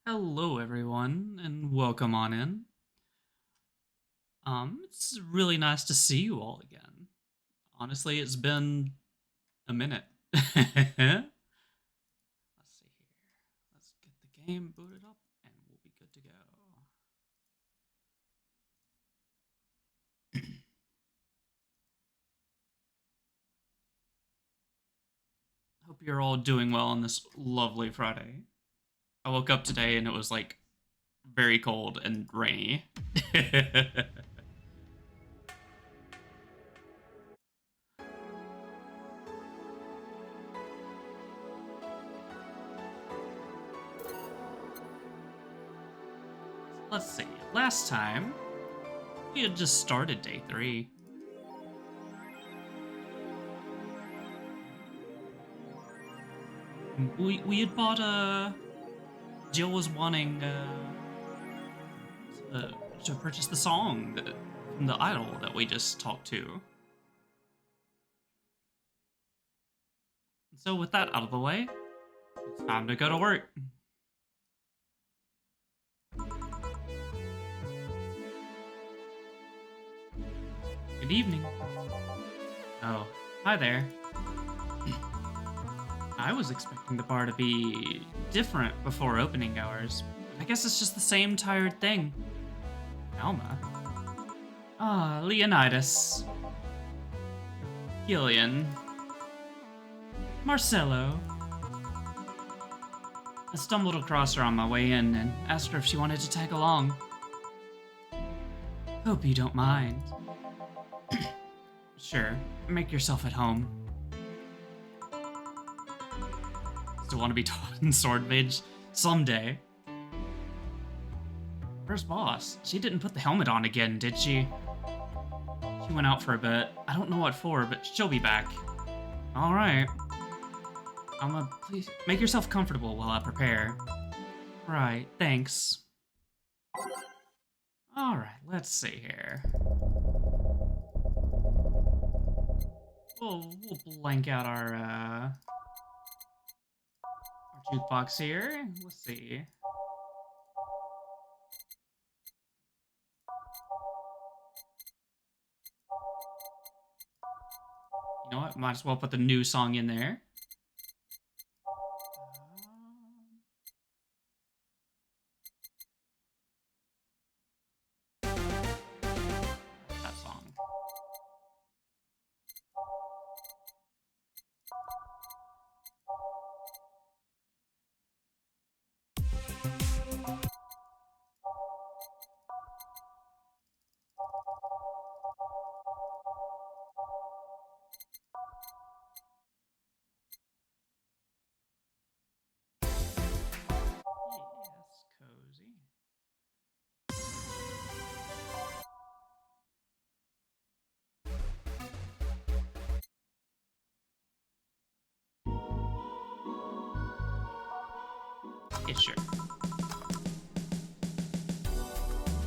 Hello, everyone, and welcome on in. It's really nice to see you all again. Honestly, it's been a minute. Let's see here. Let's get the game booted up, and we'll be good to go. Hope you're all doing well on this lovely Friday. I woke up today and it was like very cold and rainy. Let's see. Last time, we had just started day 3. We had bought Jill was wanting to purchase the song from the idol that we just talked to. So with that out of the way, it's time to go to work. Good evening. Oh, hi there. I was expecting the bar to be different before opening hours. I guess it's just the same tired thing. Alma. Ah, Leonidas. Gillian. Marcello. I stumbled across her on my way in and asked her if she wanted to tag along. Hope you don't mind. Sure, make yourself at home. Still want to be taught in Sword Mage someday. First boss, she didn't put the helmet on again, did she? She went out for a bit. I don't know what for, but she'll be back. Alright. Please make yourself comfortable while I prepare. Right, thanks. Alright, let's see here. We'll blank out our jukebox here. Let's see. You know what? Might as well put the new song in there. That song. Yes, cozy. Yeah, sure.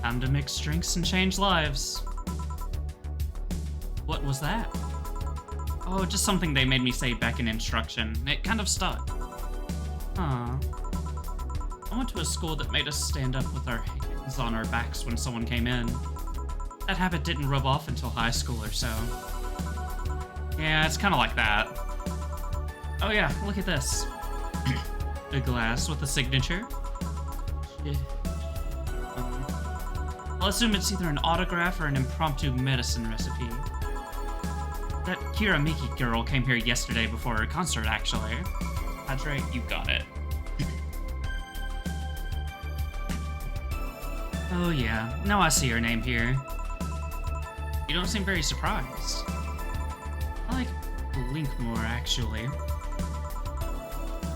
Time to mix drinks and change lives. What was that? Oh, just something they made me say back in instruction. It kind of stuck. Huh. I went to a school that made us stand up with our hands on our backs when someone came in. That habit didn't rub off until high school or so. Yeah, it's kind of like that. Oh yeah, look at this. A glass with a signature. I'll assume it's either an autograph or an impromptu medicine recipe. That Kira Miki girl came here yesterday before her concert, actually. That's right, you got it. Oh yeah, now I see your name here. You don't seem very surprised. I like Link more, actually.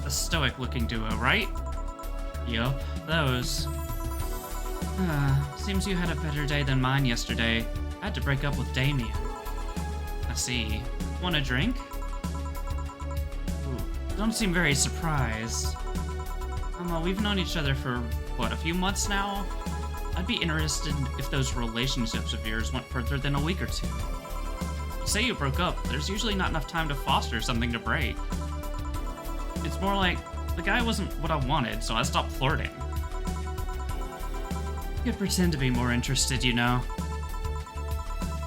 A stoic-looking duo, right? Yup, those. Seems you had a better day than mine yesterday. I had to break up with Damien. I see. Want a drink? Ooh, don't seem very surprised. We've known each other for, what, a few months now? I'd be interested if those relationships of yours went further than a week or two. You say you broke up, there's usually not enough time to foster something to break. It's more like, the guy wasn't what I wanted, so I stopped flirting. You could pretend to be more interested, you know.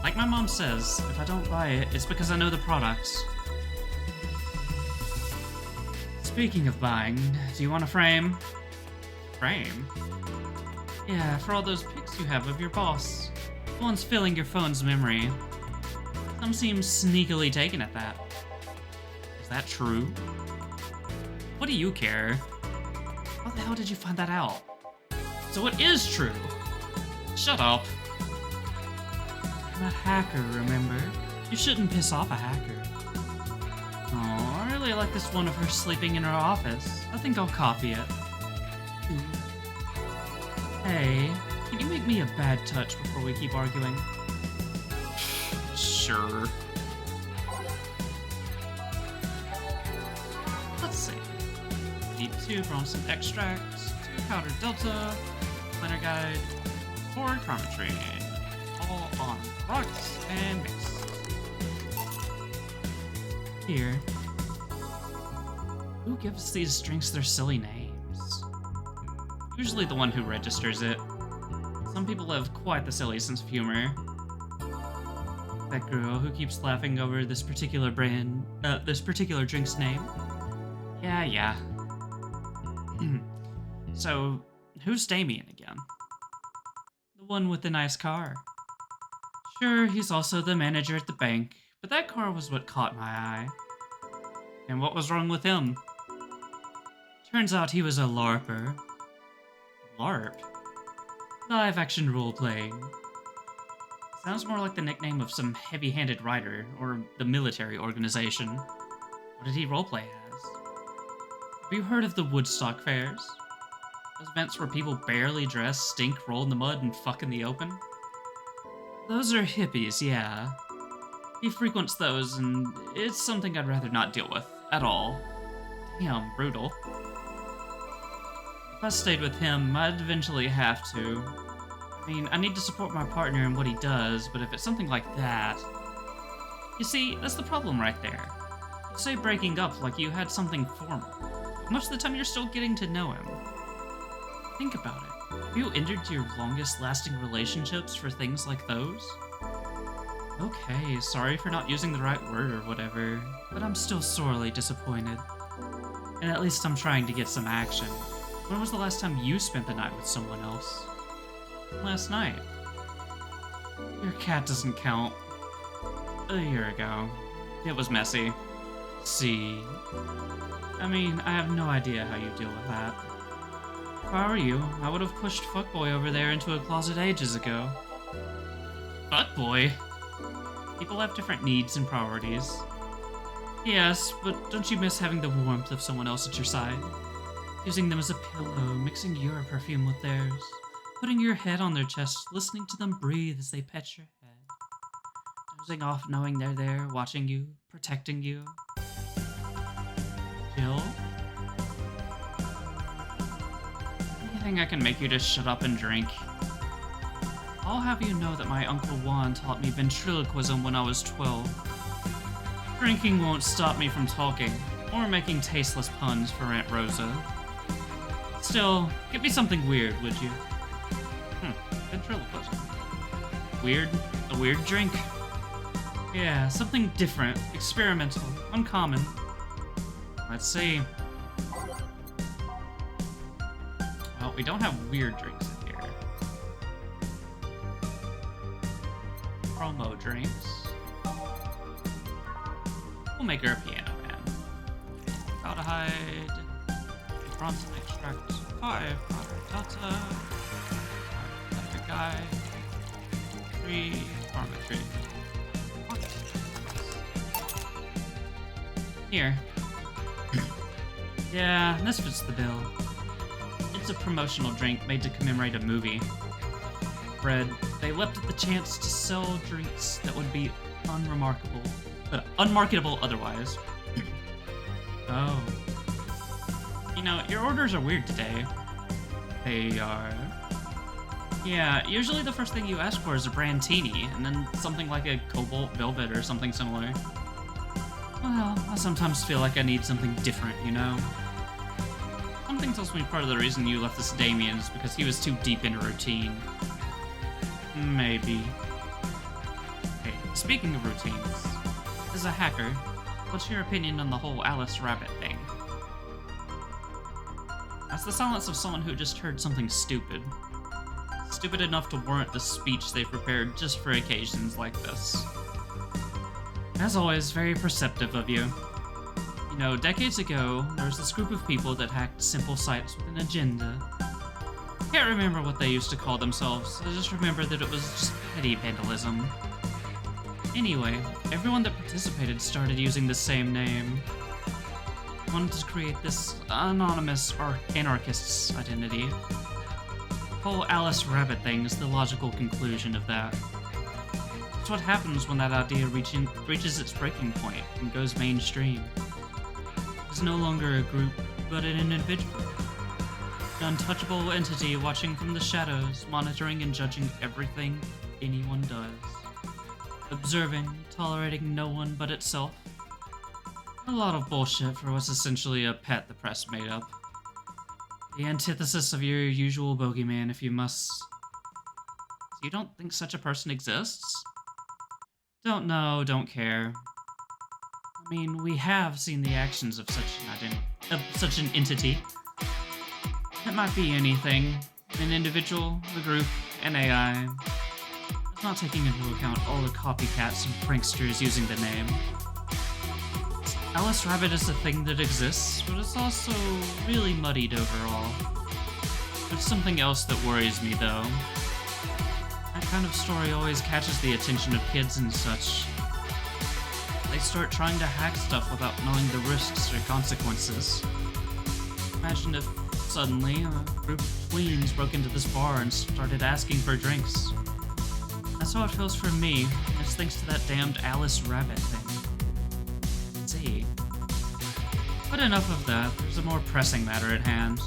Like my mom says, if I don't buy it, it's because I know the products. Speaking of buying, do you want a frame? Frame? Yeah, for all those pics you have of your boss. The ones filling your phone's memory. Some seem sneakily taken at that. Is that true? What do you care? How the hell did you find that out? So it is true! Shut up. I'm a hacker, remember? You shouldn't piss off a hacker. Oh, I really like this one of her sleeping in her office. I think I'll copy it. Hey, can you make me a bad touch before we keep arguing? Sure. Let's see. Need 2 bronze extracts, 2 powder delta, planner guide, 4 chrometry, all on rocks and mix. Here. Who gives these drinks their silly names? Usually the one who registers it. Some people have quite the silly sense of humor. That girl who keeps laughing over this particular drink's name. Yeah. So, who's Damien again? The one with the nice car. Sure, he's also the manager at the bank, but that car was what caught my eye. And what was wrong with him? Turns out he was a LARPer. LARP? Live action role-playing. Sounds more like the nickname of some heavy-handed writer, or the military organization. What did he roleplay as? Have you heard of the Woodstock fairs? Those events where people barely dress, stink, roll in the mud, and fuck in the open? Those are hippies, yeah. He frequents those, and it's something I'd rather not deal with, at all. Damn, brutal. If I stayed with him, I'd eventually have to. I mean, I need to support my partner in what he does, but if it's something like that... You see, that's the problem right there. You say breaking up like you had something formal. Most of the time you're still getting to know him. Think about it. Have you entered your longest-lasting relationships for things like those? Okay, sorry for not using the right word or whatever, but I'm still sorely disappointed. And at least I'm trying to get some action. When was the last time you spent the night with someone else? Last night. Your cat doesn't count. A year ago. It was messy. See? I mean, I have no idea how you deal with that. If I were you, I would have pushed Fuckboy over there into a closet ages ago. Fuckboy? People have different needs and priorities. Yes, but don't you miss having the warmth of someone else at your side? Using them as a pillow, mixing your perfume with theirs. Putting your head on their chest, listening to them breathe as they pet your head. Dozing off knowing they're there, watching you, protecting you. Jill? Anything I can make you just shut up and drink. I'll have you know that my Uncle Juan taught me ventriloquism when I was 12. Drinking won't stop me from talking, or making tasteless puns for Aunt Rosa. Still, give me something weird, would you? Ventriloquism. Weird? A weird drink? Yeah, something different, experimental, uncommon. Let's see. Well, we don't have weird drinks in here. Promo drinks. We'll make her a piano man. Gotta hide. Bronze extract 5, powder delta. Guy, 3 chrometry. Here. Yeah, this fits the bill. It's a promotional drink made to commemorate a movie. Fred, they leapt at the chance to sell drinks that would be unmarketable otherwise. Oh. You know, your orders are weird today. They are... Yeah, usually the first thing you ask for is a brandtini, and then something like a Cobalt Velvet or something similar. Well, I sometimes feel like I need something different, you know? Something tells me part of the reason you left this Damien is because he was too deep in a routine. Maybe. Hey, speaking of routines, as a hacker, what's your opinion on the whole Alice Rabbit thing? That's the silence of someone who just heard something stupid. Stupid enough to warrant the speech they've prepared just for occasions like this. As always, very perceptive of you. You know, decades ago, there was this group of people that hacked simple sites with an agenda. Can't remember what they used to call themselves, I just remember that it was just petty vandalism. Anyway, everyone that participated started using the same name. Wanted to create this anonymous or anarchist's identity. The whole Alice Rabbit thing is the logical conclusion of that. It's what happens when that idea reaches its breaking point and goes mainstream. It's no longer a group, but an individual. An untouchable entity watching from the shadows, monitoring and judging everything anyone does. Observing, tolerating no one but itself. A lot of bullshit for what's essentially a pet the press made up. The antithesis of your usual bogeyman, if you must. So you don't think such a person exists? Don't know, don't care. I mean, we have seen the actions of such an entity. It might be anything. An individual, a group, an AI. It's not taking into account all the copycats and pranksters using the name. Alice Rabbit is a thing that exists, but it's also really muddied overall. There's something else that worries me, though. That kind of story always catches the attention of kids and such. They start trying to hack stuff without knowing the risks or consequences. Imagine if, suddenly, a group of tweens broke into this bar and started asking for drinks. That's how it feels for me. It's thanks to that damned Alice Rabbit thing. See. But enough of that. There's a more pressing matter at hand.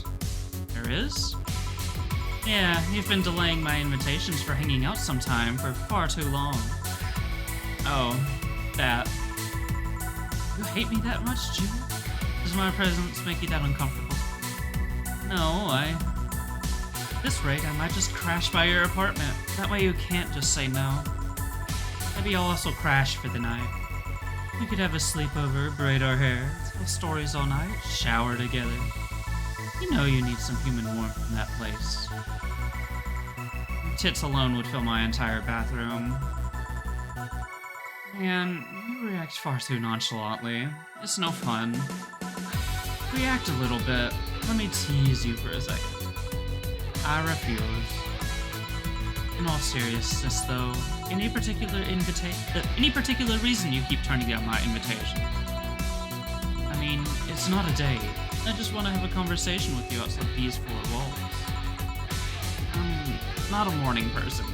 There is? Yeah, you've been delaying my invitations for hanging out sometime for far too long. Oh, that. You hate me that much, Julie? Does my presence make you that uncomfortable? No, At this rate, I might just crash by your apartment. That way you can't just say no. Maybe I'll also crash for the night. We could have a sleepover, braid our hair, tell stories all night, shower together. You know you need some human warmth in that place. Your tits alone would fill my entire bathroom. Man, you react far too nonchalantly. It's no fun. React a little bit. Let me tease you for a second. I refuse. In all seriousness, though, any particular reason you keep turning down my invitation? I mean, it's not a date. I just want to have a conversation with you outside these four walls. I'm not a morning person.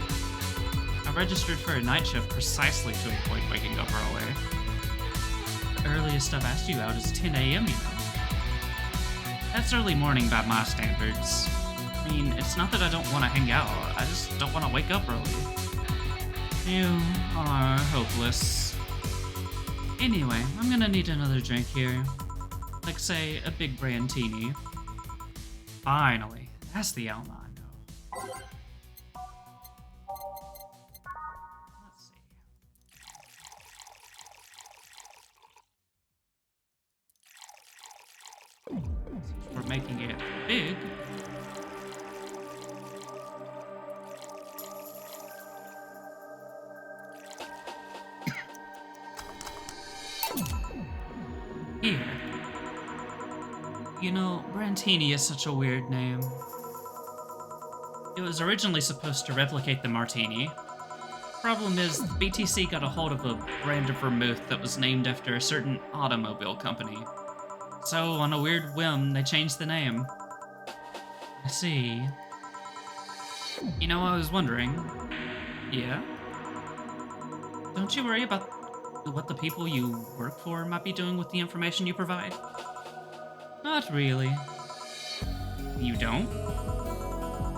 I registered for a night shift precisely to avoid waking up early. The earliest I've asked you out is 10 a.m., you know. That's early morning by my standards. I mean, it's not that I don't want to hang out, I just don't want to wake up early. You are hopeless. Anyway, I'm gonna need another drink here. Like, say, a big brandini. Finally, that's the Alma I know. Let's see. Since we're making it big, here. You know, Brantini is such a weird name. It was originally supposed to replicate the martini. Problem is, the BTC got a hold of a brand of vermouth that was named after a certain automobile company. So, on a weird whim, they changed the name. I see. You know, I was wondering... Yeah? Don't you worry about what the people you work for might be doing with the information you provide? Not really. You don't?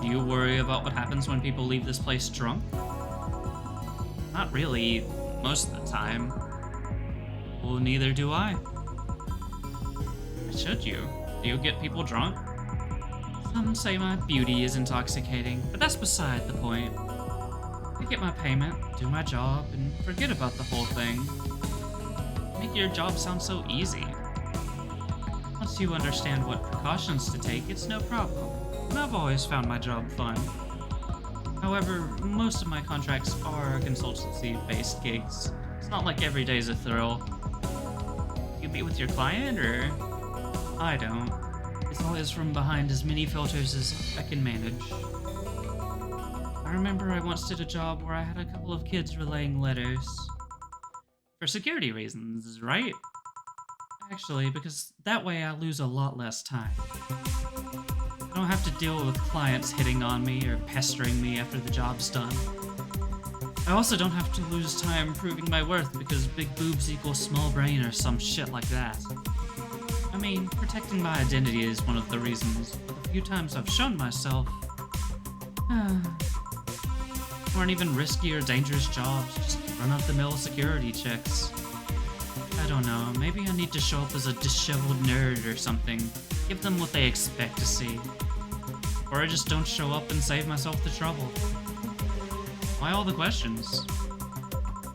Do you worry about what happens when people leave this place drunk? Not really, most of the time. Well, neither do I. Should you? Do you get people drunk? Some say my beauty is intoxicating, but that's beside the point. I get my payment, do my job, and forget about the whole thing. Make your job sound so easy. Once you understand what precautions to take, it's no problem. And I've always found my job fun. However, most of my contracts are consultancy-based gigs. It's not like every day's a thrill. You meet with your client, or? I don't. It's always from behind as many filters as I can manage. I remember I once did a job where I had a couple of kids relaying letters. For security reasons, right? Actually, because that way I lose a lot less time. I don't have to deal with clients hitting on me or pestering me after the job's done. I also don't have to lose time proving my worth because big boobs equals small brain or some shit like that. I mean, protecting my identity is one of the reasons, but the few times I've shown myself weren't even risky or dangerous jobs, just run-of-the-mill security checks. I don't know, maybe I need to show up as a disheveled nerd or something, give them what they expect to see. Or I just don't show up and save myself the trouble. Why all the questions?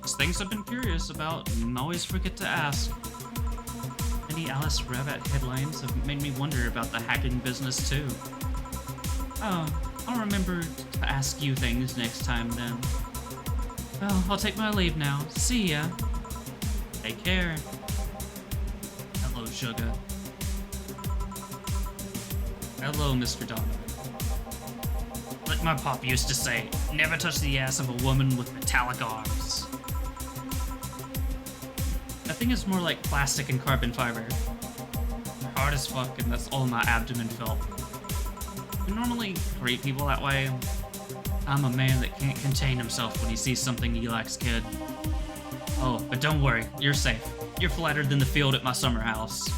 Just things I've been curious about and always forget to ask. Many Alice Rabbit headlines have made me wonder about the hacking business too. Oh, I'll remember to ask you things next time then. Well, I'll take my leave now. See ya. Take care. Hello, sugar. Hello, Mr. Donovan. Like my pop used to say, never touch the ass of a woman with metallic arms. I think it's more like plastic and carbon fiber. They're hard as fuck, and that's all my abdomen felt. We normally greet people that way. I'm a man that can't contain himself when he sees something he likes, kid. Oh, but don't worry, you're safe. You're flattered than the field at my summer house.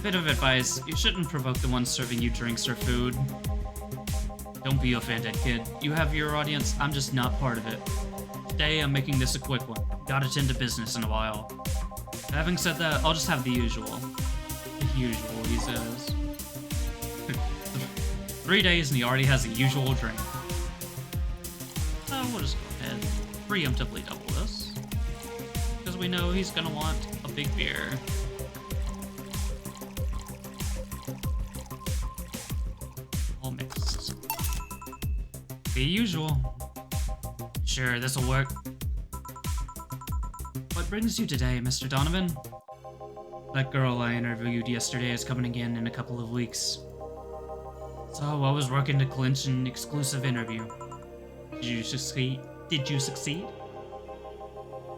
Bit of advice, you shouldn't provoke the ones serving you drinks or food. Don't be offended, kid. You have your audience, I'm just not part of it. Today, I'm making this a quick one. Gotta tend to business in a while. Having said that, I'll just have the usual. The usual, he says. 3 days and he already has a usual drink. So we'll just go ahead and preemptively double this. Because we know he's gonna want a big beer. All mixed. The usual. Sure, this'll work. What brings you today, Mr. Donovan? That girl I interviewed yesterday is coming again in a couple of weeks. So I was working to clinch an exclusive interview. Did you succeed?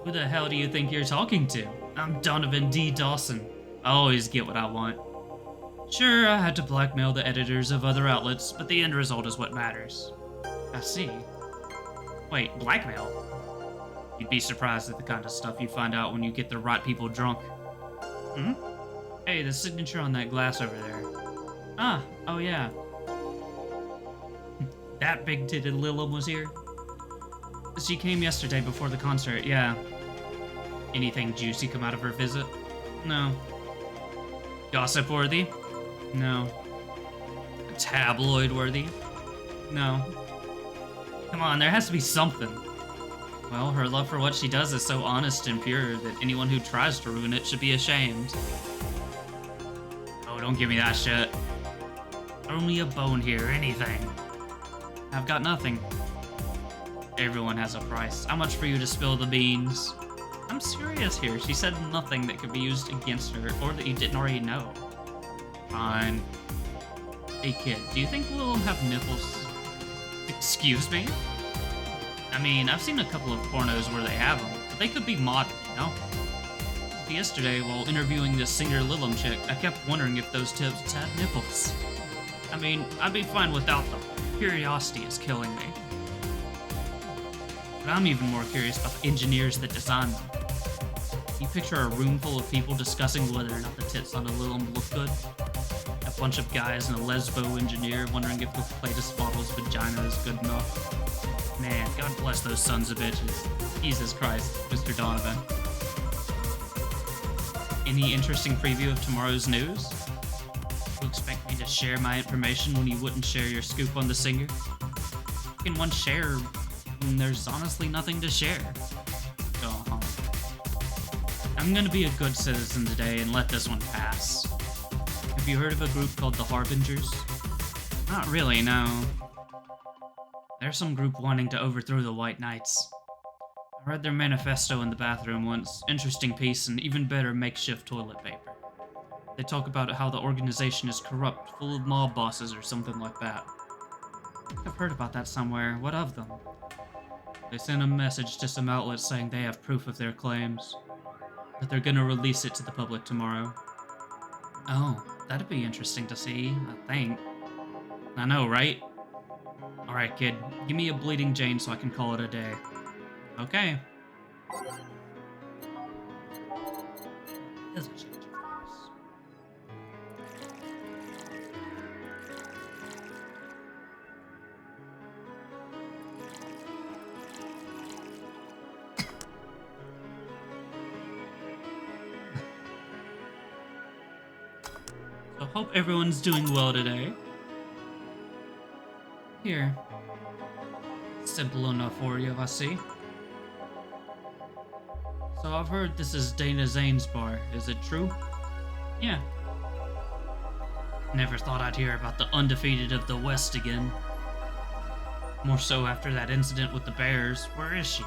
Who the hell do you think you're talking to? I'm Donovan D. Dawson. I always get what I want. Sure, I had to blackmail the editors of other outlets, but the end result is what matters. I see. Wait, blackmail? You'd be surprised at the kind of stuff you find out when you get the right people drunk. Hmm? Hey, the signature on that glass over there. Ah, oh yeah. That big-titted Lilum was here? She came yesterday before the concert, yeah. Anything juicy come out of her visit? No. Gossip-worthy? No. Tabloid-worthy? No. Come on, there has to be something. Well, her love for what she does is so honest and pure that anyone who tries to ruin it should be ashamed. Oh, don't give me that shit. Throw me a bone here, anything. I've got nothing. Everyone has a price. How much for you to spill the beans? I'm serious here. She said nothing that could be used against her or that you didn't already know. Fine. Hey kid, do you think Lilum have nipples? Excuse me? I mean, I've seen a couple of pornos where they have them, but they could be modern, you know? Yesterday, while interviewing this singer Lilum chick, I kept wondering if those tips had nipples. I mean, I'd be fine without them. Curiosity is killing me. But I'm even more curious about the engineers that designed them. You picture a room full of people discussing whether or not the tits on a Lilum look good? A bunch of guys and a lesbo engineer wondering if the latest model's vagina is good enough. Man, God bless those sons of bitches. Jesus Christ, Mr. Donovan. Any interesting preview of tomorrow's news? You expect me to I'd share my information when you wouldn't share your scoop on the singer. How can one share when there's honestly nothing to share? Uh-huh. I'm gonna be a good citizen today and let this one pass. Have you heard of a group called the Harbingers? Not really, no. They're some group wanting to overthrow the White Knights. I read their manifesto in the bathroom once. Interesting piece and even better makeshift toilet paper. They talk about how the organization is corrupt, full of mob bosses or something like that. I've heard about that somewhere. What of them? They sent a message to some outlets saying they have proof of their claims. That they're gonna release it to the public tomorrow. Oh, that'd be interesting to see, I think. I know, right? Alright, kid. Give me a Bleeding Jane so I can call it a day. Okay. There's a change of voice. So hope everyone's doing well today. Here. Simple enough for you, I see. So I've heard this is Dana Zane's bar. Is it true? Yeah. Never thought I'd hear about the undefeated of the West again. More so after that incident with the bears. Where is she?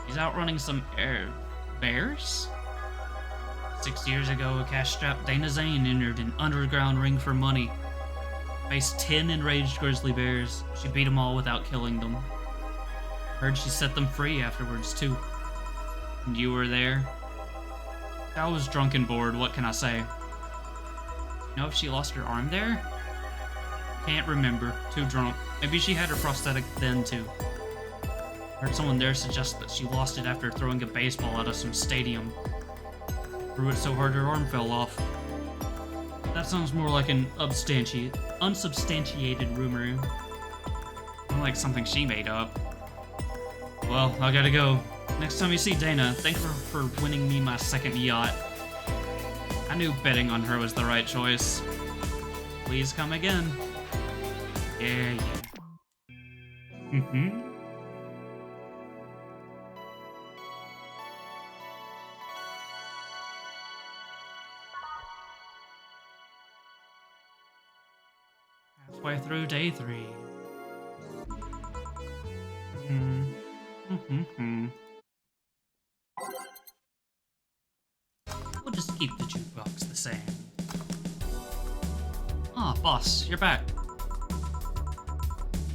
She's outrunning some bears? 6 years ago, a cash-strapped Dana Zane entered an underground ring for money. Faced 10 enraged grizzly bears. She beat them all without killing them. Heard she set them free afterwards, too. And you were there? I was drunk and bored, what can I say? You know if she lost her arm there? Can't remember. Too drunk. Maybe she had her prosthetic then, too. Heard someone there suggest that she lost it after throwing a baseball out of some stadium. Threw it so hard her arm fell off. That sounds more like an unsubstantiated rumor. More like something she made up. Well, I gotta go. Next time you see Dana, thank her for winning me my second yacht. I knew betting on her was the right choice. Please come again. Yeah. Mm-hmm. Halfway through day 3. We'll just keep the jukebox the same. Ah, boss, you're back.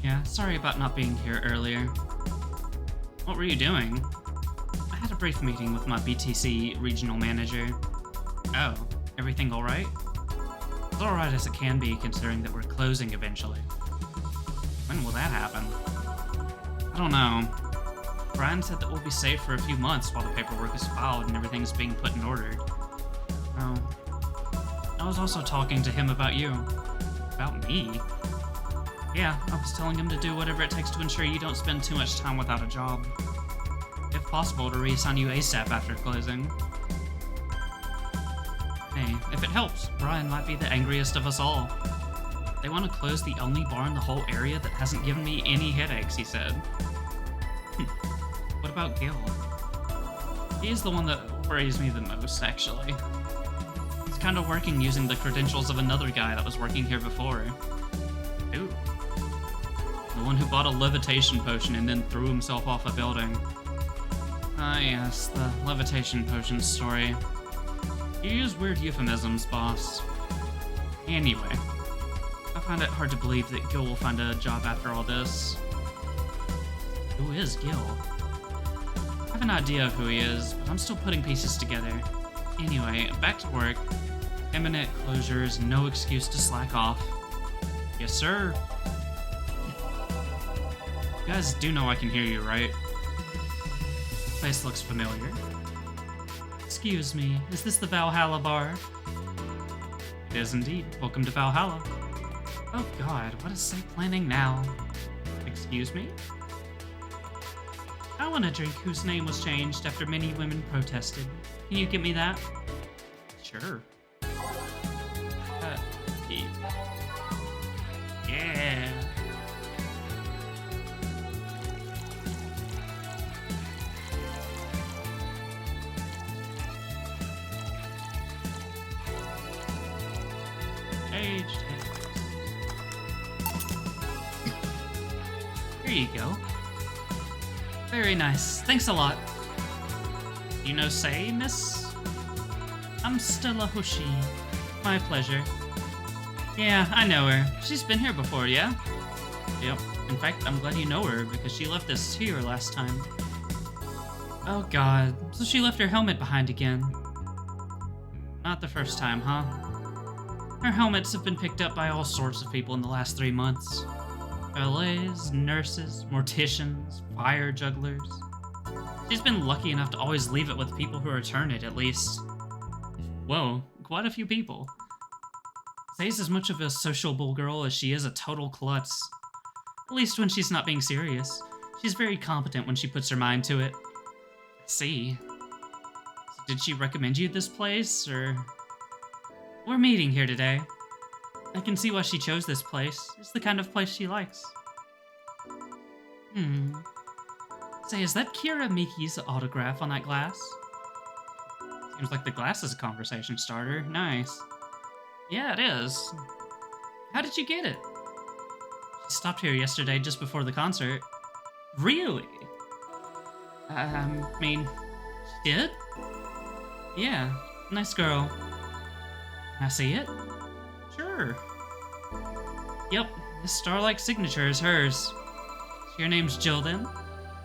Yeah, sorry about not being here earlier. What were you doing? I had a brief meeting with my BTC regional manager. Oh, everything alright? As alright as it can be, considering that we're closing eventually. When will that happen? I don't know. Brian said that we'll be safe for a few months while the paperwork is filed and everything's being put in order. Oh. I was also talking to him about you. About me? Yeah, I was telling him to do whatever it takes to ensure you don't spend too much time without a job. If possible, to reassign you ASAP after closing. Hey, if it helps, Brian might be the angriest of us all. They want to close the only bar in the whole area that hasn't given me any headaches, he said. What about Gil? He's the one that worries me the most, actually. He's kind of working using the credentials of another guy that was working here before. Who? The one who bought a levitation potion and then threw himself off a building. Ah yes, the levitation potion story. You use weird euphemisms, boss. Anyway, I find it hard to believe that Gil will find a job after all this. Who is Gil? I have an idea of who he is, but I'm still putting pieces together. Anyway, back to work. Imminent closures, no excuse to slack off. Yes, sir. You guys do know I can hear you, right? Place looks familiar. Excuse me, is this the Valhalla bar? It is indeed. Welcome to Valhalla. Oh god, what is Say planning now? Excuse me? I want a drink whose name was changed after many women protested. Can you get me that? Sure. Here you go. Very nice. Thanks a lot. You know Say, miss? I'm Stella Hoshi. My pleasure. Yeah, I know her. She's been here before, yeah? Yep. In fact, I'm glad you know her, because she left us here last time. Oh god, so she left her helmet behind again. Not the first time, huh? Her helmets have been picked up by all sorts of people in the last 3 months. Valets, nurses, morticians, fire jugglers. She's been lucky enough to always leave it with people who return it, at least. Whoa, quite a few people. Say's as much of a sociable girl as she is a total klutz. At least when she's not being serious. She's very competent when she puts her mind to it. I see. So did she recommend you this place, or... We're meeting here today. I can see why she chose this place. It's the kind of place she likes. Say, is that Kira Miki's autograph on that glass? Seems like the glass is a conversation starter. Nice. Yeah, it is. How did you get it? She stopped here yesterday just before the concert. Really? I mean, she did? Yeah, nice girl. Can I see it? Sure. Yep, this star-like signature is hers. Your name's Jilden?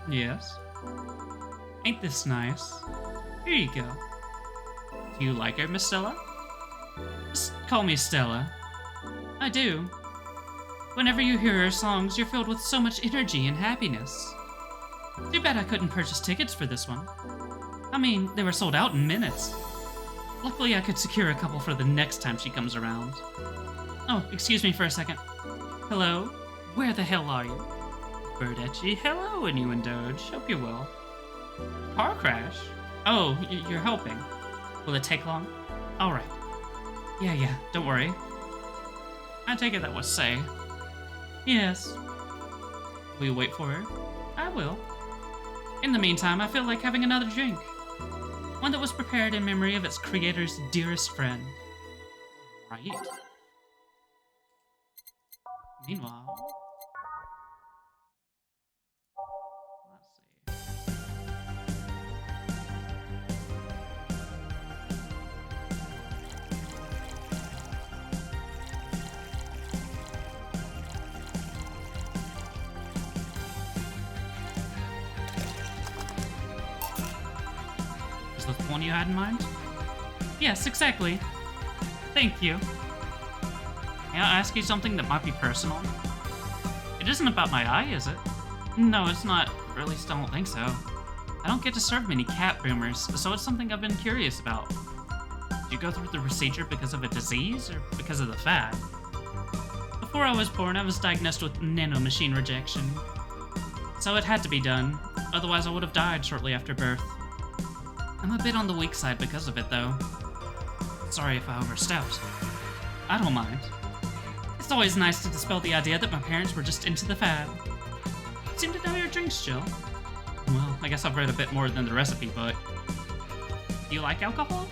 Yes. Ain't this nice? Here you go. Do you like her, Miss Stella? Just call me Stella. I do. Whenever you hear her songs, you're filled with so much energy and happiness. Too bad I couldn't purchase tickets for this one. I mean, they were sold out in minutes. Luckily, I could secure a couple for the next time she comes around. Oh, excuse me for a second. Hello? Where the hell are you? Birdetchi, hello, Innuendoge. Hope you're well. Car crash? Oh, you're helping. Will it take long? Alright. Yeah, don't worry. I take it that was Say. Yes. Will you wait for her? I will. In the meantime, I feel like having another drink. One that was prepared in memory of its creator's dearest friend. Right. Meanwhile... Let's see. Is that the one you had in mind? Yes, exactly. Thank you. May I ask you something that might be personal? It isn't about my eye, is it? No, it's not. Or at least I don't think so. I don't get to serve many cat boomers, so it's something I've been curious about. Did you go through the procedure because of a disease, or because of the fad? Before I was born, I was diagnosed with nanomachine rejection. So it had to be done, otherwise I would have died shortly after birth. I'm a bit on the weak side because of it, though. Sorry if I overstepped. I don't mind. It's always nice to dispel the idea that my parents were just into the fad. Seem to know your drinks, Jill. Well, I guess I've read a bit more than the recipe book. Do you like alcohol?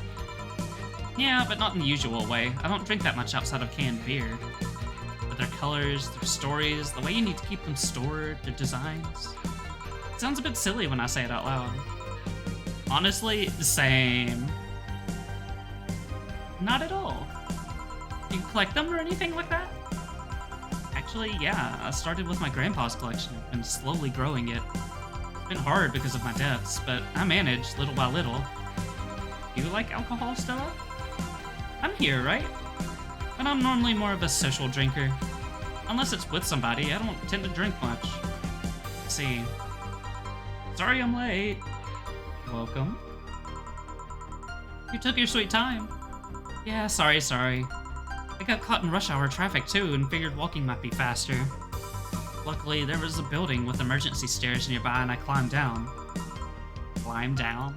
Yeah, but not in the usual way. I don't drink that much outside of canned beer. But their colors, their stories, the way you need to keep them stored, their designs. It sounds a bit silly when I say it out loud. Honestly, same. Not at all. Do you collect them or anything like that? Actually, yeah, I started with my grandpa's collection and slowly growing it. It's been hard because of my deaths, but I managed little by little. Do you like alcohol, Stella? I'm here, right? But I'm normally more of a social drinker. Unless it's with somebody, I don't tend to drink much. Let's see. Sorry I'm late. Welcome. You took your sweet time. Yeah, sorry. I got caught in rush hour traffic too and figured walking might be faster. Luckily, there was a building with emergency stairs nearby and I climbed down. Climbed down?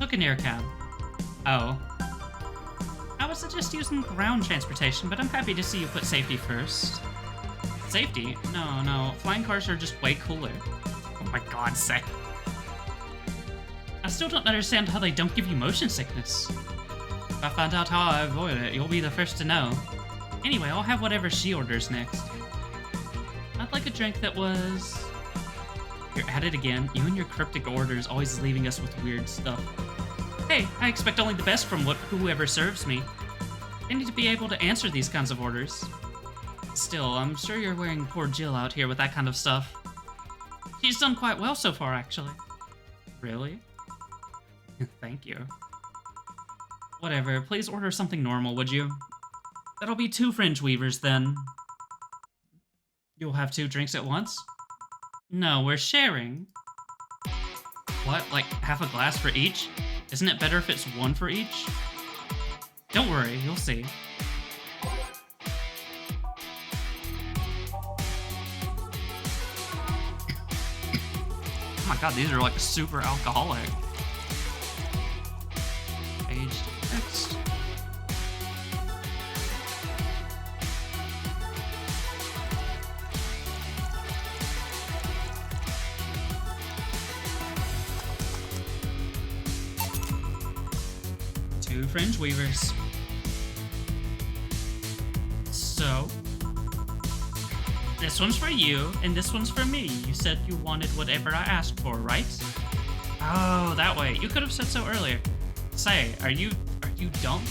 Took an air cab. Oh. I would suggest using ground transportation, but I'm happy to see you put safety first. Safety? No. Flying cars are just way cooler. Oh my god, Say. I still don't understand how they don't give you motion sickness. If I find out how I avoid it, you'll be the first to know. Anyway, I'll have whatever she orders next. I'd like a drink that was... You're at it again. You and your cryptic orders always leaving us with weird stuff. Hey, I expect only the best from whoever serves me. I need to be able to answer these kinds of orders. Still, I'm sure you're wearing poor Jill out here with that kind of stuff. She's done quite well so far, actually. Really? Thank you. Whatever, please order something normal, would you? That'll be 2 fringe weavers, then. You'll have 2 drinks at once? No, we're sharing. What, like half a glass for each? Isn't it better if it's 1 for each? Don't worry, you'll see. Oh my god, these are like super alcoholic. Aged text. Two fringe weavers. So, this one's for you, and this one's for me. You said you wanted whatever I asked for, right? Oh, that way. You could have said so earlier. Say, are you dumb?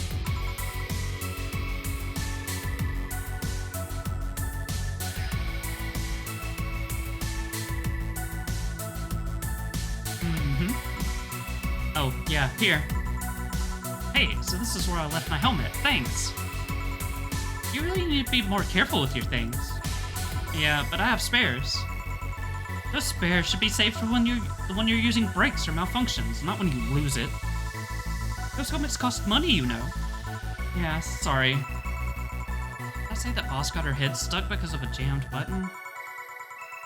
Mm-hmm. Oh, yeah, here. Hey, so this is where I left my helmet. Thanks. You really need to be more careful with your things. Yeah, but I have spares. Those spares should be saved for when you're using breaks or malfunctions, not when you lose it. Those helmets cost money, you know. Yeah, sorry. Did I say that Boss got her head stuck because of a jammed button?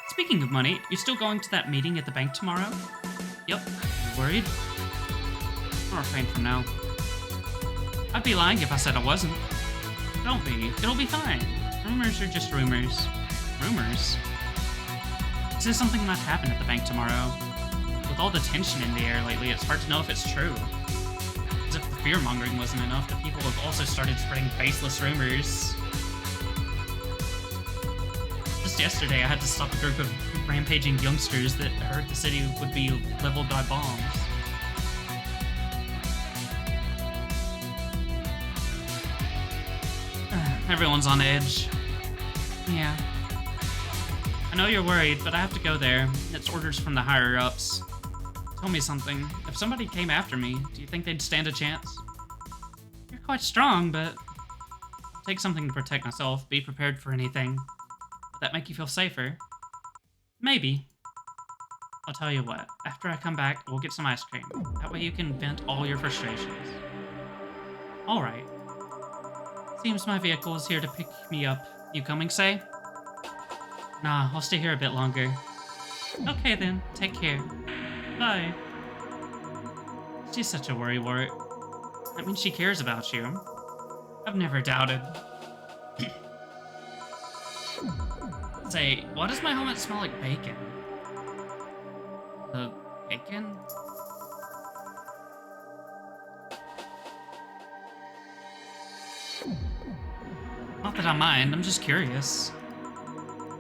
Speaking of money, you still going to that meeting at the bank tomorrow? Yep. Worried? I'll refrain from now. I'd be lying if I said I wasn't. Don't be. It'll be fine. Rumors are just rumors. Rumors? Says something might happen at the bank tomorrow. With all the tension in the air lately, it's hard to know if it's true. As if the fear-mongering wasn't enough, the people have also started spreading baseless rumors. Just yesterday, I had to stop a group of rampaging youngsters that heard the city would be leveled by bombs. Everyone's on edge. Yeah. I know you're worried, but I have to go there. It's orders from the higher-ups. Tell me something. If somebody came after me, do you think they'd stand a chance? You're quite strong, but... I'll take something to protect myself. Be prepared for anything. Would that make you feel safer? Maybe. I'll tell you what. After I come back, we'll get some ice cream. That way you can vent all your frustrations. Alright. Seems my vehicle is here to pick me up. You coming, Say? Nah, I'll stay here a bit longer. Okay then, take care. Bye. She's such a worrywart. That means she cares about you. I've never doubted. Say, why does my helmet smell like bacon? Bacon? Not that I mind, I'm just curious.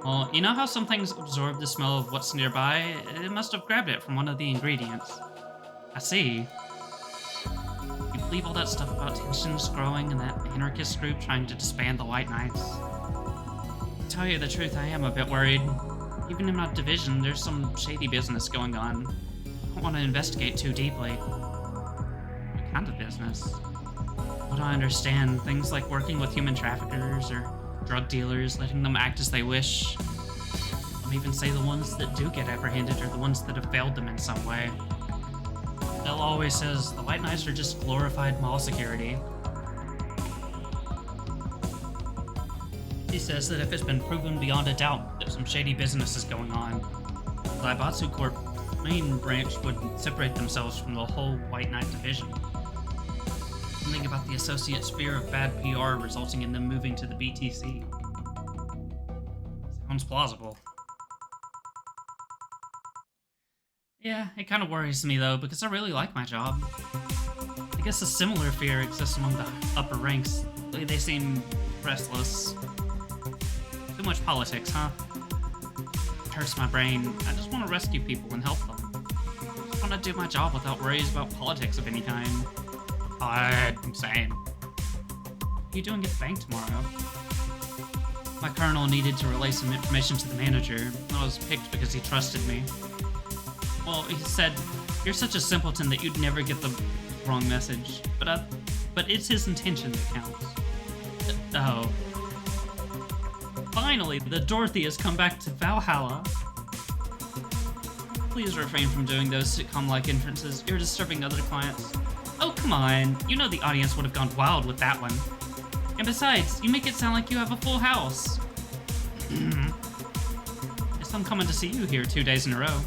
Well, you know how some things absorb the smell of what's nearby? It must have grabbed it from one of the ingredients. I see. You believe all that stuff about tensions growing and that anarchist group trying to disband the White Knights? To tell you the truth, I am a bit worried. Even in my division, there's some shady business going on. I don't want to investigate too deeply. What kind of business? What I understand, things like working with human traffickers or drug dealers, letting them act as they wish. Some even say the ones that do get apprehended are the ones that have failed them in some way. Dell always says the White Knights are just glorified mall security. He says that if it's been proven beyond a doubt that some shady business is going on, the Daibatsu Corp main branch would separate themselves from the whole White Knight division. Something about the associate's fear of bad PR resulting in them moving to the BTC. Sounds plausible. Yeah, it kind of worries me though, because I really like my job. I guess a similar fear exists among the upper ranks. They seem restless. Too much politics, huh? hurts my brain. I just want to rescue people and help them. I just want to do my job without worries about politics of any kind. I'm saying. What are you doing at the bank tomorrow? My colonel needed to relay some information to the manager. I was picked because he trusted me. Well, he said, "You're such a simpleton that you'd never get the wrong message." But it's his intention that counts. Oh. Finally, the Dorothy has come back to Valhalla. Please refrain from doing those sitcom-like entrances. You're disturbing other clients. Oh, come on. You know the audience would have gone wild with that one. And besides, you make it sound like you have a full house. Guess I'm coming to see you here 2 days in a row.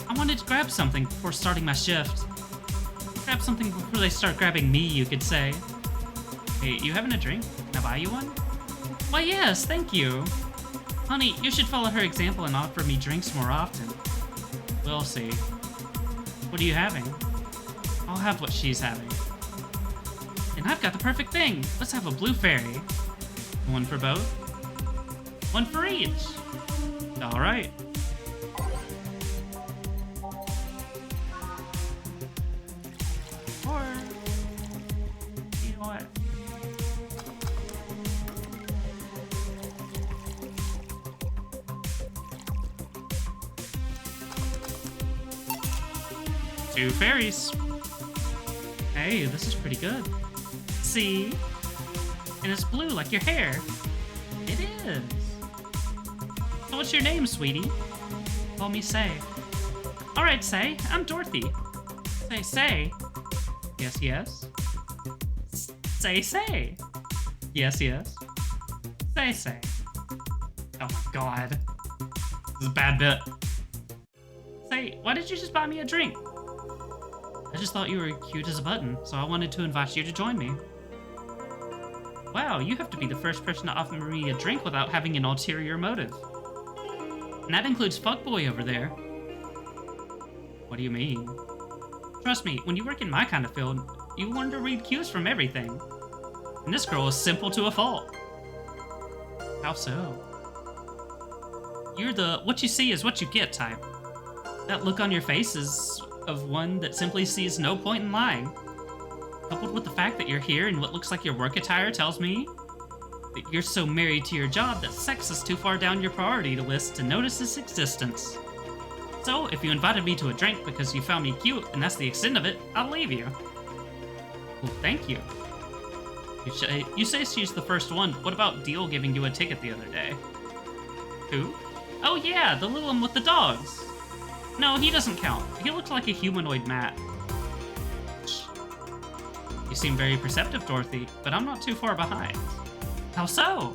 I wanted to grab something before starting my shift. Grab something before they start grabbing me, you could say. Hey, you having a drink? Can I buy you one? Why, yes, thank you. Honey, you should follow her example and offer me drinks more often. We'll see. What are you having? I'll have what she's having. And I've got the perfect thing. Let's have a blue fairy. One for both? One for each. All right. Or, you know what? Two fairies. Hey, this is pretty good. See? And it's blue like your hair. It is. So what's your name, sweetie? Call me Say. Alright, Say. I'm Dorothy. Say. Yes, yes. Say. Yes, yes. Say. Oh my god. This is a bad bit. Say, why did you just buy me a drink? I just thought you were cute as a button, so I wanted to invite you to join me. Wow, you have to be the first person to offer me a drink without having an ulterior motive. And that includes Fuckboy over there. What do you mean? Trust me, when you work in my kind of field, you learn to read cues from everything. And this girl is simple to a fault. How so? You're the what you see is what you get type. That look on your face is of one that simply sees no point in lying. Coupled with the fact that you're here in what looks like your work attire tells me that you're so married to your job that sex is too far down your priority list to notice its existence. So, if you invited me to a drink because you found me cute and that's the extent of it, I'll leave you. Well, thank you. You say she's the first one. What about Deal giving you a ticket the other day? Who? Oh yeah, the little one with the dogs. No, he doesn't count. He looked like a humanoid Matt. You seem very perceptive, Dorothy, but I'm not too far behind. How so?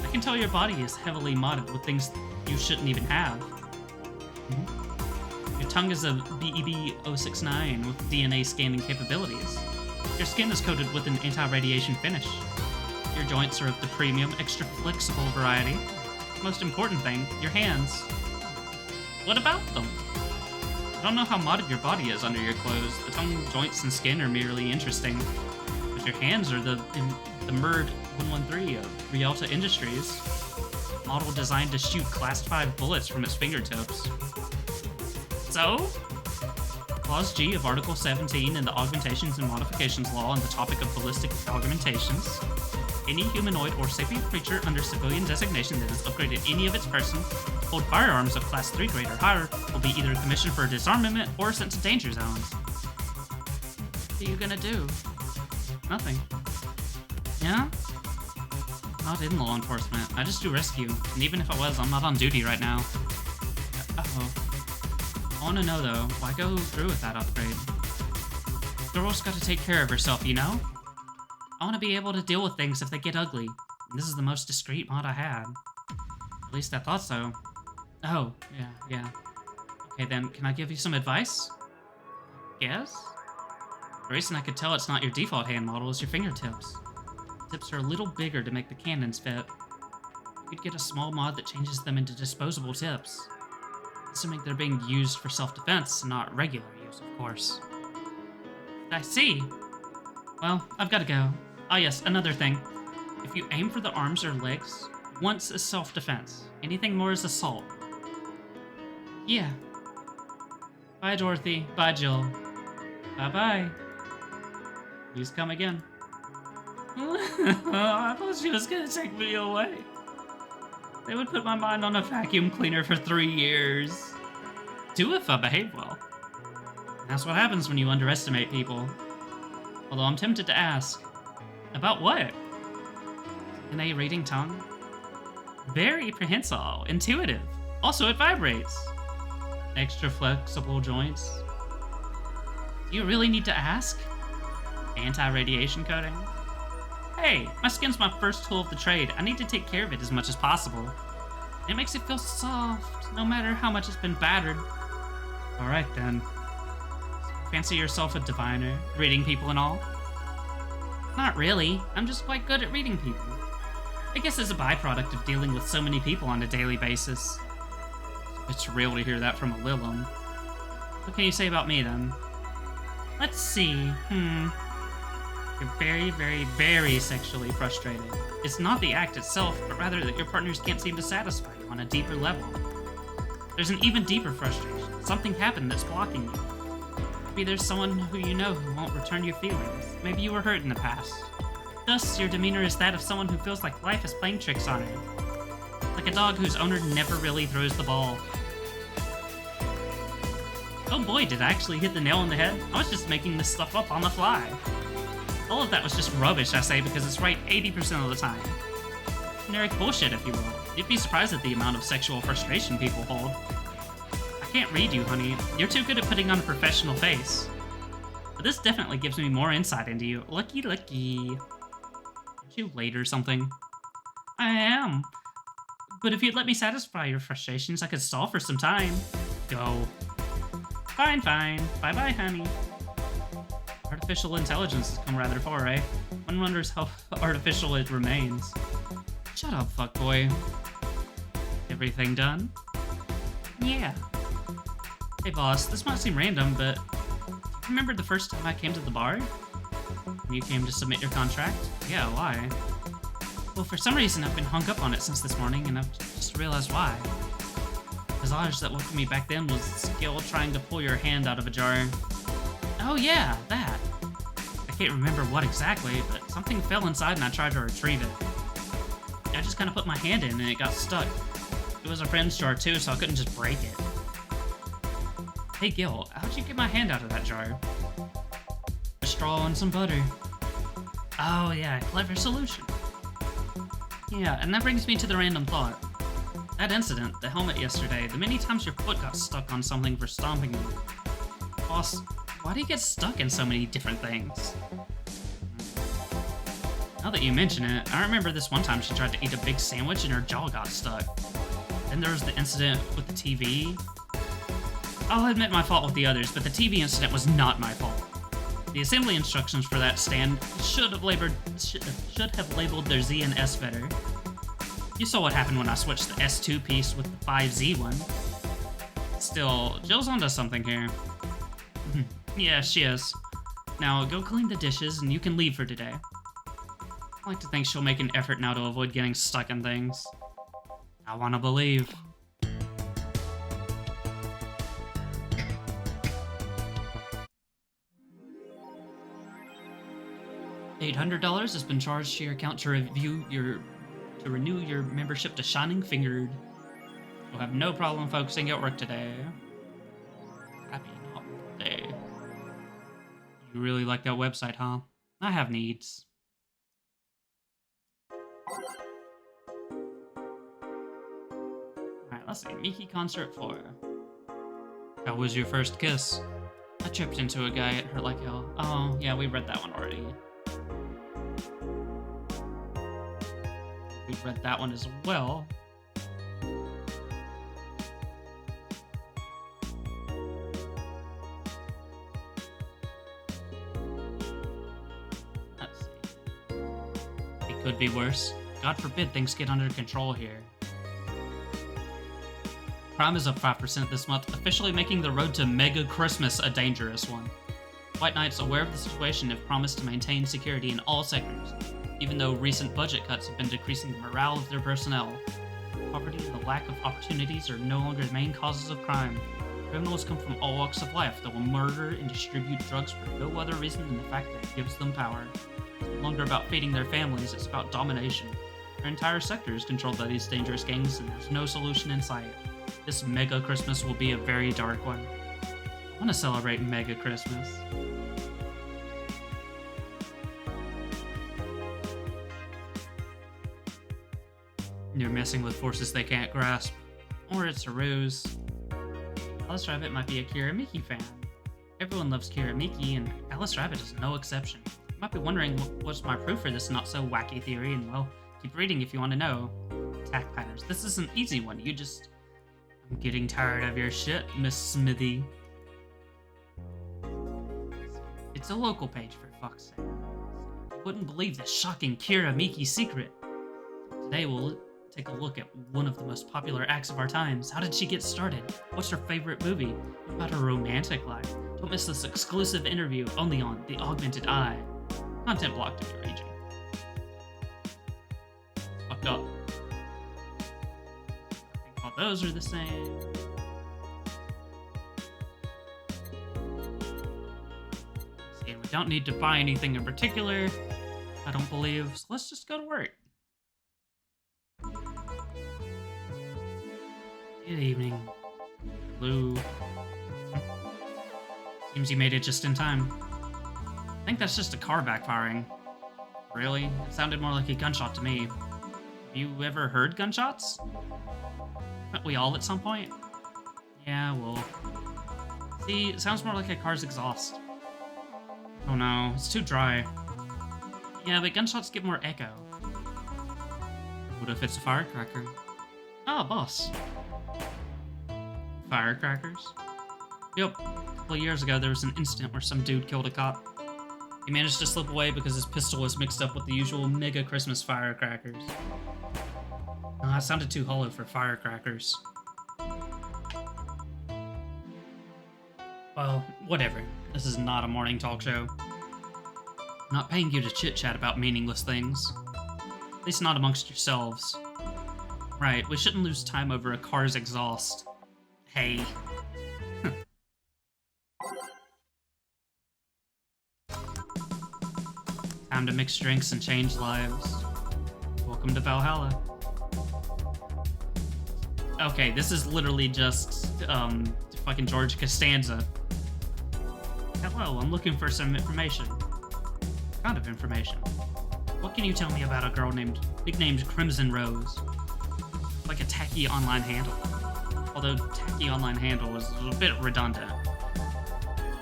I can tell your body is heavily modded with things you shouldn't even have. Your tongue is a VA-11 with DNA scanning capabilities. Your skin is coated with an anti-radiation finish. Your joints are of the premium, extra flexible variety. Most important thing, your hands. What about them? I don't know how modded your body is under your clothes. The tongue, joints, and skin are merely interesting. But your hands are the MERD 113 of Rialta Industries. Model designed to shoot Class 5 bullets from its fingertips. So? Clause G of Article 17 in the Augmentations and Modifications Law on the topic of ballistic augmentations. Any humanoid or sapient creature under civilian designation that has upgraded any of its person to hold firearms of Class 3 grade or higher will be either commissioned for disarmament or sent to danger zones. What are you gonna do? Nothing. Yeah? Not in law enforcement. I just do rescue. And even if I was, I'm not on duty right now. Uh-oh. I wanna know though, why go through with that upgrade? Girl's gotta take care of herself, you know? I want to be able to deal with things if they get ugly. And this is the most discreet mod I had. At least I thought so. Oh, yeah. Okay then, can I give you some advice? Yes? The reason I could tell it's not your default hand model is your fingertips. Tips are a little bigger to make the cannons fit. You could get a small mod that changes them into disposable tips. Assuming they're being used for self-defense, and not regular use, of course. I see. Well, I've got to go. Ah yes, another thing. If you aim for the arms or legs, once is self-defense. Anything more is assault. Yeah. Bye, Dorothy. Bye, Jill. Bye-bye. Please come again. I thought she was gonna take me away. They would put my mind on a vacuum cleaner for 3 years. Do if I behave well. That's what happens when you underestimate people. Although I'm tempted to ask. About what? An A reading tongue? Very prehensile, intuitive. Also, it vibrates. Extra flexible joints. Do you really need to ask? Anti-radiation coating? Hey, my skin's my first tool of the trade. I need to take care of it as much as possible. It makes it feel soft, no matter how much it's been battered. Alright then. Fancy yourself a diviner, reading people and all? Not really. I'm just quite good at reading people. I guess as a byproduct of dealing with so many people on a daily basis. It's real to hear that from a Lilum. What can you say about me then? Let's see. You're very, very, very sexually frustrated. It's not the act itself, but rather that your partners can't seem to satisfy you on a deeper level. There's an even deeper frustration. Something happened that's blocking you. Maybe there's someone who you know who won't return your feelings. Maybe you were hurt in the past. Thus, your demeanor is that of someone who feels like life is playing tricks on her. Like a dog whose owner never really throws the ball. Oh boy, did I actually hit the nail on the head? I was just making this stuff up on the fly. All of that was just rubbish, I say, because it's right 80% of the time. Generic bullshit, if you will. You'd be surprised at the amount of sexual frustration people hold. I can't read you, honey. You're too good at putting on a professional face. But this definitely gives me more insight into you. Lucky. Aren't you late or something? I am. But if you'd let me satisfy your frustrations, I could stall for some time. Go. Fine. Bye-bye, honey. Artificial intelligence has come rather far, eh? One wonders how artificial it remains. Shut up, fuckboy. Everything done? Yeah. Hey, boss, this might seem random, but remember the first time I came to the bar? When you came to submit your contract? Yeah, why? Well, for some reason, I've been hung up on it since this morning, and I've just realized why. The visage that woke me back then was skill trying to pull your hand out of a jar. Oh yeah, that. I can't remember what exactly, but something fell inside and I tried to retrieve it. I just kind of put my hand in and it got stuck. It was a friend's jar too, so I couldn't just break it. Hey Gil, how'd you get my hand out of that jar? A straw and some butter. Oh yeah, clever solution. Yeah, and that brings me to the random thought. That incident, the helmet yesterday, the many times your foot got stuck on something for stomping you. Boss, why do you get stuck in so many different things? Now that you mention it, I remember this one time she tried to eat a big sandwich and her jaw got stuck. Then there was the incident with the TV. I'll admit my fault with the others, but the TV incident was not my fault. The assembly instructions for that stand should have labeled their Z and S better. You saw what happened when I switched the S2 piece with the 5Z one. Still, Jill's onto something here. Yeah, she is. Now, go clean the dishes and you can leave for today. I like to think she'll make an effort now to avoid getting stuck in things. I want to believe. $800 has been charged to your account to renew your membership to Shining Fingered. You'll have no problem focusing at work today. Happy not day. You really like that website, huh? I have needs. Alright, let's see. Miki Concert 4. How was your first kiss? I tripped into a guy, it hurt like hell. Oh, yeah, we read that one already. We've read that one as well. Let's see. It could be worse. God forbid things get under control here. Crime is up 5% this month, officially making the road to Mega Christmas a dangerous one. White Knights, aware of the situation, have promised to maintain security in all sectors. even though recent budget cuts have been decreasing the morale of their personnel. Poverty and the lack of opportunities are no longer the main causes of crime. Criminals come from all walks of life that will murder and distribute drugs for no other reason than the fact that it gives them power. It's no longer about feeding their families, it's about domination. Their entire sector is controlled by these dangerous gangs, and there's no solution in sight. This Mega Christmas will be a very dark one. I want to celebrate Mega Christmas. You're messing with forces they can't grasp. Or it's a ruse. Alice Rabbit might be a Kira Miki fan. Everyone loves Kira Miki, and Alice Rabbit is no exception. You might be wondering what's my proof for this not-so-wacky theory, and well, keep reading if you want to know. Attack patterns. This is an easy one. I'm getting tired of your shit, Miss Smithy. It's a local page, for fuck's sake. You wouldn't believe this shocking Kira Miki secret. Today we'll take a look at one of the most popular acts of our times. How did she get started? What's her favorite movie? What about her romantic life? Don't miss this exclusive interview only on The Augmented Eye. Content blocked if you're raging. Fucked up. I think all those are the same. See, we don't need to buy anything in particular, I don't believe, so let's just go to work. Good evening, Lou. Seems you made it just in time. I think that's just a car backfiring. Really? It sounded more like a gunshot to me. Have you ever heard gunshots? Haven't we all at some point? Yeah, well... See, it sounds more like a car's exhaust. Oh no, it's too dry. Yeah, but gunshots give more echo. What if it's a firecracker? Ah, boss. Firecrackers? Yep. A couple of years ago, there was an incident where some dude killed a cop. He managed to slip away because his pistol was mixed up with the usual Mega Christmas firecrackers. That sounded too hollow for firecrackers. Well, whatever. This is not a morning talk show. I'm not paying you to chit-chat about meaningless things. At least not amongst yourselves. Right, we shouldn't lose time over a car's exhaust. Hey. Time to mix drinks and change lives. Welcome to Valhalla. Okay, this is literally just, fucking George Costanza. Hello, I'm looking for some information. What kind of information? What can you tell me about a girl nicknamed Crimson Rose? Like a tacky online handle. Although tacky online handle is a bit redundant.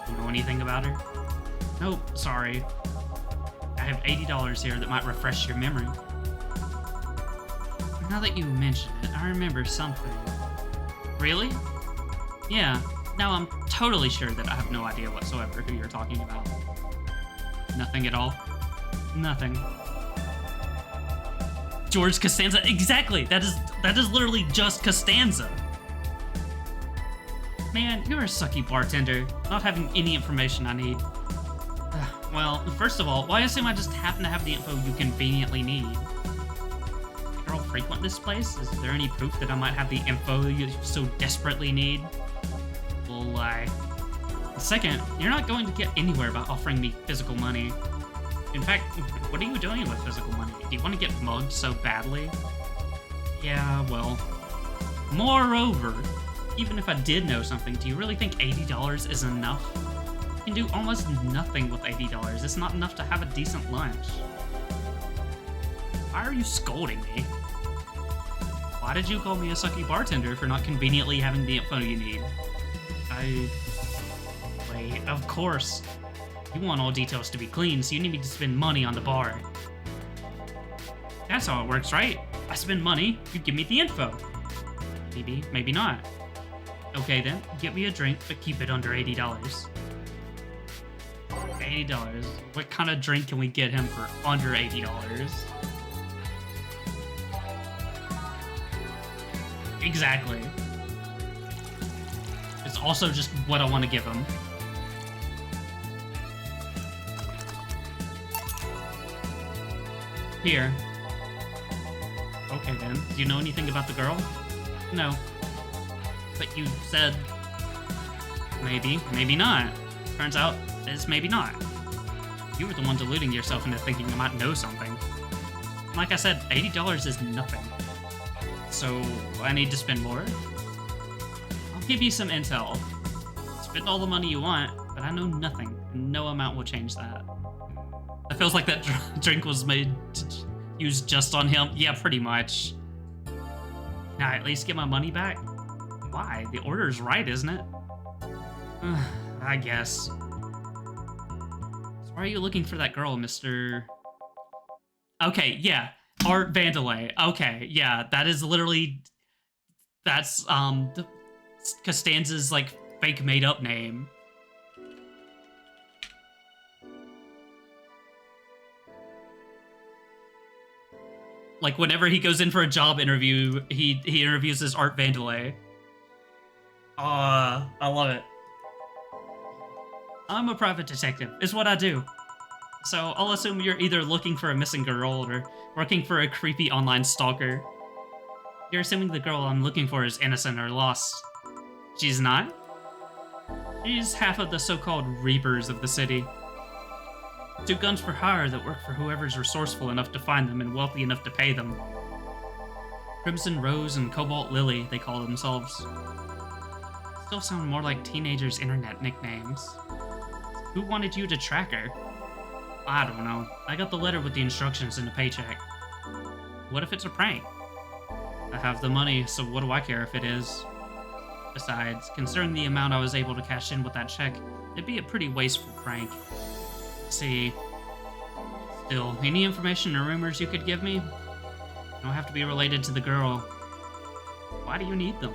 You know anything about her? Nope, sorry. I have $80 here that might refresh your memory. Now that you mention it, I remember something. Really? Yeah, now I'm totally sure that I have no idea whatsoever who you're talking about. Nothing at all? Nothing. George Costanza, exactly! That is literally just Costanza! Man, you're a sucky bartender, not having any information I need. Well, first of all, why assume I just happen to have the info you conveniently need? Does girl frequent this place? Is there any proof that I might have the info you so desperately need? Well, lie. Second, you're not going to get anywhere by offering me physical money. In fact, what are you doing with physical money? Do you want to get mugged so badly? Yeah, well... Moreover, even if I did know something, do you really think $80 is enough? You can do almost nothing with $80. It's not enough to have a decent lunch. Why are you scolding me? Why did you call me a sucky bartender for not conveniently having the info you need? Wait, of course. You want all details to be clean, so you need me to spend money on the bar. That's how it works, right? I spend money, you give me the info. Maybe, maybe not. Okay then, get me a drink, but keep it under $80. $80. What kind of drink can we get him for under $80? Exactly. It's also just what I want to give him. Here. Okay then. Do you know anything about the girl? No. But you said... maybe, maybe not. Turns out, it's maybe not. You were the one deluding yourself into thinking I might know something. Like I said, $80 is nothing. So, I need to spend more? I'll give you some intel. Spend all the money you want, but I know nothing, and no amount will change that. It feels like that drink was made to use just on him. Yeah, pretty much. Now, at least get my money back? Why? The order's right, isn't it? I guess. So why are you looking for that girl, Mr... Okay, yeah. Art Vandelay. Okay, yeah, that is literally... That's, Costanza's, like, fake made-up name. Like, whenever he goes in for a job interview, he interviews as Art Vandelay. I love it. I'm a private detective, is what I do. So I'll assume you're either looking for a missing girl or working for a creepy online stalker. You're assuming the girl I'm looking for is innocent or lost. She's not? She's half of the so-called Reapers of the city. 2 guns for hire that work for whoever's resourceful enough to find them and wealthy enough to pay them. Crimson Rose and Cobalt Lily, they call themselves. Still sound more like teenagers' internet nicknames. Who wanted you to track her? I don't know. I got the letter with the instructions and the paycheck. What if it's a prank? I have the money, so what do I care if it is? Besides, considering the amount I was able to cash in with that check, it'd be a pretty wasteful prank. See. Still, any information or rumors you could give me? Don't have to be related to the girl. Why do you need them?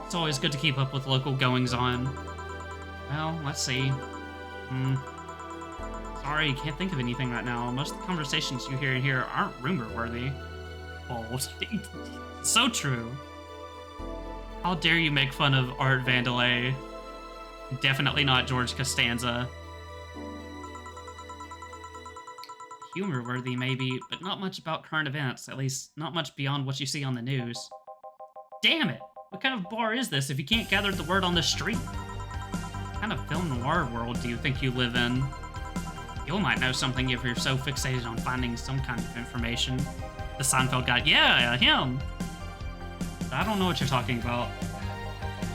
It's always good to keep up with local goings-on. Well, let's see. Sorry, can't think of anything right now. Most of the conversations you hear in here aren't rumor-worthy. Bold. So true. How dare you make fun of Art Vandelay? Definitely not George Costanza. Humor-worthy, maybe, but not much about current events. At least, not much beyond what you see on the news. Damn it! What kind of bar is this if you can't gather the word on the street? What kind of film noir world do you think you live in? You might know something if you're so fixated on finding some kind of information. The Seinfeld guy, yeah, him! I don't know what you're talking about.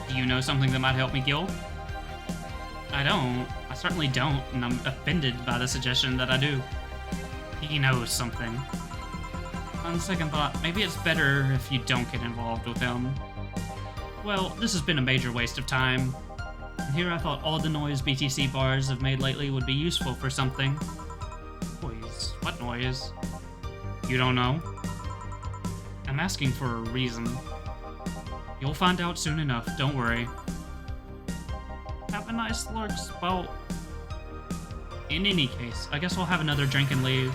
Do you know something that might help me, Gil? I don't. I certainly don't, and I'm offended by the suggestion that I do. He knows something. On second thought, maybe it's better if you don't get involved with him. Well, this has been a major waste of time. And here I thought all the noise BTC bars have made lately would be useful for something. Noise? What noise? You don't know? I'm asking for a reason. You'll find out soon enough, don't worry. Have a nice lurks, boat. In any case, I guess I'll have another drink and leave.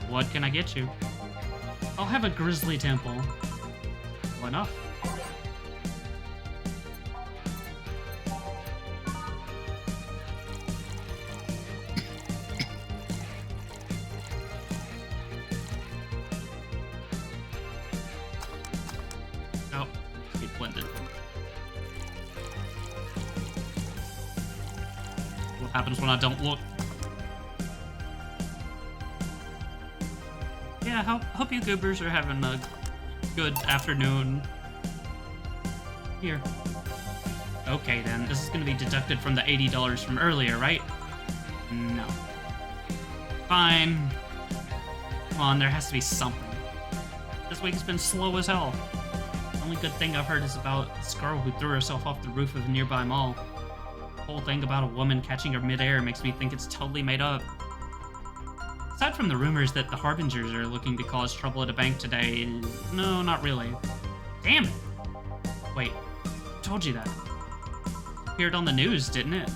What can I get you? I'll have a grizzly temple. Well enough. Oh, get blended. What happens when I don't look? Yeah, hope you goobers are having a good afternoon. Here. Okay then, this is gonna be deducted from the $80 from earlier, right? No. Fine. Come on, there has to be something. This week's been slow as hell. The only good thing I've heard is about this girl who threw herself off the roof of a nearby mall. The whole thing about a woman catching her midair makes me think it's totally made up. Aside from the rumors that the Harbingers are looking to cause trouble at a bank today, no, not really. Damn it! Wait, I told you that. It appeared on the news, didn't it?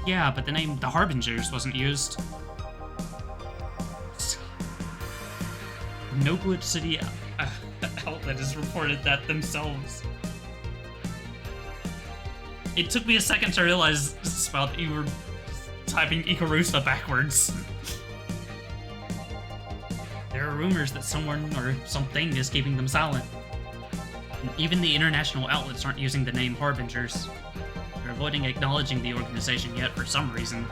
Yeah, but the name The Harbingers wasn't used. No Glitch City outlet has reported that themselves. It took me a second to realize, Spout, that you were typing Ikarusa backwards. rumors that someone or something is keeping them silent. And even the international outlets aren't using the name Harbingers. They're avoiding acknowledging the organization yet for some reason.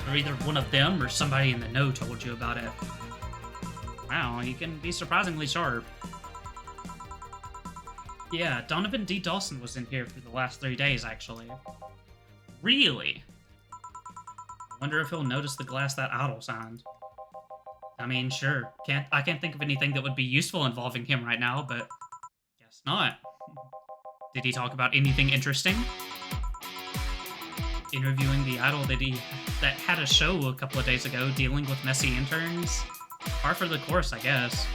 Or either one of them or somebody in the know told you about it. Wow, he can be surprisingly sharp. Yeah, Donovan D. Dawson was in here for the last 3 days, actually. Really? I wonder if he'll notice the glass that Otto signed. I mean, sure. I can't think of anything that would be useful involving him right now, but guess not. Did he talk about anything interesting? Interviewing the idol that had a show a couple of days ago dealing with messy interns? Par for the course, I guess.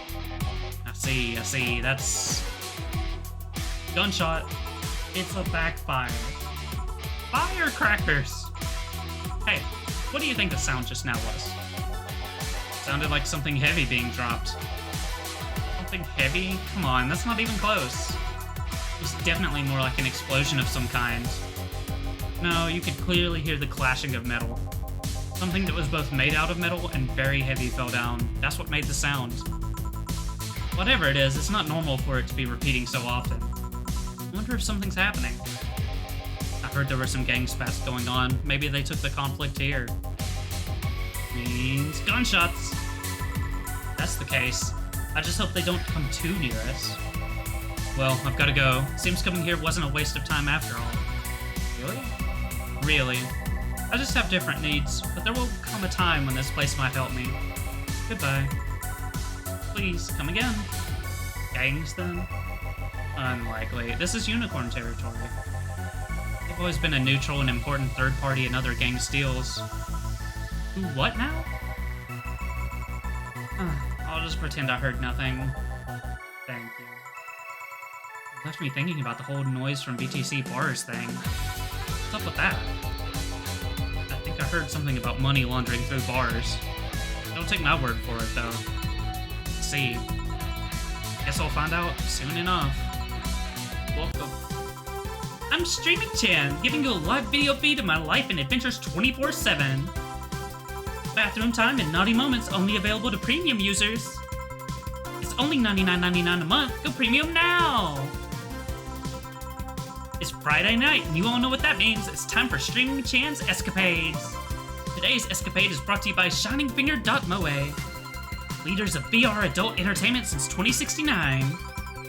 I see. That's... Gunshot. It's a backfire. Firecrackers! Hey, what do you think the sound just now was? Sounded like something heavy being dropped. Something heavy? Come on, that's not even close. It was definitely more like an explosion of some kind. No, you could clearly hear the clashing of metal. Something that was both made out of metal and very heavy fell down. That's what made the sound. Whatever it is, it's not normal for it to be repeating so often. I wonder if something's happening. I heard there were some gang spats going on. Maybe they took the conflict here. Means gunshots. If that's the case, I just hope they don't come too near us. Well, I've got to go. Seems coming here wasn't a waste of time after all. Really? Really. I just have different needs, but there will come a time when this place might help me. Goodbye. Please, come again. Gangs, then? Unlikely. This is unicorn territory. They've always been a neutral and important third party in other gang steals. Who, what now? I'll just pretend I heard nothing. Thank you. It left me thinking about the whole noise from BTC bars thing. What's up with that? I think I heard something about money laundering through bars. Don't take my word for it, though. Let's see. Guess I'll find out soon enough. Welcome. I'm Streaming Chan, giving you a live video feed of my life and adventures 24/7. Bathroom time and naughty moments only available to premium users. It's only $99.99 a month. Go premium now! It's Friday night, and you all know what that means. It's time for Streaming Chan's Escapades. Today's escapade is brought to you by ShiningFinger.moe, leaders of VR adult entertainment since 2069.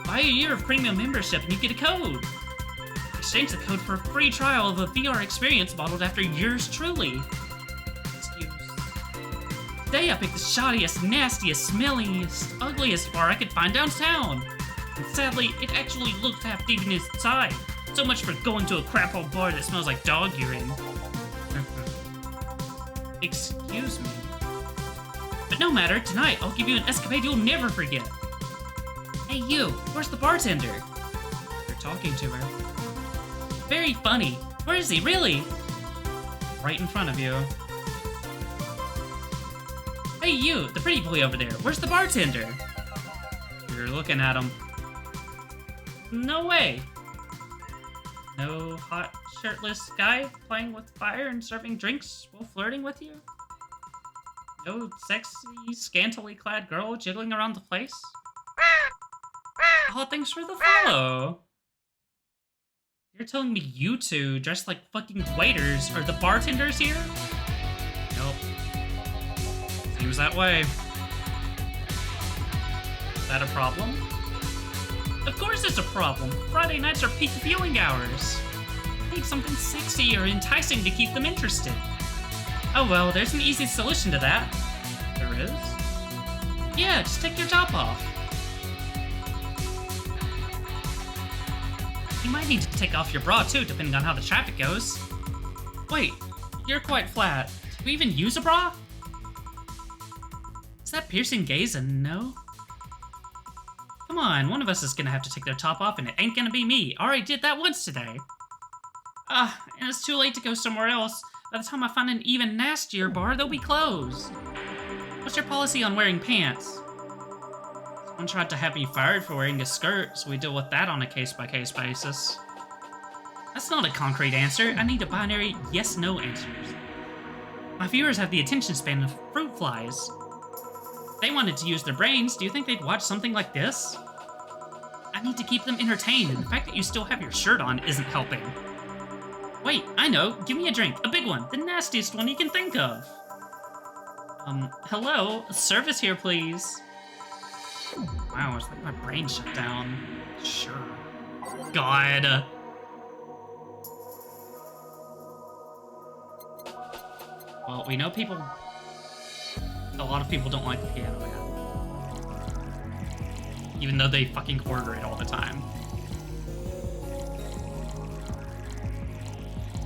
Buy a year of premium membership and you get a code. Exchange the code for a free trial of a VR experience modeled after yours truly. Today I picked the shoddiest, nastiest, smelliest, ugliest bar I could find downtown. And sadly, it actually looked half decent inside. So much for going to a crap old bar that smells like dog urine. Excuse me. But no matter, tonight I'll give you an escapade you'll never forget. Hey you, where's the bartender? You're talking to her. Very funny. Where is he, really? Right in front of you. Hey you, the pretty boy over there, where's the bartender? You're looking at him. No way. No hot, shirtless guy playing with fire and serving drinks while flirting with you? No sexy, scantily clad girl jiggling around the place? Oh, thanks for the follow. You're telling me you two, dressed like fucking waiters, are the bartenders here? Nope. Seems that way. Is that a problem? Of course it's a problem. Friday nights are peak viewing hours. I need something sexy or enticing to keep them interested. Oh well, there's an easy solution to that. There is? Yeah, just take your top off. You might need to take off your bra too, depending on how the traffic goes. Wait, you're quite flat. Do we even use a bra? Is that piercing gaze a no? Come on, one of us is gonna have to take their top off and it ain't gonna be me. I already did that once today. And it's too late to go somewhere else. By the time I find an even nastier bar, they'll be closed. What's your policy on wearing pants? Someone tried to have me fired for wearing a skirt, so we deal with that on a case-by-case basis. That's not a concrete answer. I need a binary yes-no answers. My viewers have the attention span of fruit flies. They wanted to use their brains. Do you think they'd watch something like this? I need to keep them entertained, and the fact that you still have your shirt on isn't helping. Wait, I know. Give me a drink. A big one. The nastiest one you can think of. Hello? Service here, please. Wow, it's like my brain shut down. Sure. God. Well, we know people... A lot of people don't like the piano man. Even though they fucking order it all the time.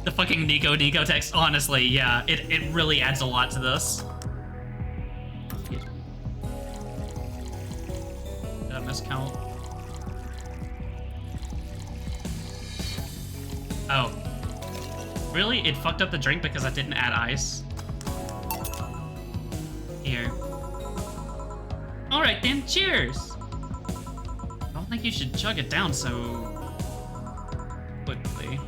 The fucking Nico text, honestly, yeah, it really adds a lot to this. Did I miscount? Oh. Really? It fucked up the drink because I didn't add ice? Here. Alright then, cheers! I don't think you should chug it down so... quickly.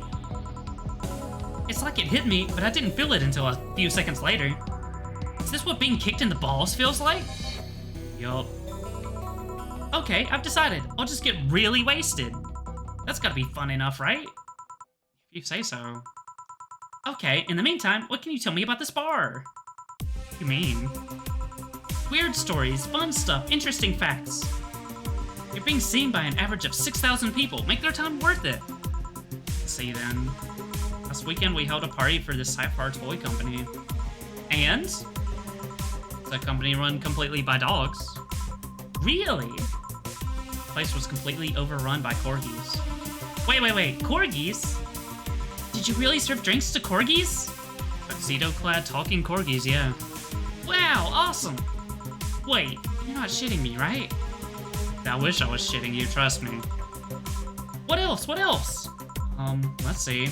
It's like it hit me, but I didn't feel it until a few seconds later. Is this what being kicked in the balls feels like? Yup. Okay, I've decided. I'll just get really wasted. That's gotta be fun enough, right? If you say so. Okay, in the meantime, what can you tell me about this bar? What do you mean? Weird stories, fun stuff, interesting facts. You're being seen by an average of 6,000 people. Make their time worth it. Let's see then. Last weekend we held a party for this sci-fi toy company. And? It's a company run completely by dogs. Really? The place was completely overrun by corgis. Wait, corgis? Did you really serve drinks to corgis? Tuxedo-clad talking corgis, yeah. Wow, awesome! Wait, you're not shitting me, right? I wish I was shitting you, trust me. What else? Let's see.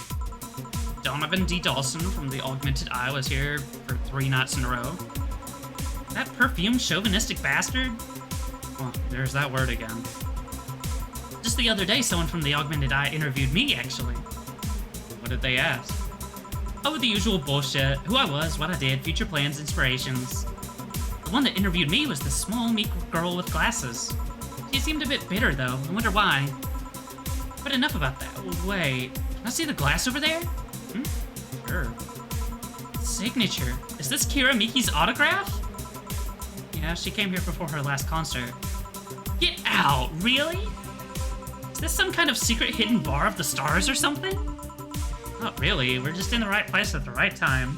Donovan D. Dawson from the Augmented Eye was here for 3 nights in a row. That perfumed chauvinistic bastard? Oh, there's that word again. Just the other day, someone from the Augmented Eye interviewed me, actually. What did they ask? Oh, the usual bullshit. Who I was, what I did, future plans, inspirations. The one that interviewed me was the small, meek girl with glasses. She seemed a bit bitter, though. I wonder why. But enough about that. Wait, can I see the glass over there? Sure. Signature. Is this Kira Miki's autograph? Yeah, she came here before her last concert. Get out! Really? Is this some kind of secret hidden bar of the stars or something? Not really. We're just in the right place at the right time.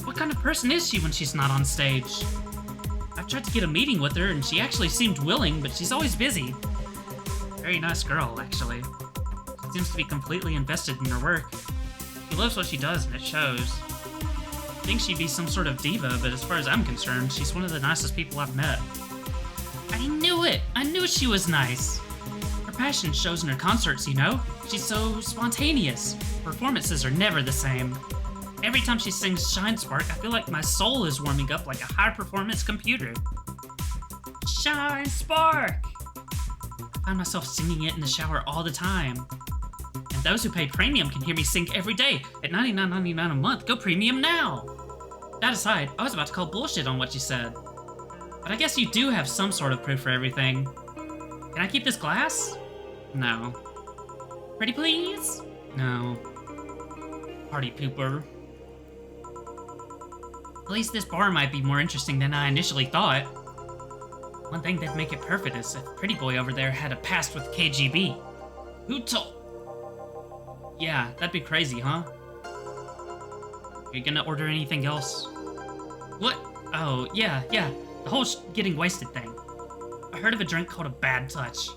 What kind of person is she when she's not on stage? I've tried to get a meeting with her, and she actually seemed willing, but she's always busy. Very nice girl, actually. She seems to be completely invested in her work. She loves what she does, and it shows. I think she'd be some sort of diva, but as far as I'm concerned, she's one of the nicest people I've met. I knew it! I knew she was nice! Her passion shows in her concerts, you know? She's so spontaneous. Performances are never the same. Every time she sings Shine Spark, I feel like my soul is warming up like a high-performance computer. Shine Spark! I find myself singing it in the shower all the time. And those who pay premium can hear me sing every day at $99.99 a month. Go premium now! That aside, I was about to call bullshit on what you said. But I guess you do have some sort of proof for everything. Can I keep this glass? No. Pretty please? No. Party pooper. At least this bar might be more interesting than I initially thought. One thing that'd make it perfect is if Pretty Boy over there had a past with KGB. Who told? Yeah, that'd be crazy, huh? Are you gonna order anything else? What? Oh, yeah. The whole getting wasted thing. I heard of a drink called a Bad Touch.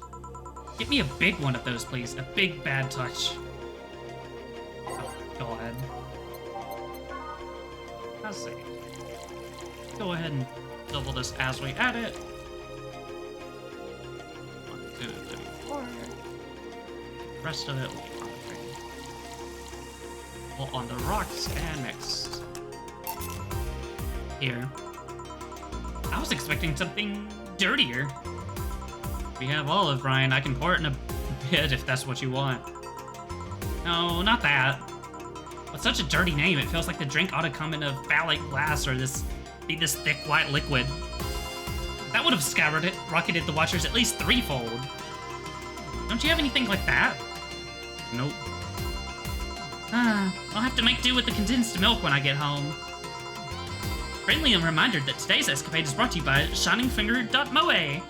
Get me a big one of those, please. A big Bad Touch. Oh, God. Let's see. Go ahead and double this as we add it. 1, 2, 3, 4. The rest of it will be fine. On the rocks and next. Here. I was expecting something dirtier. We have olive, Ryan. I can pour it in a bit if that's what you want. No, not that. With such a dirty name, it feels like the drink ought to come in a phallic glass or be this thick white liquid. That would have rocketed the watchers at least threefold. Don't you have anything like that? Nope. I'll have to make do with the condensed milk when I get home. Friendly and reminder that today's escapade is brought to you by ShiningFinger.moe.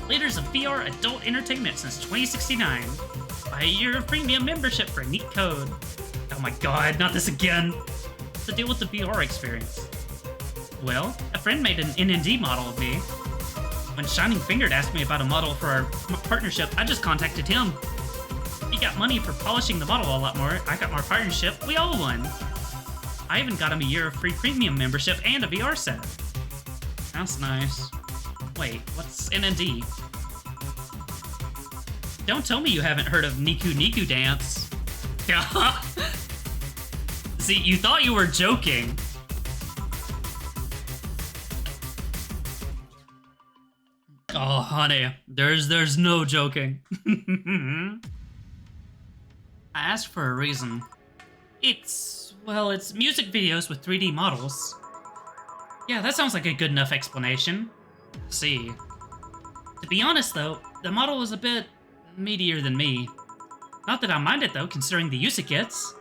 Leaders of VR adult entertainment since 2069. Buy a year of premium membership for a neat code. Oh my god, not this again. What's the deal with the VR experience? Well, a friend made an NND model of me. When Shining Fingered asked me about a model for our partnership, I just contacted him. He got money for polishing the model a lot more. I got more partnership. We all won. I even got him a year of free premium membership and a VR set. That's nice. Wait, what's NND? Don't tell me you haven't heard of Niku Niku Dance. See, you thought you were joking. Oh, honey, there's no joking. I asked for a reason. It's music videos with 3D models. Yeah, that sounds like a good enough explanation. See. To be honest, though, the model was a bit meatier than me. Not that I mind it, though, considering the use it gets.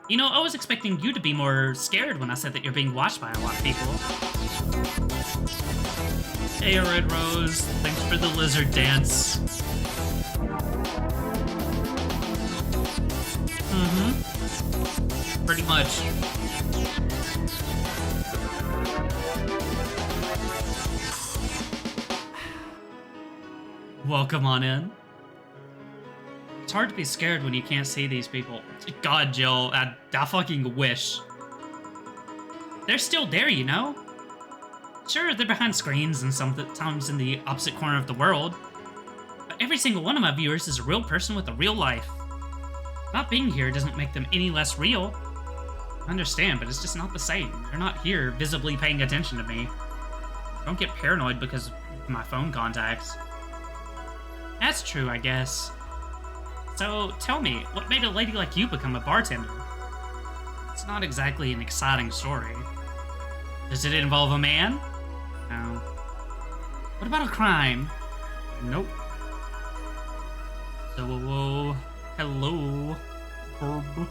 You know, I was expecting you to be more scared when I said that you're being watched by a lot of people. Hey, Red Rose. Thanks for the lizard dance. Pretty much. Welcome on in. It's hard to be scared when you can't see these people. God, Jill, I fucking wish. They're still there, you know? Sure, they're behind screens and sometimes in the opposite corner of the world, but every single one of my viewers is a real person with a real life. Not being here doesn't make them any less real. I understand, but it's just not the same. They're not here visibly paying attention to me. Don't get paranoid because of my phone contacts. That's true, I guess. So, tell me, what made a lady like you become a bartender? It's not exactly an exciting story. Does it involve a man? No. What about a crime? Nope. So, hello, Herb.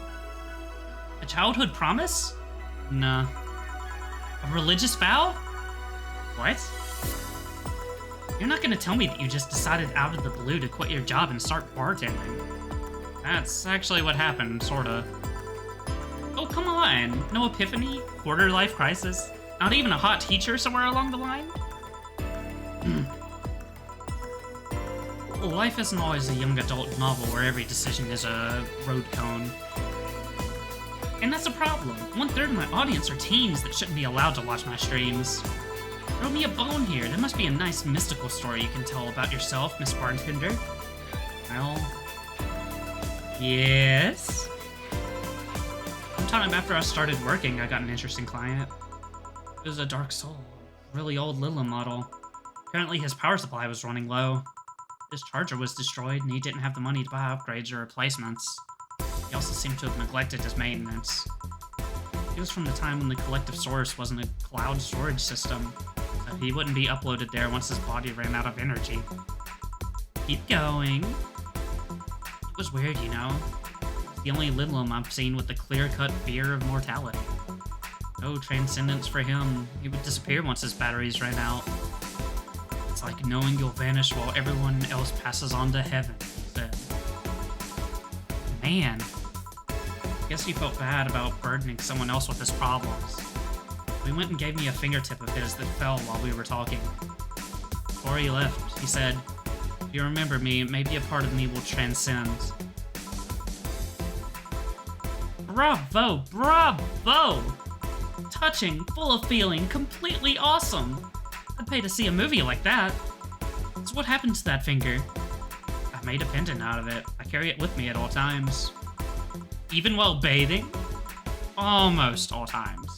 A childhood promise? Nah. A religious vow? What? You're not gonna tell me that you just decided out of the blue to quit your job and start bartending. That's actually what happened, sorta. Oh, come on. No epiphany? Quarter life crisis? Not even a hot teacher somewhere along the line? Life isn't always a young adult novel where every decision is a road cone. And that's a problem. 1/3 of my audience are teens that shouldn't be allowed to watch my streams. Throw me a bone here. There must be a nice mystical story you can tell about yourself, Miss Bartender. Well... yes? Sometime after I started working, I got an interesting client. It was a dark soul. Really old Lila model. Apparently his power supply was running low. His charger was destroyed, and he didn't have the money to buy upgrades or replacements. He also seemed to have neglected his maintenance. He was from the time when the collective source wasn't a cloud storage system, so he wouldn't be uploaded there once his body ran out of energy. Keep going. It was weird, you know? The only Lidlum I've seen with the clear-cut fear of mortality. No transcendence for him. He would disappear once his batteries ran out. It's like knowing you'll vanish while everyone else passes on to heaven, he said. Man. I guess he felt bad about burdening someone else with his problems. He went and gave me a fingertip of his that fell while we were talking. Before he left, he said, "If you remember me, maybe a part of me will transcend." Bravo! Bravo! Touching, full of feeling, completely awesome! I'd pay to see a movie like that. So what happened to that finger? I made a pendant out of it. I carry it with me at all times. Even while bathing? Almost all times.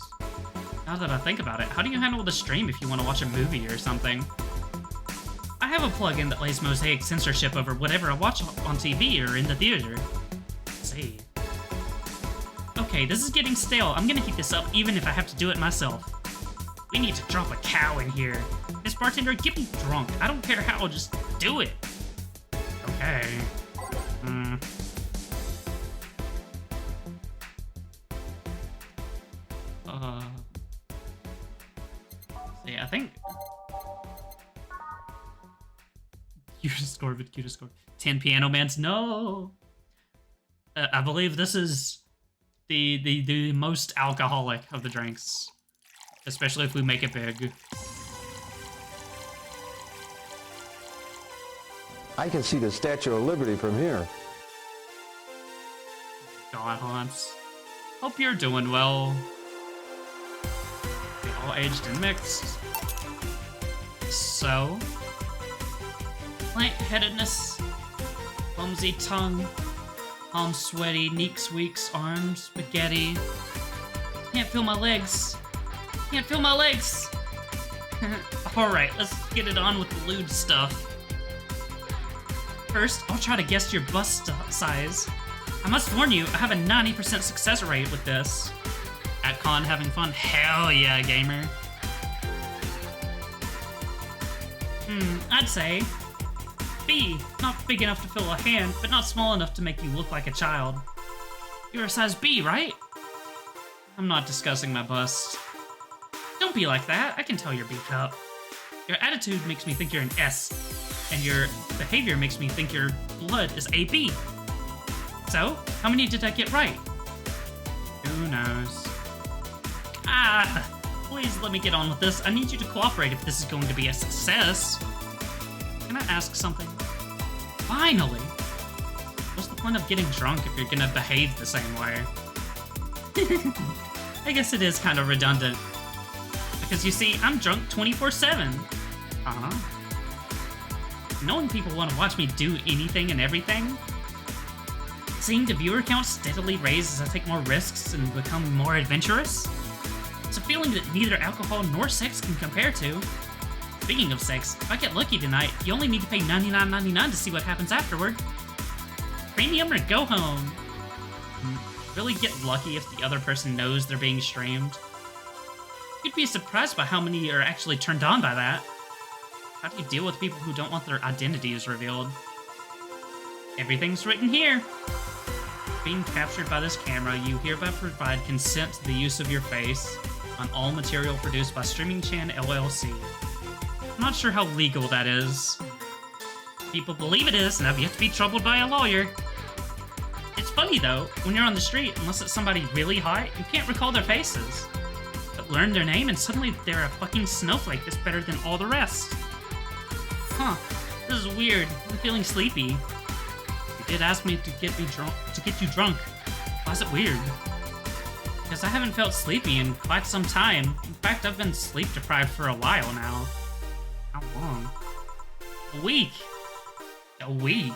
Now that I think about it, how do you handle the stream if you want to watch a movie or something? I have a plugin that lays mosaic censorship over whatever I watch on TV or in the theater. Let's see. Okay, this is getting stale. I'm gonna keep this up even if I have to do it myself. We need to drop a cow in here. Miss Bartender, get me drunk. I don't care how, just do it. Okay. See, I think... Cutest score, but cutest score. 10 Piano Mans, no! I believe this is the most alcoholic of the drinks. Especially if we make it big. I can see the Statue of Liberty from here. God, Hans. Hope you're doing well. All aged and mixed. So... light-headedness, clumsy tongue, palms sweaty, neeks, weeks, arms, spaghetti. Can't feel my legs. Can't feel my legs. Alright, let's get it on with the lewd stuff. First, I'll try to guess your bust size. I must warn you, I have a 90% success rate with this. At con, having fun? Hell yeah, gamer. I'd say B. Not big enough to fill a hand, but not small enough to make you look like a child. You're a size B, right? I'm not discussing my bust. Don't be like that. I can tell you're beat up. Your attitude makes me think you're an S, and your behavior makes me think your blood is AB. So, how many did I get right? Who knows? Please let me get on with this. I need you to cooperate if this is going to be a success. Can I ask something? Finally! What's the point of getting drunk if you're gonna behave the same way? I guess it is kind of redundant. Because you see, I'm drunk 24/7. Knowing people want to watch me do anything and everything. Seeing the viewer count steadily raise as I take more risks and become more adventurous. It's a feeling that neither alcohol nor sex can compare to. Speaking of sex, if I get lucky tonight, you only need to pay $99.99 to see what happens afterward. Premium or go home. Really get lucky if the other person knows they're being streamed. You'd be surprised by how many are actually turned on by that. How do you deal with people who don't want their identities revealed? Everything's written here. Being captured by this camera, you hereby provide consent to the use of your face on all material produced by Streaming Chan LLC. I'm not sure how legal that is. People believe it is, and have yet to be troubled by a lawyer. It's funny though, when you're on the street, unless it's somebody really hot, you can't recall their faces. But learn their name and suddenly they're a fucking snowflake that's better than all the rest. Huh, this is weird. I'm feeling sleepy. You did ask me to get you drunk. Why is it weird? Because I haven't felt sleepy in quite some time. In fact, I've been sleep deprived for a while now. How long? A week. A week.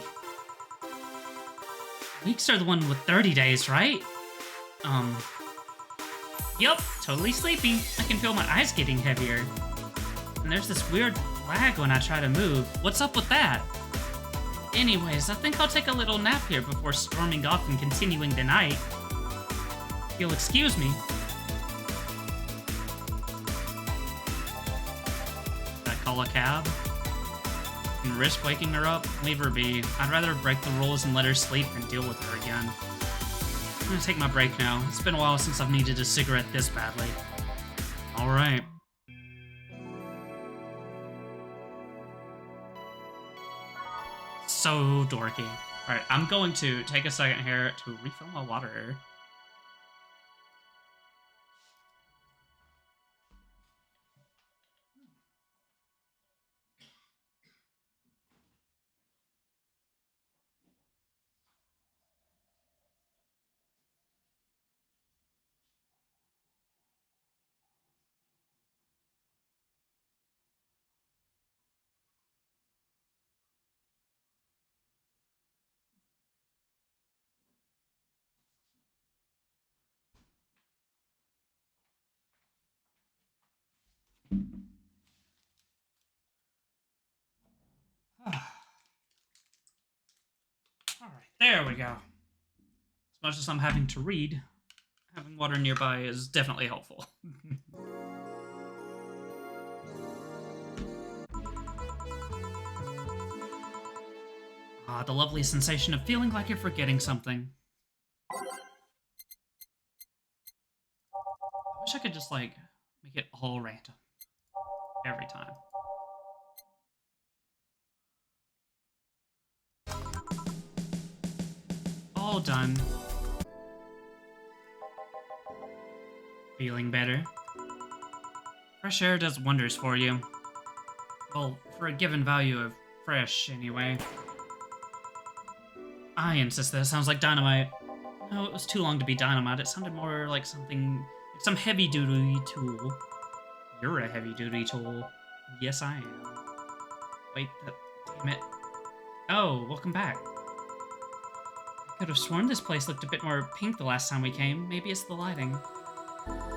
Weeks are the one with 30 days, right? Yup, totally sleepy. I can feel my eyes getting heavier. And there's this weird lag when I try to move. What's up with that? Anyways, I think I'll take a little nap here before storming off and continuing the night. If you'll excuse me. Should I call a cab? And risk waking her up? Leave her be. I'd rather break the rules and let her sleep than deal with her again. I'm gonna take my break now. It's been a while since I've needed a cigarette this badly. Alright. So dorky. Alright, I'm going to take a second here to refill my water. Alright, there we go. As much as I'm having to read, having water nearby is definitely helpful. Ah, the lovely sensation of feeling like you're forgetting something. I wish I could just, like, make it all random. Every time. All done. Feeling better? Fresh air does wonders for you. Well, for a given value of fresh, anyway. I insist that it sounds like dynamite. No, it was too long to be dynamite. It sounded more like something... like some heavy-duty tool. You're a heavy-duty tool. Yes, I am. Wait, damn it. Oh, welcome back. I could have sworn this place looked a bit more pink the last time we came. Maybe it's the lighting.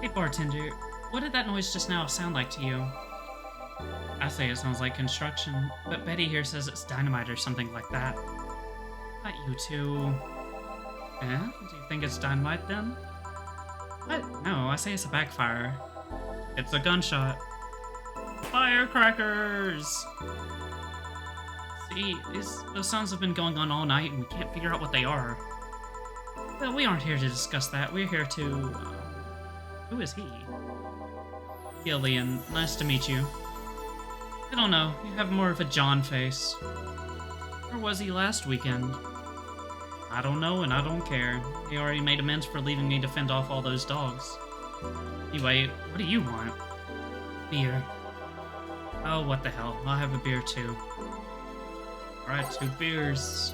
Hey, bartender, what did that noise just now sound like to you? I say it sounds like construction, but Betty here says it's dynamite or something like that. Not you two. Eh? Do you think it's dynamite then? What? No, I say it's a backfire. It's a gunshot. Firecrackers! See, those sounds have been going on all night and we can't figure out what they are. Well, we aren't here to discuss that. We're here to... who is he? Gillian, nice to meet you. I don't know, you have more of a John face. Where was he last weekend? I don't know and I don't care. He already made amends for leaving me to fend off all those dogs. Anyway, what do you want? Beer. Oh, what the hell. I'll have a beer too. Alright, 2 beers.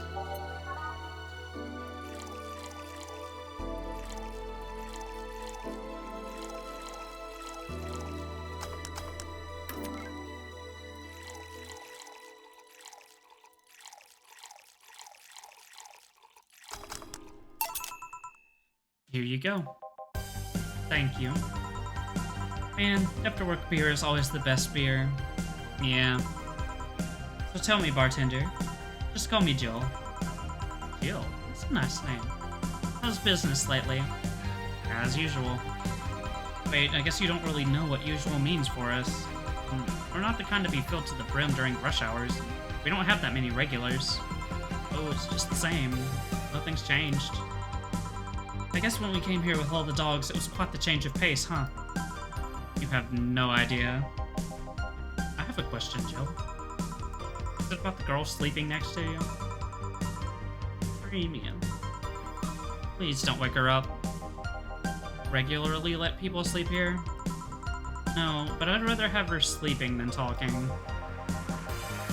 Here you go. Thank you. Man, after work beer is always the best beer. Yeah. So tell me, bartender. Just call me Jill. Jill? That's a nice name. How's business lately? As usual. Wait, I guess you don't really know what usual means for us. We're not the kind to be filled to the brim during rush hours. We don't have that many regulars. Oh, it's just the same. Nothing's changed. I guess when we came here with all the dogs, it was quite the change of pace, huh? You have no idea. I have a question, Jill. Is it about the girl sleeping next to you? Premium. Please don't wake her up. Regularly let people sleep here? No, but I'd rather have her sleeping than talking.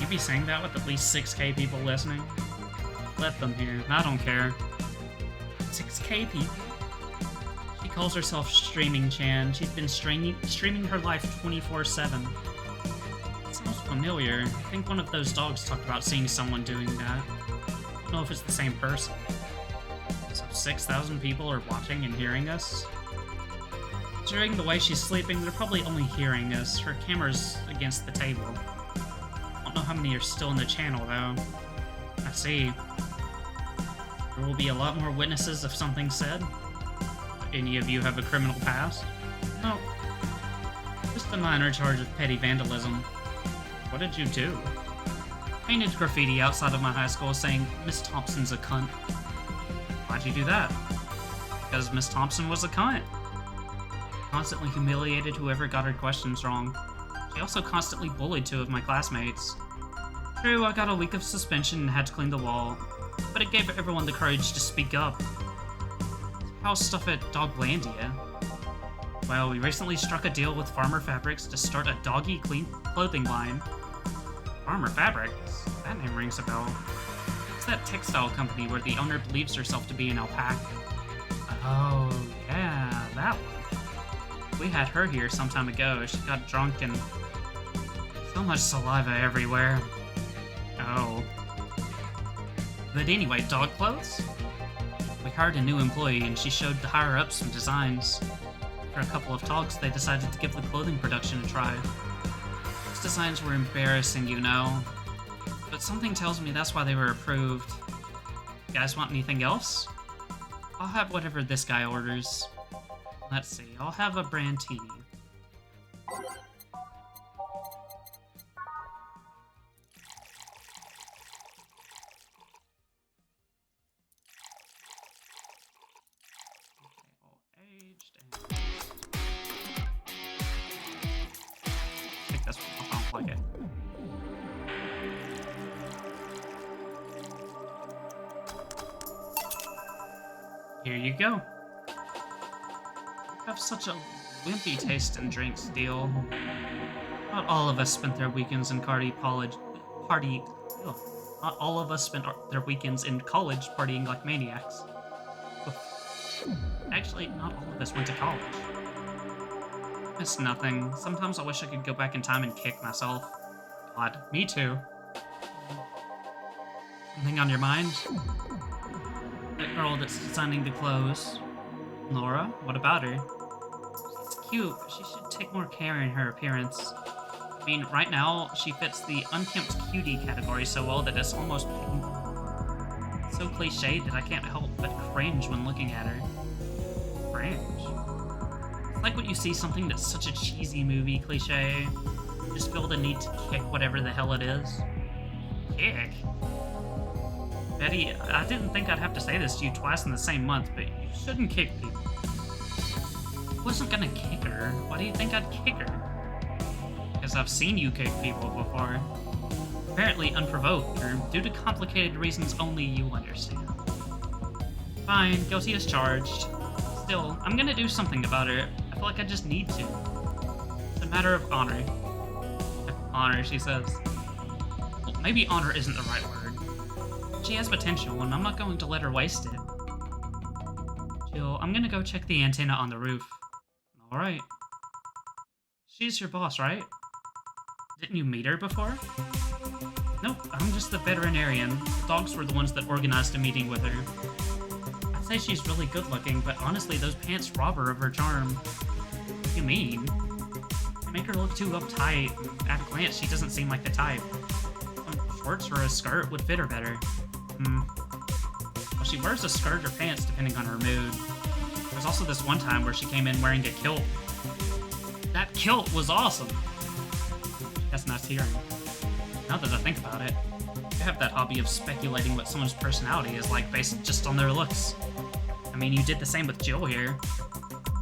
You be saying that with at least 6K people listening? Let them hear. I don't care. 6K people? She calls herself Streaming Chan. She's been streaming her life 24/7. It sounds familiar. I think one of those dogs talked about seeing someone doing that. I don't know if it's the same person. So 6,000 people are watching and hearing us? Considering the way she's sleeping, they're probably only hearing us. Her camera's against the table. I don't know how many are still in the channel, though. I see. There will be a lot more witnesses if something's said. Any of you have a criminal past? No. Just a minor charge of petty vandalism. What did you do? Painted graffiti outside of my high school saying, Miss Thompson's a cunt. Why'd you do that? Because Miss Thompson was a cunt. Constantly humiliated whoever got her questions wrong. She also constantly bullied 2 of my classmates. True, I got a week of suspension and had to clean the wall, but it gave everyone the courage to speak up. How's stuff at Doglandia? Well, we recently struck a deal with Farmer Fabrics to start a doggy clothing line. Farmer Fabrics? That name rings a bell. It's that textile company where the owner believes herself to be an alpaca. Oh, yeah, that one. We had her here some time ago. She got drunk and... so much saliva everywhere. Oh. But anyway, dog clothes? We hired a new employee and she showed the higher-ups some designs. After a couple of talks, they decided to give the clothing production a try. Those designs were embarrassing, you know. But something tells me that's why they were approved. You guys want anything else? I'll have whatever this guy orders. Let's see, I'll have a Brandini. Here you go. You have such a wimpy taste in drinks, Deal. Not all of us spent their weekends in ugh. Not all of us spent their weekends in college partying like maniacs. Actually, not all of us went to college. It's nothing. Sometimes I wish I could go back in time and kick myself. God, me too. Something on your mind? That girl that's designing the clothes. Laura, what about her? She's cute, but she should take more care in her appearance. I mean, right now, she fits the unkempt cutie category so well that it's almost painful. It's so cliched that I can't help but cringe when looking at her. Cringe? It's like when you see something that's such a cheesy movie cliche, you just feel the need to kick whatever the hell it is. Kick? Betty, I didn't think I'd have to say this to you twice in the same month, but you shouldn't kick people. I wasn't gonna kick her. Why do you think I'd kick her? Because I've seen you kick people before. Apparently unprovoked, or due to complicated reasons only you understand. Fine, guilty as charged. Still, I'm gonna do something about it. I feel like I just need to. It's a matter of honor. Honor, she says. Well, maybe honor isn't the right word. She has potential, and I'm not going to let her waste it. Jill, I'm gonna go check the antenna on the roof. Alright. She's your boss, right? Didn't you meet her before? Nope, I'm just the veterinarian. The dogs were the ones that organized a meeting with her. I'd say she's really good looking, but honestly, those pants rob her of her charm. What do you mean? They make her look too uptight. At a glance, she doesn't seem like the type. Some shorts or a skirt would fit her better. Well, she wears a skirt or pants depending on her mood. There's also this one time where she came in wearing a kilt. That kilt was awesome! That's nice hearing. Now that I think about it, you have that hobby of speculating what someone's personality is like based just on their looks. I mean, you did the same with Jill here.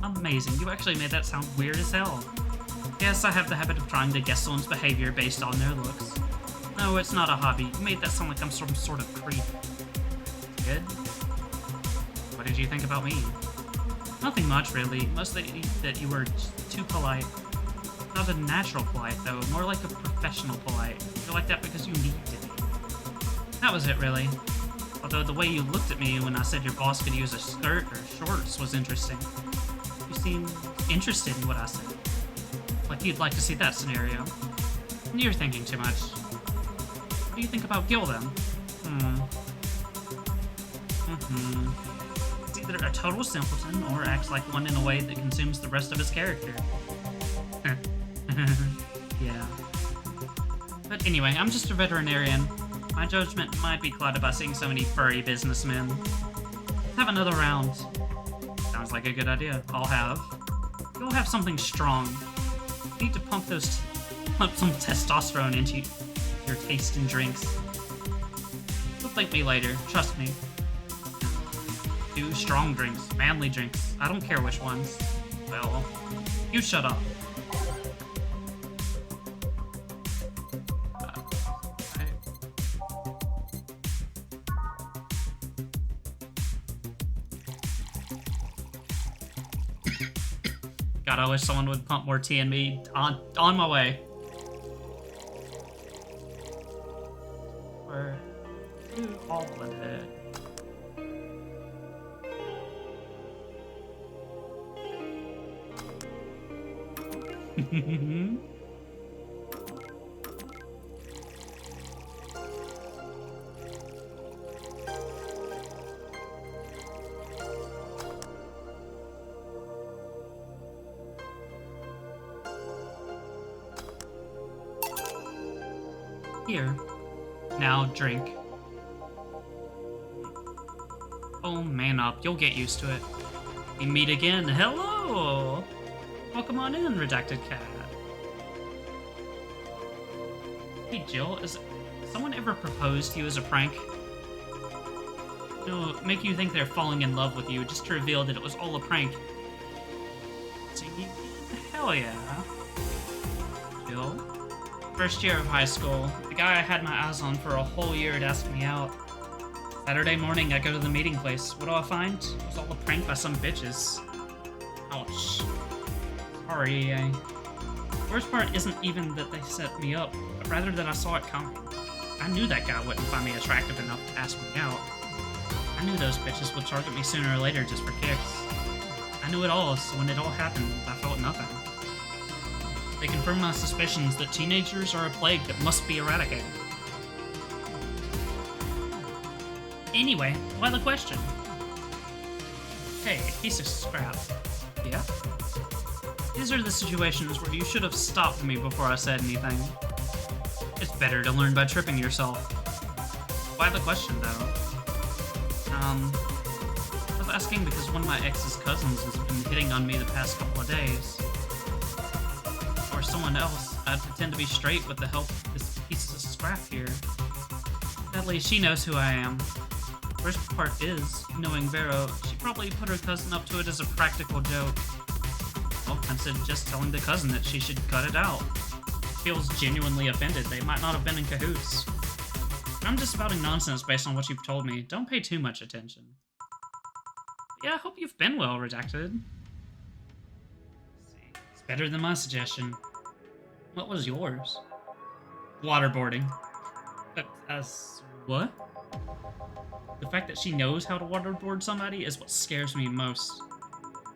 Amazing, you actually made that sound weird as hell. Yes, I have the habit of trying to guess someone's behavior based on their looks. No, it's not a hobby. You made that sound like I'm some sort of creep. Good? What did you think about me? Nothing much, really. Mostly that you were too polite. Not a natural polite, though. More like a professional polite. You're like that because you need to be. That was it, really. Although the way you looked at me when I said your boss could use a skirt or shorts was interesting. You seemed interested in what I said. Like you'd like to see that scenario. You're thinking too much. What do you think about Gil, then? He's either a total simpleton or acts like one in a way that consumes the rest of his character. Yeah. But anyway, I'm just a veterinarian. My judgment might be clouded by seeing so many furry businessmen. Let's have another round. Sounds like a good idea. I'll have. You'll have something strong. You need to pump some testosterone into your taste in drinks. You'll thank me later, trust me. 2 strong drinks, manly drinks. I don't care which ones. Well, you shut up. God, I wish someone would pump more tea in me. On my way. We're all blended. Here. Now drink. Oh, man up. You'll get used to it. We meet again. Hello! Welcome on in, Redacted Cat. Hey, Jill, has someone ever proposed to you as a prank? It'll make you think they're falling in love with you just to reveal that it was all a prank. See? Hell yeah. Jill? First year of high school. The guy I had my eyes on for a whole year had asked me out. Saturday morning, I go to the meeting place. What do I find? It was all a prank by some bitches. Ouch. Sorry, Worst part isn't even that they set me up, but rather that I saw it coming. I knew that guy wouldn't find me attractive enough to ask me out. I knew those bitches would target me sooner or later just for kicks. I knew it all, so when it all happened, I felt nothing. They confirmed my suspicions that teenagers are a plague that must be eradicated. Anyway, why the question? Hey, piece of scrap. Yeah? These are the situations where you should have stopped me before I said anything. It's better to learn by tripping yourself. Why the question, though? I was asking because one of my ex's cousins has been hitting on me the past couple of days. Or someone else, I'd pretend to be straight with the help of this piece of scrap here. Sadly, she knows who I am. Worst part is, knowing Vero, she probably put her cousin up to it as a practical joke. Well, instead of just telling the cousin that she should cut it out. Feels genuinely offended. They might not have been in cahoots. I'm just spouting nonsense based on what you've told me. Don't pay too much attention. Yeah, I hope you've been well, Redacted. Let's see. It's better than my suggestion. What was yours? Waterboarding. What? The fact that she knows how to waterboard somebody is what scares me most.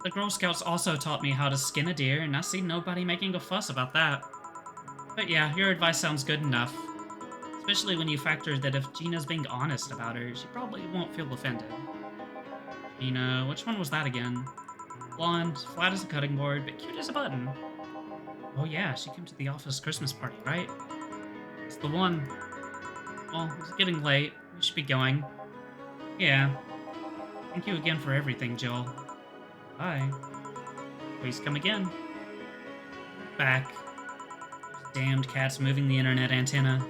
The Girl Scouts also taught me how to skin a deer, and I see nobody making a fuss about that. But yeah, your advice sounds good enough. Especially when you factor that if Gina's being honest about her, she probably won't feel offended. Gina, which one was that again? Blonde, flat as a cutting board, but cute as a button. Oh yeah, she came to the office Christmas party, right? It's the one. Well, it's getting late. We should be going. Yeah. Thank you again for everything, Jill. Bye. Please come again. Back. Damned cats moving the internet antenna.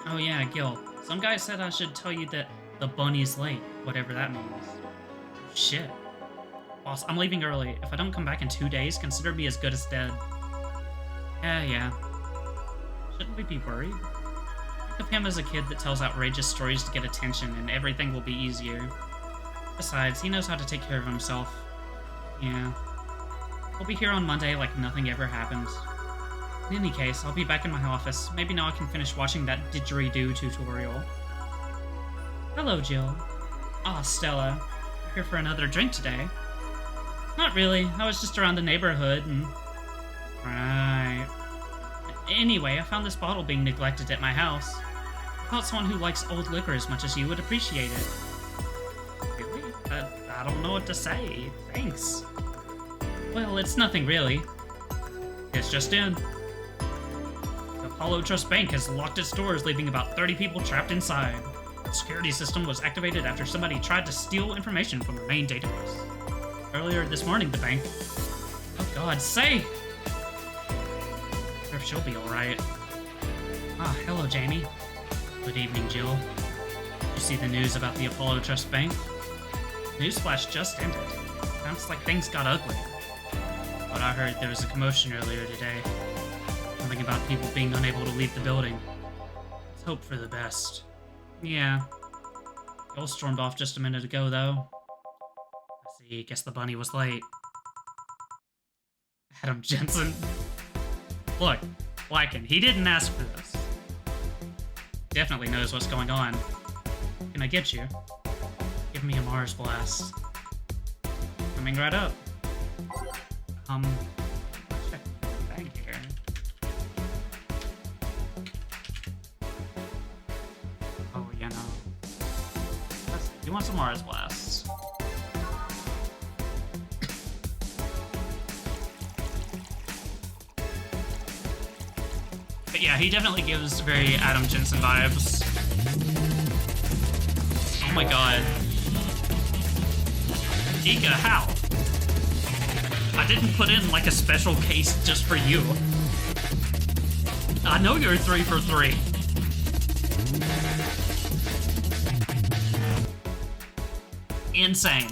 Oh yeah, Gil. Some guy said I should tell you that the bunny's late, whatever that means. Shit. Boss, I'm leaving early. If I don't come back in 2 days, consider me as good as dead. Yeah. Shouldn't we be worried? Think of him as a kid that tells outrageous stories to get attention and everything will be easier. Besides, he knows how to take care of himself. Yeah. We'll be here on Monday like nothing ever happened. In any case, I'll be back in my office. Maybe now I can finish watching that didgeridoo tutorial. Hello, Jill. Ah, Stella. You're here for another drink today? Not really. I was just around the neighborhood and... Right. Anyway, I found this bottle being neglected at my house. I thought someone who likes old liquor as much as you would appreciate it. Really? I don't know what to say. Thanks. Well, it's nothing really. It's just in. The Apollo Trust Bank has locked its doors, leaving about 30 people trapped inside. The security system was activated after somebody tried to steal information from the main database. Earlier this morning, the bank... Oh God, say! I wonder if she'll be alright. Ah, hello, Jamie. Good evening, Jill. Did you see the news about the Apollo Trust Bank? Newsflash just ended. Sounds like things got ugly. But I heard there was a commotion earlier today. Something about people being unable to leave the building. Let's hope for the best. Yeah. Joel stormed off just a minute ago, though. I see, guess the bunny was late. Adam Jensen. Look, Lycan, he didn't ask for this. Definitely knows what's going on. Can I get you? Give me a Mars blast. Coming right up. Check the bag here. Oh, you know. You want some Mars blasts? But yeah, he definitely gives very Adam Jensen vibes. Oh my god. Ika, how? I didn't put in like a special case just for you. I know you're 3 for 3. Insane.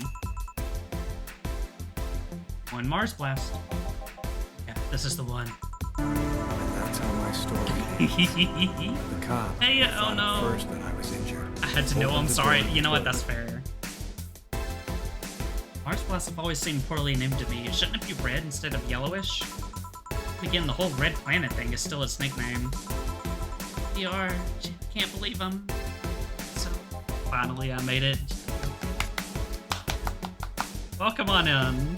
One Mars blast. Yeah, this is the one. That's how my story ends. The cop Hey, oh no. first that I was injured. had to know. I'm sorry. You know what? That's fair. Mars blasts have always seemed poorly named to me. Shouldn't it be red instead of yellowish? Again, the whole red planet thing is still its nickname. PR, can't believe him. So, finally I made it. Welcome on in.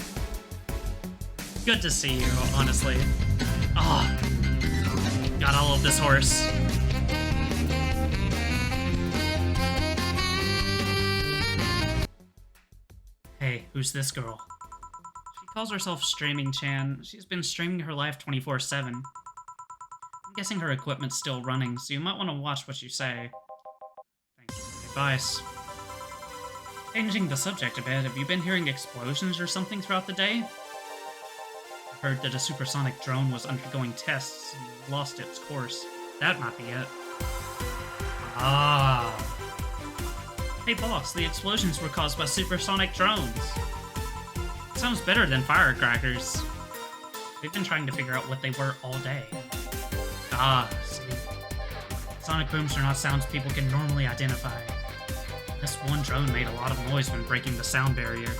Good to see you, honestly. Oh, got all of this horse. Hey, who's this girl? She calls herself Streaming Chan. She's been streaming her life 24/7. I'm guessing her equipment's still running, so you might want to watch what you say. Thanks for the advice. Changing the subject a bit, have you been hearing explosions or something throughout the day? I heard that a supersonic drone was undergoing tests and lost its course. That might be it. Ah. Hey boss, the explosions were caused by supersonic drones. Sounds better than firecrackers. We've been trying to figure out what they were all day. Ah, see. Sonic booms are not sounds people can normally identify. This one drone made a lot of noise when breaking the sound barrier.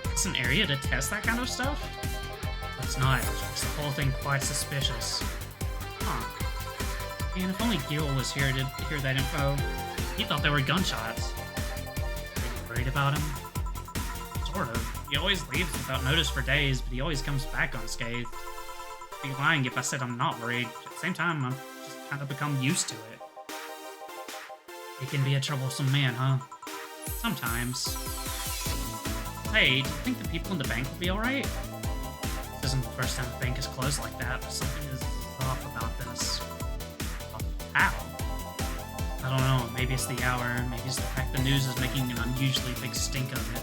It's an area to test that kind of stuff? It's not. It makes the whole thing quite suspicious. Huh. And if only Gil was here to hear that info. He thought they were gunshots. Are you worried about him? Sort of. He always leaves without notice for days, but he always comes back unscathed. I'd be lying if I said I'm not worried. At the same time, I've just kind of become used to it. He can be a troublesome man, huh? Sometimes. Hey, do you think the people in the bank will be alright? This isn't the first time the bank is closed like that, but something is off about this. How? I don't know, maybe it's the hour, maybe it's the fact the news is making an unusually big stink of it.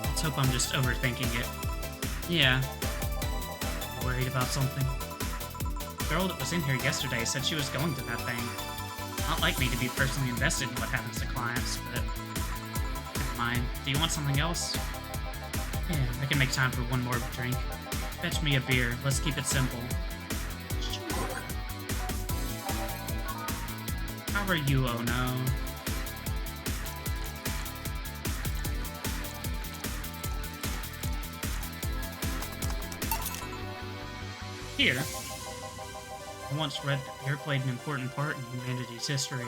Let's hope I'm just overthinking it. Yeah. Worried about something? The girl that was in here yesterday said she was going to that bank. Not like me to be personally invested in what happens to clients, but never mind. Do you want something else? Yeah, I can make time for one more drink. Fetch me a beer. Let's keep it simple. Sure. How are you, oh no? Here. I once read that beer played an important part in humanity's history.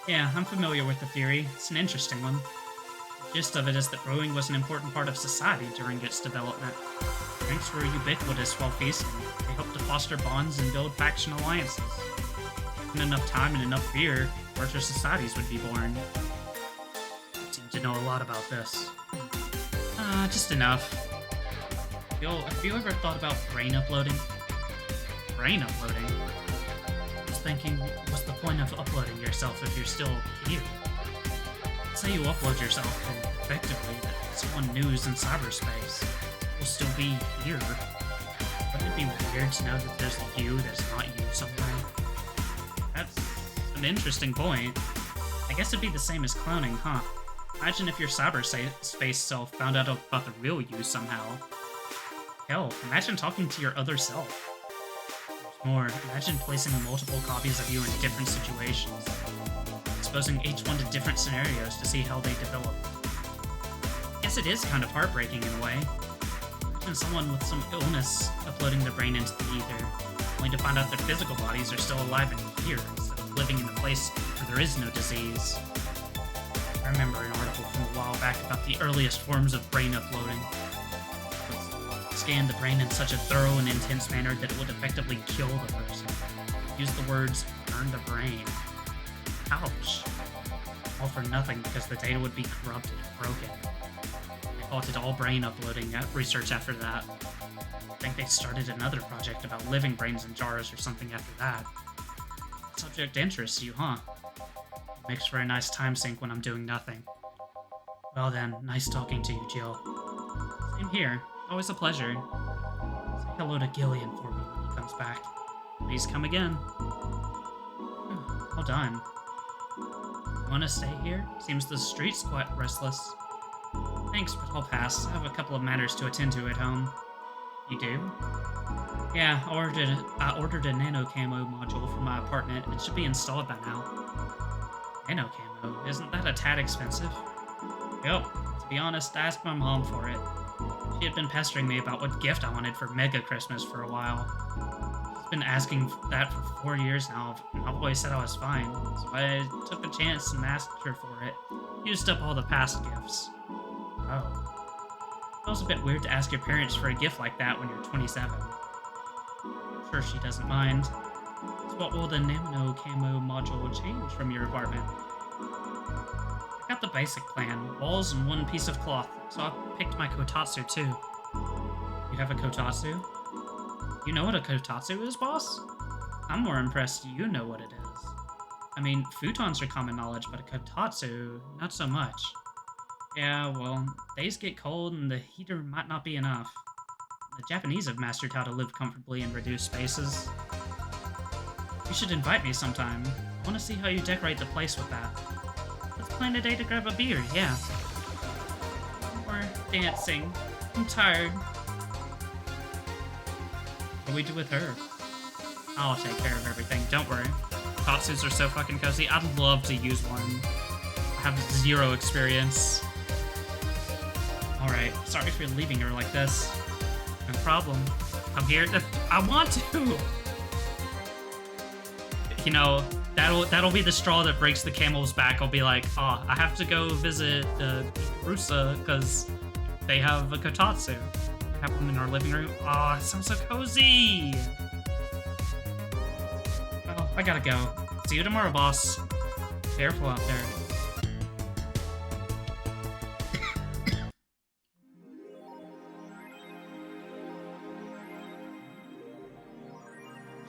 Yeah, I'm familiar with the theory. It's an interesting one. The gist of it is that brewing was an important part of society during its development. Drinks were ubiquitous while feasting. They helped to foster bonds and build faction alliances. Given enough time and enough beer, larger societies would be born. You seem to know a lot about this. Just enough. Have you ever thought about brain uploading? Brain uploading? I was thinking, what's the point of uploading yourself if you're still here? Let's say you upload yourself, and effectively, that someone new is in cyberspace will still be here. Wouldn't it be weird to know that there's you that's not you somewhere? That's an interesting point. I guess it'd be the same as cloning, huh? Imagine if your cyberspace self found out about the real you somehow. Hell, imagine talking to your other self. More, imagine placing multiple copies of you in different situations, exposing each one to different scenarios to see how they develop. I guess it is kind of heartbreaking in a way. Imagine someone with some illness uploading their brain into the ether, only to find out their physical bodies are still alive and here, instead of living in a place where there is no disease. I remember an article from a while back about the earliest forms of brain uploading. Scan the brain in such a thorough and intense manner that it would effectively kill the person. Use the words, burn the brain. Ouch. All for nothing because the data would be corrupted and broken. They halted all brain uploading research after that. I think they started another project about living brains in jars or something after that. Subject interests you, huh? It makes for a nice time sink when I'm doing nothing. Well then, nice talking to you, Jill. Same here. Always a pleasure. Say hello to Gillian for me when he comes back. Please come again. Well done. You want to stay here? Seems the street's quite restless. Thanks, but I'll pass. I have a couple of matters to attend to at home. You do? Yeah, I ordered a nano camo module for my apartment. It should be installed by now. Nano camo. Isn't that a tad expensive? Yep. To be honest, I asked my mom for it. She had been pestering me about what gift I wanted for Mega Christmas for a while. She's been asking that for 4 years now, and I've always said I was fine. So I took the chance and asked her for it. Used up all the past gifts. Oh. It feels a bit weird to ask your parents for a gift like that when you're 27. I'm sure she doesn't mind. So what will the Nano Camo module change from your apartment? I got the basic plan, walls and one piece of cloth, so I picked my kotatsu too. You have a kotatsu? You know what a kotatsu is, boss? I'm more impressed you know what it is. I mean, futons are common knowledge, but a kotatsu, not so much. Yeah, well, days get cold and the heater might not be enough. The Japanese have mastered how to live comfortably in reduced spaces. You should invite me sometime. I want to see how you decorate the place with that. Let's plan a day to grab a beer, yeah. Or dancing. I'm tired. What do we do with her? I'll take care of everything, don't worry. Tatsus are so fucking cozy. I'd love to use one. I have 0 experience. Alright, sorry for leaving her like this. No problem. I'm here. I want to! You know, that'll be the straw that breaks the camel's back. I'll be like, oh, I have to go visit Rusa because they have a kotatsu. Have them in our living room. Oh, it sounds so cozy! Well, I gotta go. See you tomorrow, boss. Careful out there.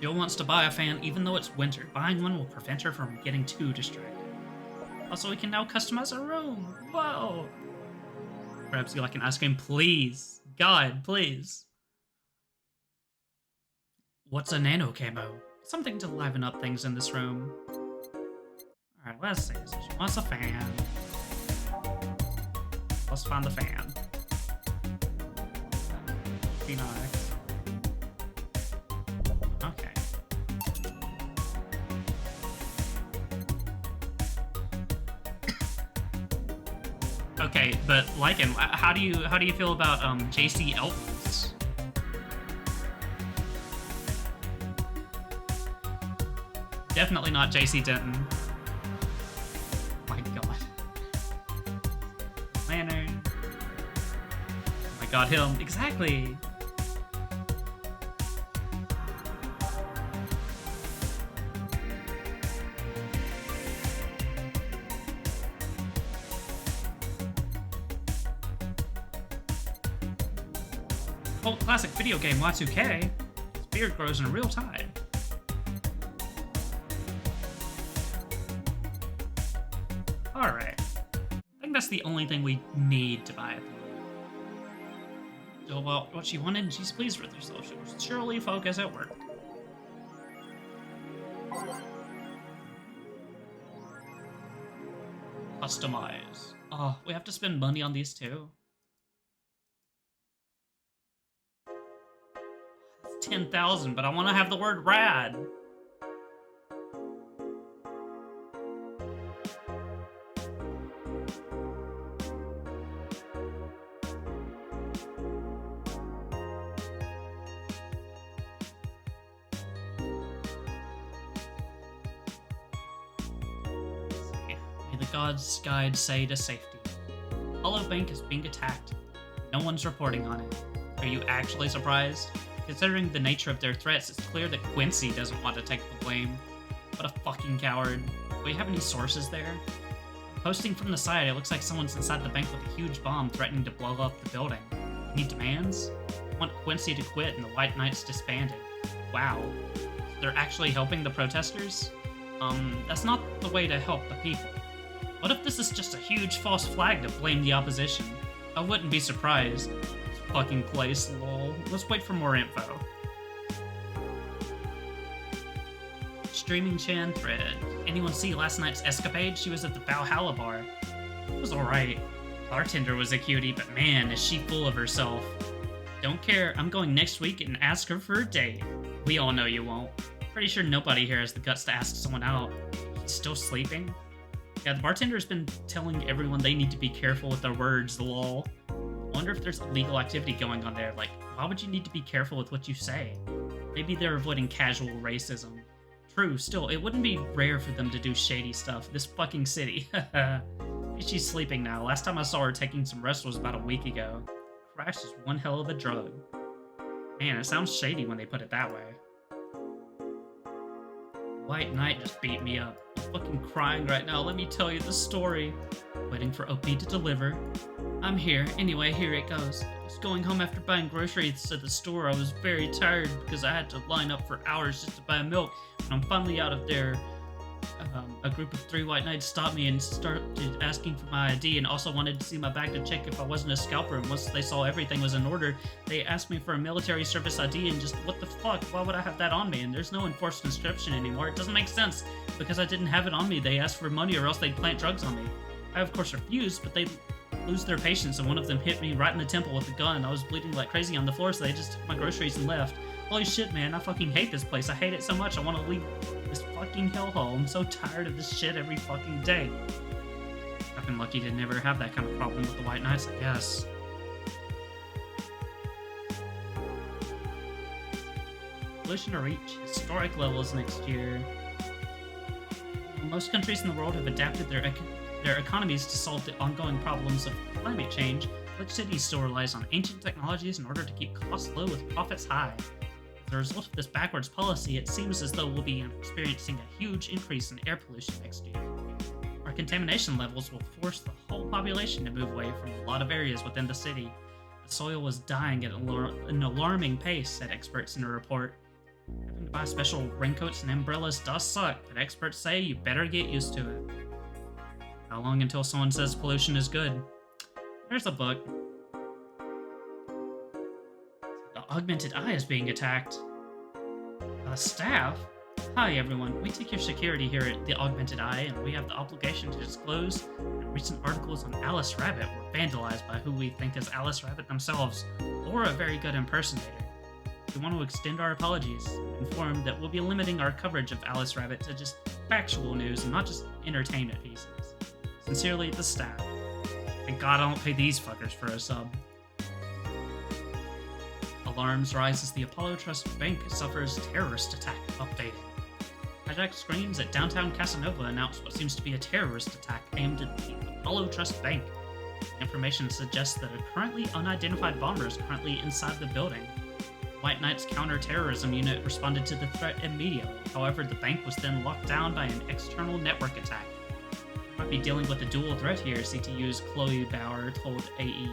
Jill wants to buy a fan even though it's winter. Buying one will prevent her from getting too distracted. Also, we can now customize our room. Whoa! Perhaps you like an ice cream? Please. God, please. What's a nano camo? Something to liven up things in this room. Alright, let's see. So she wants a fan. Let's find the fan. Be nice. Okay. Okay, but Lycan, how do you feel about JC Elton's? Definitely not JC Denton. Oh my god. Lantern. Oh my god, him. Exactly. Old classic video game Y2K. His beard grows in real time. Alright. I think that's the only thing we need to buy at the moment. So, well, what she wanted, she's pleased with herself. She will surely focus at work. Customize. Oh, we have to spend money on these too. 10,000, but I want to have the word rad. May the gods guide Say to safety. Hollow Bank is being attacked. No one's reporting on it. Are you actually surprised? Considering the nature of their threats, it's clear that Quincy doesn't want to take the blame. What a fucking coward. Do we have any sources there? Posting from the side, it looks like someone's inside the bank with a huge bomb threatening to blow up the building. Any demands? I want Quincy to quit and the White Knights disbanded. Wow. So they're actually helping the protesters? That's not the way to help the people. What if this is just a huge false flag to blame the opposition? I wouldn't be surprised. Fucking place, lol. Let's wait for more info. Streaming Chan thread. Anyone see last night's escapade? She was at the Valhalla bar. It was alright. Bartender was a cutie, but man, is she full of herself. Don't care, I'm going next week and ask her for a date. We all know you won't. Pretty sure nobody here has the guts to ask someone out. She's still sleeping? Yeah, the bartender's been telling everyone they need to be careful with their words, lol. I wonder if there's illegal activity going on there. Like, why would you need to be careful with what you say? Maybe they're avoiding casual racism. True, still, it wouldn't be rare for them to do shady stuff. This fucking city. She's sleeping now. Last time I saw her taking some rest was about a week ago. Crash is one hell of a drug. Man, it sounds shady when they put it that way. White Knight just beat me up. I'm fucking crying right now. Let me tell you the story. Waiting for OP to deliver. I'm here. Anyway, here it goes. I was going home after buying groceries at the store. I was very tired because I had to line up for hours just to buy milk. When I'm finally out of there, a group of 3 white knights stopped me and started asking for my ID and also wanted to see my bag to check if I wasn't a scalper. And once they saw everything was in order, they asked me for a military service ID and just, what the fuck? Why would I have that on me? And there's no enforced conscription anymore. It doesn't make sense. Because I didn't have it on me, they asked for money or else they'd plant drugs on me. I, of course, refused, but they lose their patience, and one of them hit me right in the temple with a gun. I was bleeding like crazy on the floor, so they just took my groceries and left. Holy shit, man, I fucking hate this place. I hate it so much. I want to leave this fucking hellhole. I'm so tired of this shit every fucking day. I've been lucky to never have that kind of problem with the White Knights, I guess. Pollution to reach historic levels next year. Most countries in the world have adapted their economies to solve the ongoing problems of climate change. Which city still relies on ancient technologies in order to keep costs low with profits high? As a result of this backwards policy, it seems as though we'll be experiencing a huge increase in air pollution next year. Our contamination levels will force the whole population to move away from a lot of areas within the city. The soil is dying at an alarming pace, said experts in a report. Having to buy special raincoats and umbrellas does suck, but experts say you better get used to it. How long until someone says pollution is good? There's a book. The augmented eye is being attacked. Staff? Hi everyone, we take your security here at the Augmented Eye, and we have the obligation to disclose that recent articles on Alice Rabbit were vandalized by who we think is Alice Rabbit themselves, or a very good impersonator. We want to extend our apologies, and inform that we'll be limiting our coverage of Alice Rabbit to just factual news and not just entertainment pieces. Sincerely, the staff. Thank God I don't pay these fuckers for a sub. Alarms rise as the Apollo Trust Bank suffers terrorist attack. Updating. Hijacked screens at downtown Casanova announce what seems to be a terrorist attack aimed at the Apollo Trust Bank. Information suggests that a currently unidentified bomber is currently inside the building. White Knight's counter-terrorism unit responded to the threat immediately. However, the bank was then locked down by an external network attack. Might be dealing with a dual threat here, CTU's Chloe Bauer told AE.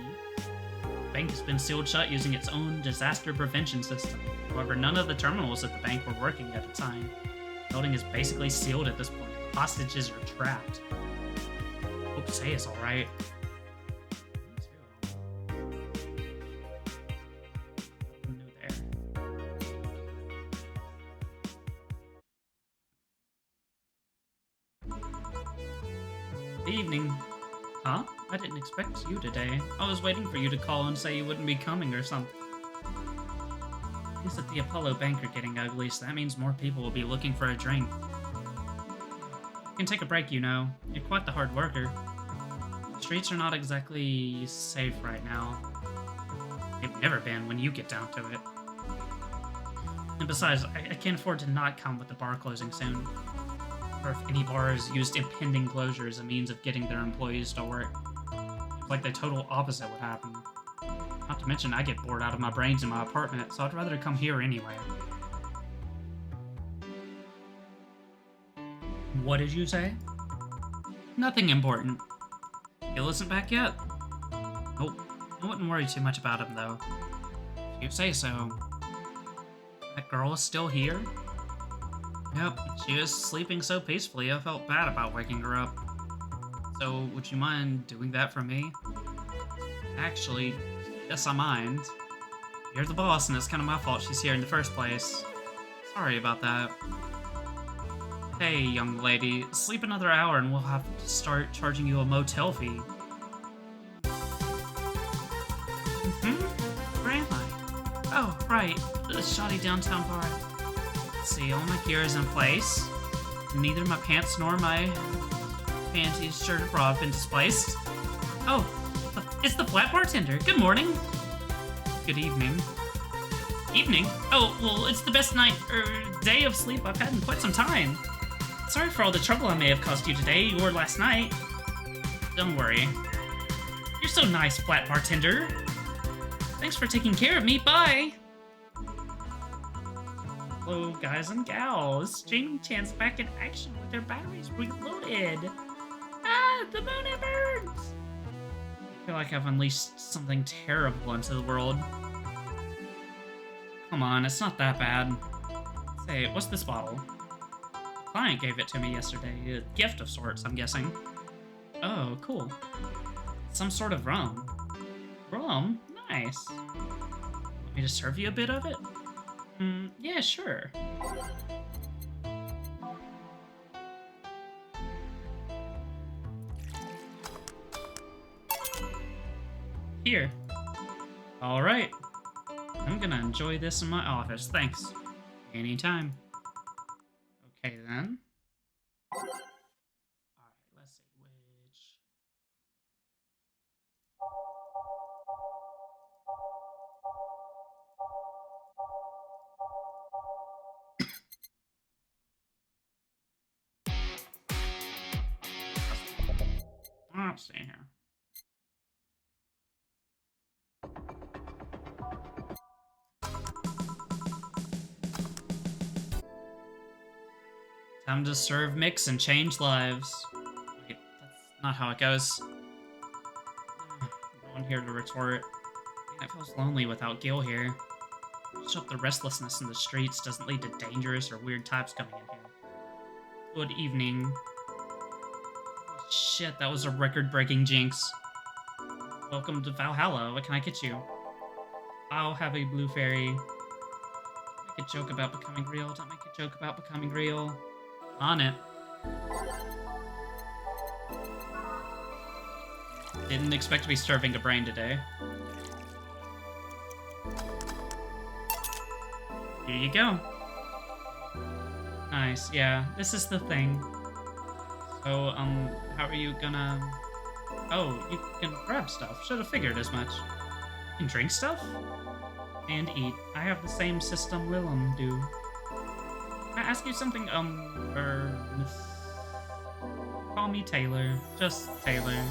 The bank has been sealed shut using its own disaster prevention system. However, none of the terminals at the bank were working at the time. The building is basically sealed at this point. Hostages are trapped. Hope Say is alright. Nothing new there. Good evening. Huh? I didn't expect you today. I was waiting for you to call and say you wouldn't be coming or something. Things at the Apollo Bank are getting ugly, so that means more people will be looking for a drink. You can take a break, you know. You're quite the hard worker. The streets are not exactly safe right now. They've never been when you get down to it. And besides, I can't afford to not come with the bar closing soon. Or if any bars used impending closure as a means of getting their employees to work. It's like the total opposite would happen. Not to mention, I get bored out of my brains in my apartment, so I'd rather come here anyway. What did you say? Nothing important. Gil isn't back yet? Nope. I wouldn't worry too much about him, though. If you say so. That girl is still here? Yep, she is sleeping so peacefully I felt bad about waking her up. So, would you mind doing that for me? Actually, yes I mind. You're the boss and it's kind of my fault she's here in the first place. Sorry about that. Hey, young lady, sleep another hour and we'll have to start charging you a motel fee. Where am I? Oh, right, the shoddy downtown bar. Let's see, all my gear is in place. Neither my pants nor my Panties, shirt, and bra have been displaced. Oh, it's the flat bartender. Good morning. Good evening. Evening? Oh, well, it's the best night or day of sleep I've had in quite some time. Sorry for all the trouble I may have caused you today or last night. Don't worry. You're so nice, flat bartender. Thanks for taking care of me. Bye. Hello, guys and gals. Jamie Chan's back in action with their batteries reloaded. Ah, the moon it burns. I feel like I've unleashed something terrible into the world. Come on, it's not that bad. Say, what's this bottle? The client gave it to me yesterday. A gift of sorts, I'm guessing. Oh, cool. Some sort of rum. Rum? Nice. Want me to serve you a bit of it? Yeah, sure. Here. All right. I'm gonna enjoy this in my office. Thanks. Anytime. Okay, then. All right, let's see which. Let's see here. Time to serve, mix, and change lives. Wait, that's not how it goes. No one here to retort. Man, it feels lonely without Gil here. Just hope the restlessness in the streets doesn't lead to dangerous or weird types coming in here. Good evening. Holy shit, that was a record-breaking jinx. Welcome to Valhalla. What can I get you? I'll have a blue fairy. Make a joke about becoming real. Don't make a joke about becoming real. On it. Didn't expect to be serving a brain today. Here you go. Nice, yeah. This is the thing. So, how are you gonna... Oh, you can grab stuff. Should have figured as much. You can drink stuff? And eat. I have the same system Lilum do. Can I ask you something, Call me Taylor. Just Taylor.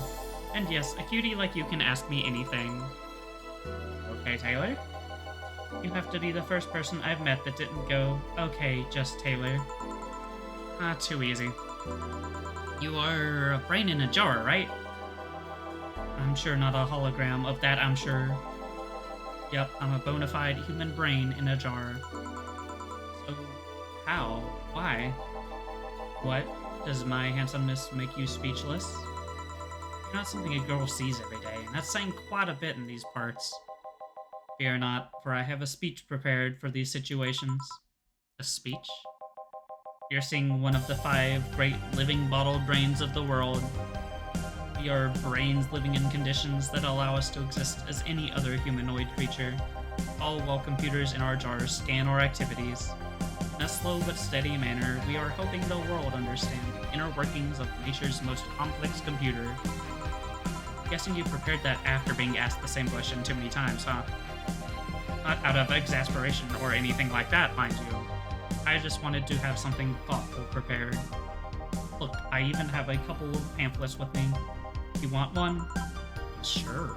And yes, a cutie like you can ask me anything. Okay, Taylor? You have to be the first person I've met that didn't go, okay, just Taylor. Ah, too easy. You are a brain in a jar, right? I'm sure not a hologram of that, I'm sure. Yep, I'm a bona fide human brain in a jar. So, how? Why? What? Does my handsomeness make you speechless? You're not something a girl sees every day, and that's saying quite a bit in these parts. Fear not, for I have a speech prepared for these situations. A speech? You're seeing one of the 5 great living bottled brains of the world. We are brains living in conditions that allow us to exist as any other humanoid creature, all while computers in our jars scan our activities. In a slow but steady manner, we are helping the world understand the inner workings of nature's most complex computer. Guessing you prepared that after being asked the same question too many times, huh? Not out of exasperation or anything like that, mind you. I just wanted to have something thoughtful prepared. Look, I even have a couple of pamphlets with me. You want one? Sure.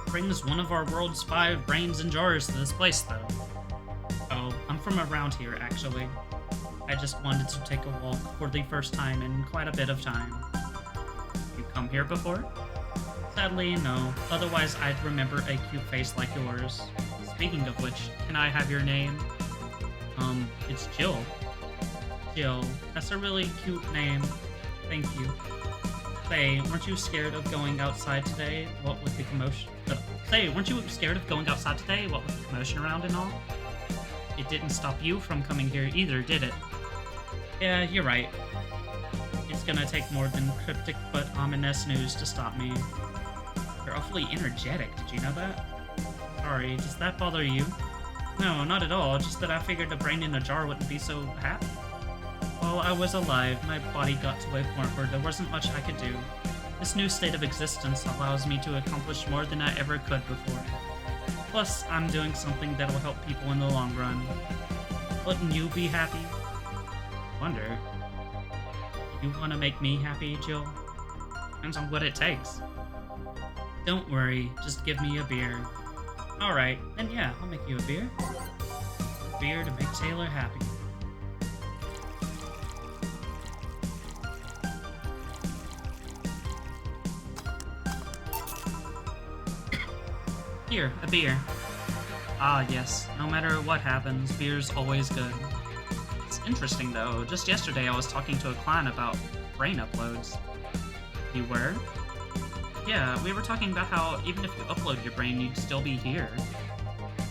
Brings one of our world's 5 brains in jars to this place, though. Oh, I'm from around here, actually. I just wanted to take a walk for the first time in quite a bit of time. You come here before? Sadly, no. Otherwise, I'd remember a cute face like yours. Speaking of which, can I have your name? It's Jill. Jill. That's a really cute name. Thank you. Say, weren't you scared of going outside today? What with the commotion? Say, weren't you scared of going outside today? What with the commotion around and all? It didn't stop you from coming here either, did it? Yeah, you're right. It's gonna take more than cryptic but ominous news to stop me. You're awfully energetic, did you know that? Sorry, does that bother you? No, not at all, just that I figured a brain in a jar wouldn't be so happy. While I was alive, my body got to a point where there wasn't much I could do. This new state of existence allows me to accomplish more than I ever could before. Plus, I'm doing something that'll help people in the long run. Wouldn't you be happy? Wonder. You want to make me happy, Jill? Depends on what it takes. Don't worry, just give me a beer. Alright, then yeah, I'll make you a beer. A beer to make Taylor happy. Here, a beer. Ah, yes. No matter what happens, beer's always good. It's interesting, though. Just yesterday, I was talking to a client about brain uploads. You were? Yeah, we were talking about how even if you upload your brain, you'd still be here.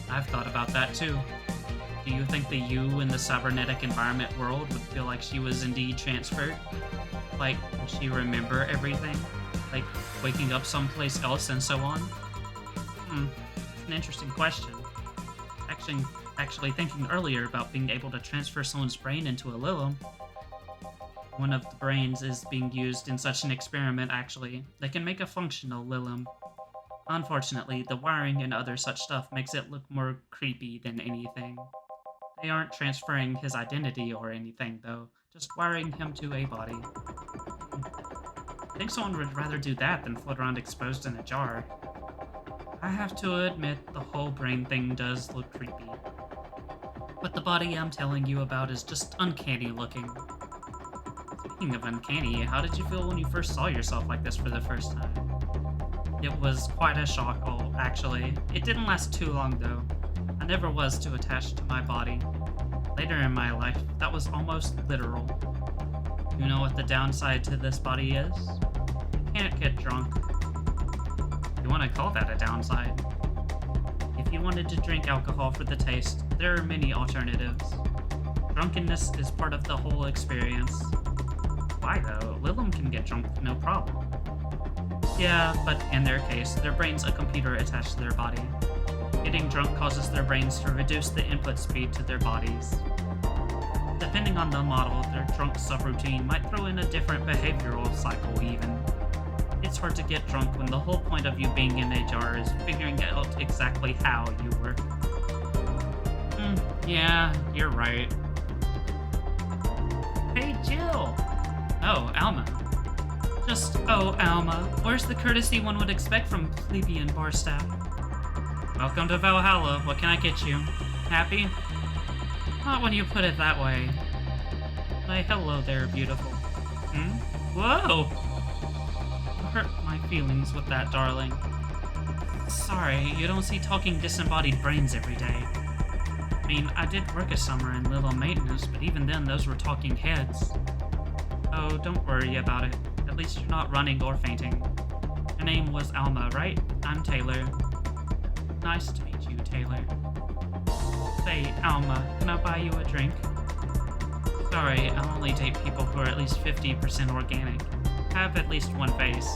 I've thought about that, too. Do you think the you in the cybernetic environment world would feel like she was indeed transferred? Like, would she remember everything? Like, waking up someplace else and so on? It's an interesting question. Actually thinking earlier about being able to transfer someone's brain into a Lilum. One of the brains is being used in such an experiment, actually, that can make a functional Lilum. Unfortunately, the wiring and other such stuff makes it look more creepy than anything. They aren't transferring his identity or anything, though, just wiring him to a body. I think someone would rather do that than float around exposed in a jar. I have to admit, the whole brain thing does look creepy. But the body I'm telling you about is just uncanny looking. Speaking of uncanny, how did you feel when you first saw yourself like this for the first time? It was quite a shock, actually. It didn't last too long, though. I never was too attached to my body. Later in my life, that was almost literal. You know what the downside to this body is? You can't get drunk. You want to call that a downside? If you wanted to drink alcohol for the taste, there are many alternatives. Drunkenness is part of the whole experience. Why though? Lilum can get drunk with no problem. Yeah, but in their case, their brain's a computer attached to their body. Getting drunk causes their brains to reduce the input speed to their bodies. Depending on the model, their drunk subroutine might throw in a different behavioral cycle even. It's hard to get drunk when the whole point of you being in a jar is figuring out exactly how you work. Yeah, you're right. Hey, Jill! Oh, Alma. Alma, where's the courtesy one would expect from plebeian bar staff? Welcome to Valhalla. What can I get you? Happy? Not when you put it that way. Why, hello there, beautiful. Whoa! Hurt my feelings with that, darling. Sorry, you don't see talking disembodied brains every day. I mean, I did work a summer in Lilum maintenance, but even then those were talking heads. Oh, don't worry about it. At least you're not running or fainting. Your name was Alma, right? I'm Taylor. Nice to meet you, Taylor. Say, Alma, can I buy you a drink? Sorry, I only date people who are at least 50% organic. Have at least one face.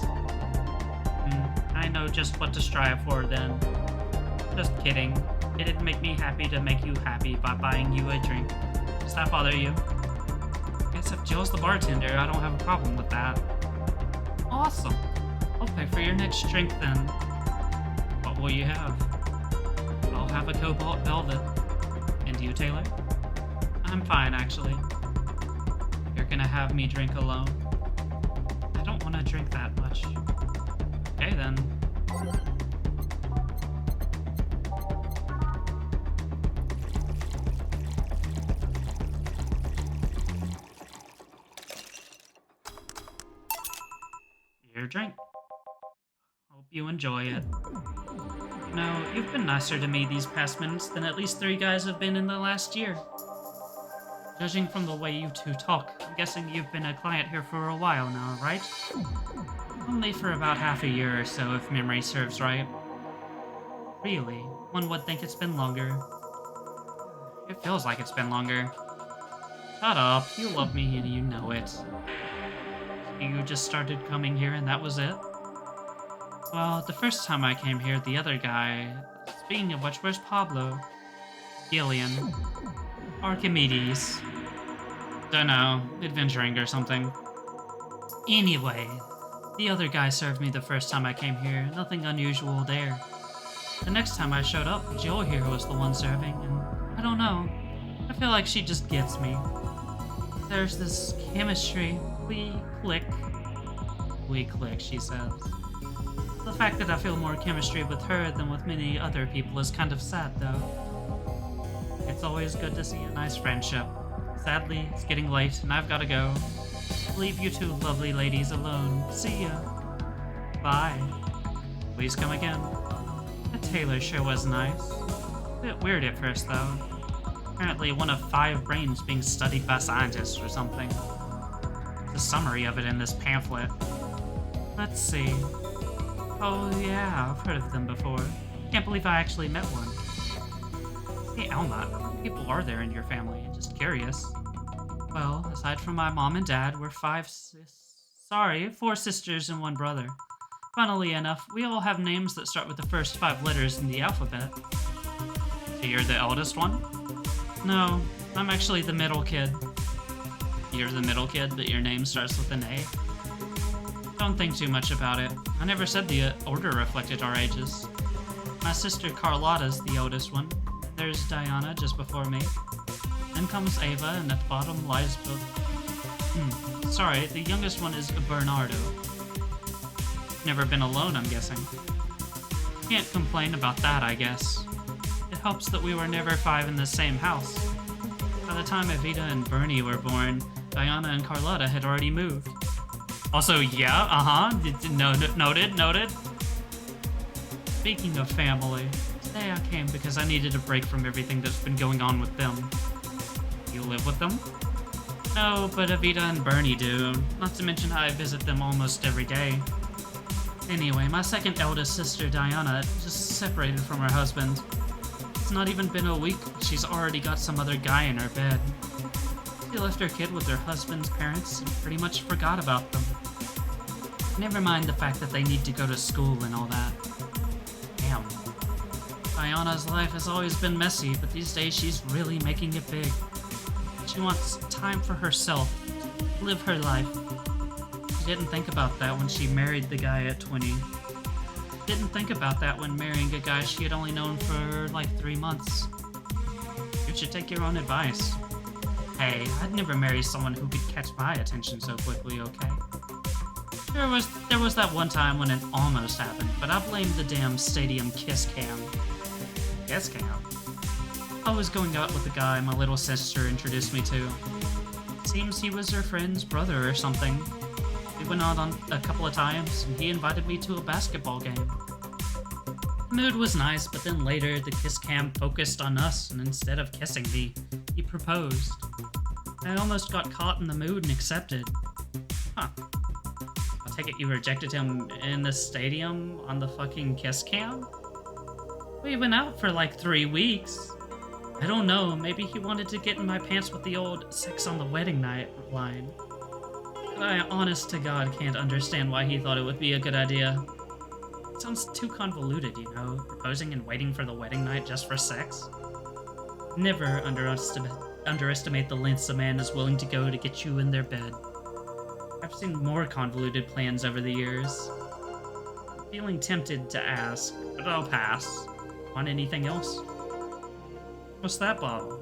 I know just what to strive for then. Just kidding. It'd make me happy to make you happy by buying you a drink. Does that bother you? Guess if Jill's the bartender, I don't have a problem with that. Awesome. I'll pay for your next drink then. What will you have? I'll have a Cobalt Velvet. And you, Taylor? I'm fine, actually. You're gonna have me drink alone? I don't want to drink that much. Okay, then. Your drink. Hope you enjoy it. You know, you've been nicer to me these past minutes than at least 3 guys have been in the last year. Judging from the way you two talk, I'm guessing you've been a client here for a while now, right? Only for about half a year or so, if memory serves right. Really? One would think it's been longer. It feels like it's been longer. Shut up, you love me and you know it. So you just started coming here and that was it? Well, the first time I came here, the other guy... Speaking of which, where's Pablo? Gillian. Archimedes. Dunno, adventuring or something. Anyway, the other guy served me the first time I came here. Nothing unusual there. The next time I showed up, Jill here was the one serving, and I don't know. I feel like she just gets me. There's this chemistry. We click. We click, she says. The fact that I feel more chemistry with her than with many other people is kind of sad, though. It's always good to see a nice friendship. Sadly, it's getting late, and I've gotta go. Leave you two lovely ladies alone. See ya. Bye. Please come again. The tailor sure was nice. A bit weird at first, though. Apparently one of 5 brains being studied by scientists or something. The summary of it in this pamphlet. Let's see. Oh yeah, I've heard of them before. Can't believe I actually met one. Hey Alma, how many people are there in your family? Just curious. Well, aside from my mom and dad, we're 4 sisters and 1 brother. Funnily enough, we all have names that start with the first 5 letters in the alphabet. So you're the eldest one? No, I'm actually the middle kid. You're the middle kid, but your name starts with an A? Don't think too much about it. I never said the order reflected our ages. My sister Carlotta's the oldest one. There's Diana just before me. Then comes Ava, and at the bottom lies sorry, the youngest one is Bernardo. Never been alone, I'm guessing. Can't complain about that, I guess. It helps that we were never 5 in the same house. By the time Evita and Bernie were born, Diana and Carlotta had already moved. Also, yeah, noted. Speaking of family, today I came because I needed a break from everything that's been going on with them. You live with them? No, but Evita and Bernie do. Not to mention I visit them almost every day. Anyway, my second eldest sister, Diana, just separated from her husband. It's not even been a week, she's already got some other guy in her bed. She left her kid with her husband's parents and pretty much forgot about them. Never mind the fact that they need to go to school and all that. Damn. Diana's life has always been messy, but these days she's really making it big. She wants time for herself, to live her life. She didn't think about that when she married the guy at 20. Didn't think about that when marrying a guy she had only known for like 3 months. You should take your own advice. Hey, I'd never marry someone who could catch my attention so quickly, okay? There was that one time when it almost happened, but I blamed the damn stadium kiss cam. Kiss cam? I was going out with a guy my little sister introduced me to. Seems he was her friend's brother or something. We went out on a couple of times, and he invited me to a basketball game. The mood was nice, but then later the kiss cam focused on us, and instead of kissing me, he proposed. I almost got caught in the mood and accepted. Huh. I take it you rejected him in the stadium on the fucking kiss cam? We went out for like 3 weeks. I don't know, maybe he wanted to get in my pants with the old sex on the wedding night line. But I, honest to God, can't understand why he thought it would be a good idea. It sounds too convoluted, you know, proposing and waiting for the wedding night just for sex. Never underestimate the lengths a man is willing to go to get you in their bed. I've seen more convoluted plans over the years. I'm feeling tempted to ask, but I'll pass. Want anything else? What's that bottle?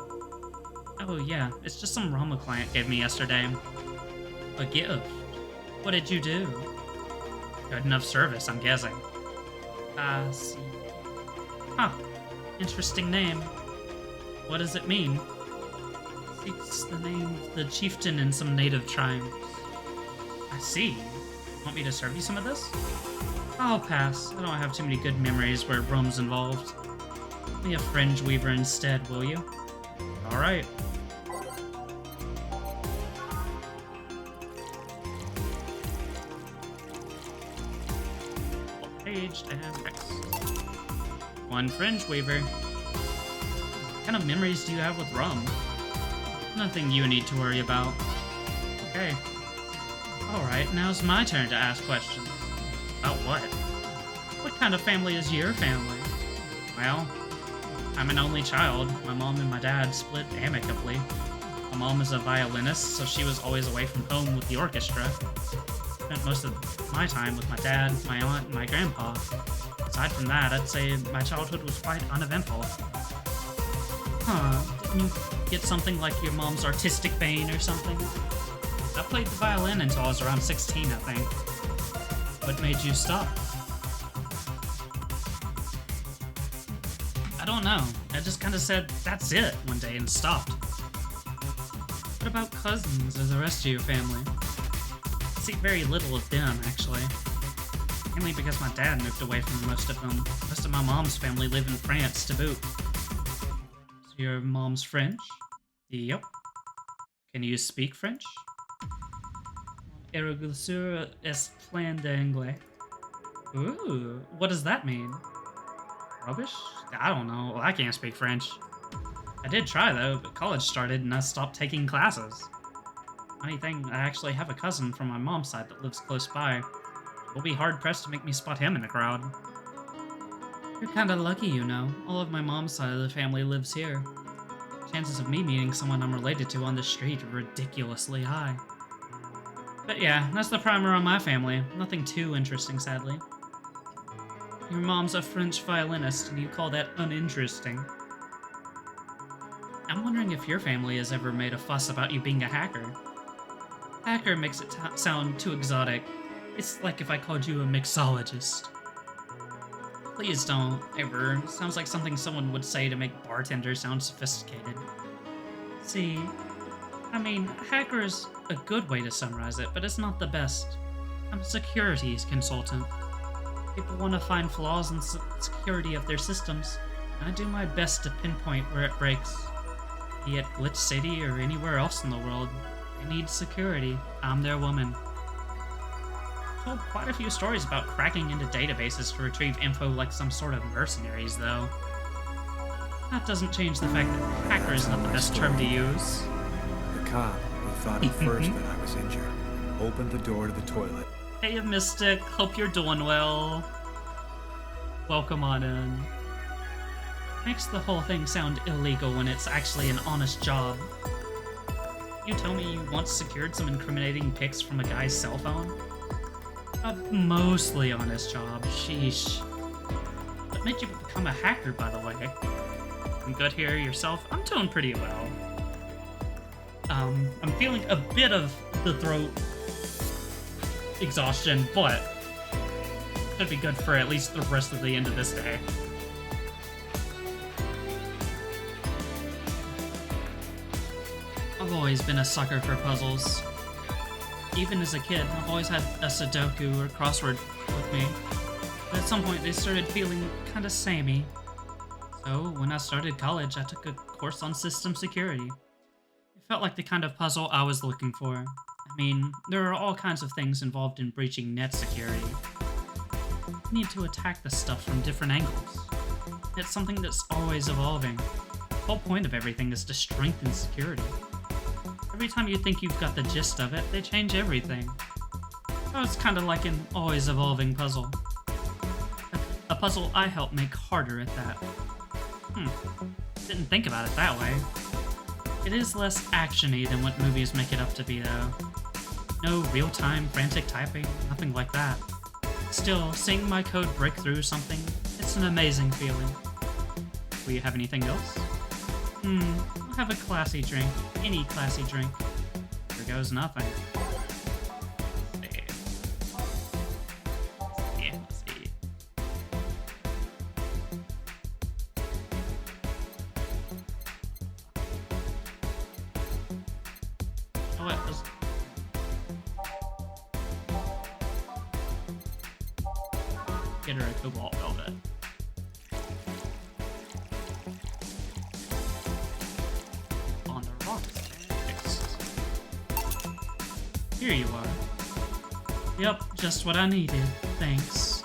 Oh yeah, it's just some rum a client gave me yesterday. A gift? What did you do? Good enough service, I'm guessing. See. Huh. Interesting name. What does it mean? It's the name of the chieftain in some native tribes. I see. Want me to serve you some of this? I'll pass. I don't have too many good memories where rum's involved. Give me a fringe weaver instead, will you? Alright. Aged and next. 1 fringe weaver. What kind of memories do you have with rum? Nothing you need to worry about. Okay. Alright, now's my turn to ask questions. About what? What kind of family is your family? Well, I'm an only child. My mom and my dad split amicably. My mom is a violinist, so she was always away from home with the orchestra. Spent most of my time with my dad, my aunt, and my grandpa. Aside from that, I'd say my childhood was quite uneventful. Huh, didn't you get something like your mom's artistic vein or something? I played the violin until I was around 16, I think. What made you stop? I don't know. I just kind of said, that's it, one day and stopped. What about cousins or the rest of your family? I see very little of them, actually. Mainly because my dad moved away from most of them. Most of my mom's family live in France to boot. So your mom's French? Yep. Can you speak French? Mon éragulseur est plein d'anglais. Ooh, what does that mean? Rubbish? I don't know. Well, I can't speak French. I did try, though, but college started and I stopped taking classes. Funny thing, I actually have a cousin from my mom's side that lives close by. It'll be hard-pressed to make me spot him in the crowd. You're kinda lucky, you know. All of my mom's side of the family lives here. Chances of me meeting someone I'm related to on the street are ridiculously high. But yeah, that's the primer on my family. Nothing too interesting, sadly. Your mom's a French violinist, and you call that uninteresting. I'm wondering if your family has ever made a fuss about you being a hacker. Hacker makes it sound too exotic. It's like if I called you a mixologist. Please don't, ever. Sounds like something someone would say to make bartenders sound sophisticated. See, I mean, hacker's a good way to summarize it, but it's not the best. I'm a securities consultant. People want to find flaws in the security of their systems, and I do my best to pinpoint where it breaks. Be it Glitch City or anywhere else in the world, they need security. I'm their woman. I've told quite a few stories about cracking into databases to retrieve info like some sort of mercenaries, though. That doesn't change the fact that hacker is not the best term to use. The cop, who thought at first that I was injured, opened the door to the toilet. Hey, Mystic. Hope you're doing well. Welcome on in. Makes the whole thing sound illegal when it's actually an honest job. You tell me you once secured some incriminating pics from a guy's cell phone? A mostly honest job, sheesh. What made you become a hacker, by the way? I'm good here, yourself? I'm doing pretty well. I'm feeling a bit of the throat exhaustion, but should be good for at least the rest of the end of this day. I've always been a sucker for puzzles. Even as a kid, I've always had a Sudoku or crossword with me, but at some point they started feeling kinda samey. So when I started college, I took a course on system security. It felt like the kind of puzzle I was looking for. I mean, there are all kinds of things involved in breaching net security. You need to attack the stuff from different angles. It's something that's always evolving. The whole point of everything is to strengthen security. Every time you think you've got the gist of it, they change everything. So it's kind of like an always evolving puzzle. A puzzle I help make harder at that. Didn't think about it that way. It is less action-y than what movies make it up to be, though. No real-time frantic typing, nothing like that. Still, seeing my code break through something, it's an amazing feeling. Will you have anything else? I'll have a classy drink. Any classy drink. Here goes nothing. Let's see. Let's see. Oh, what was... Get her a cobalt velvet. On the rocks. Here you are. Yep, just what I needed. Thanks.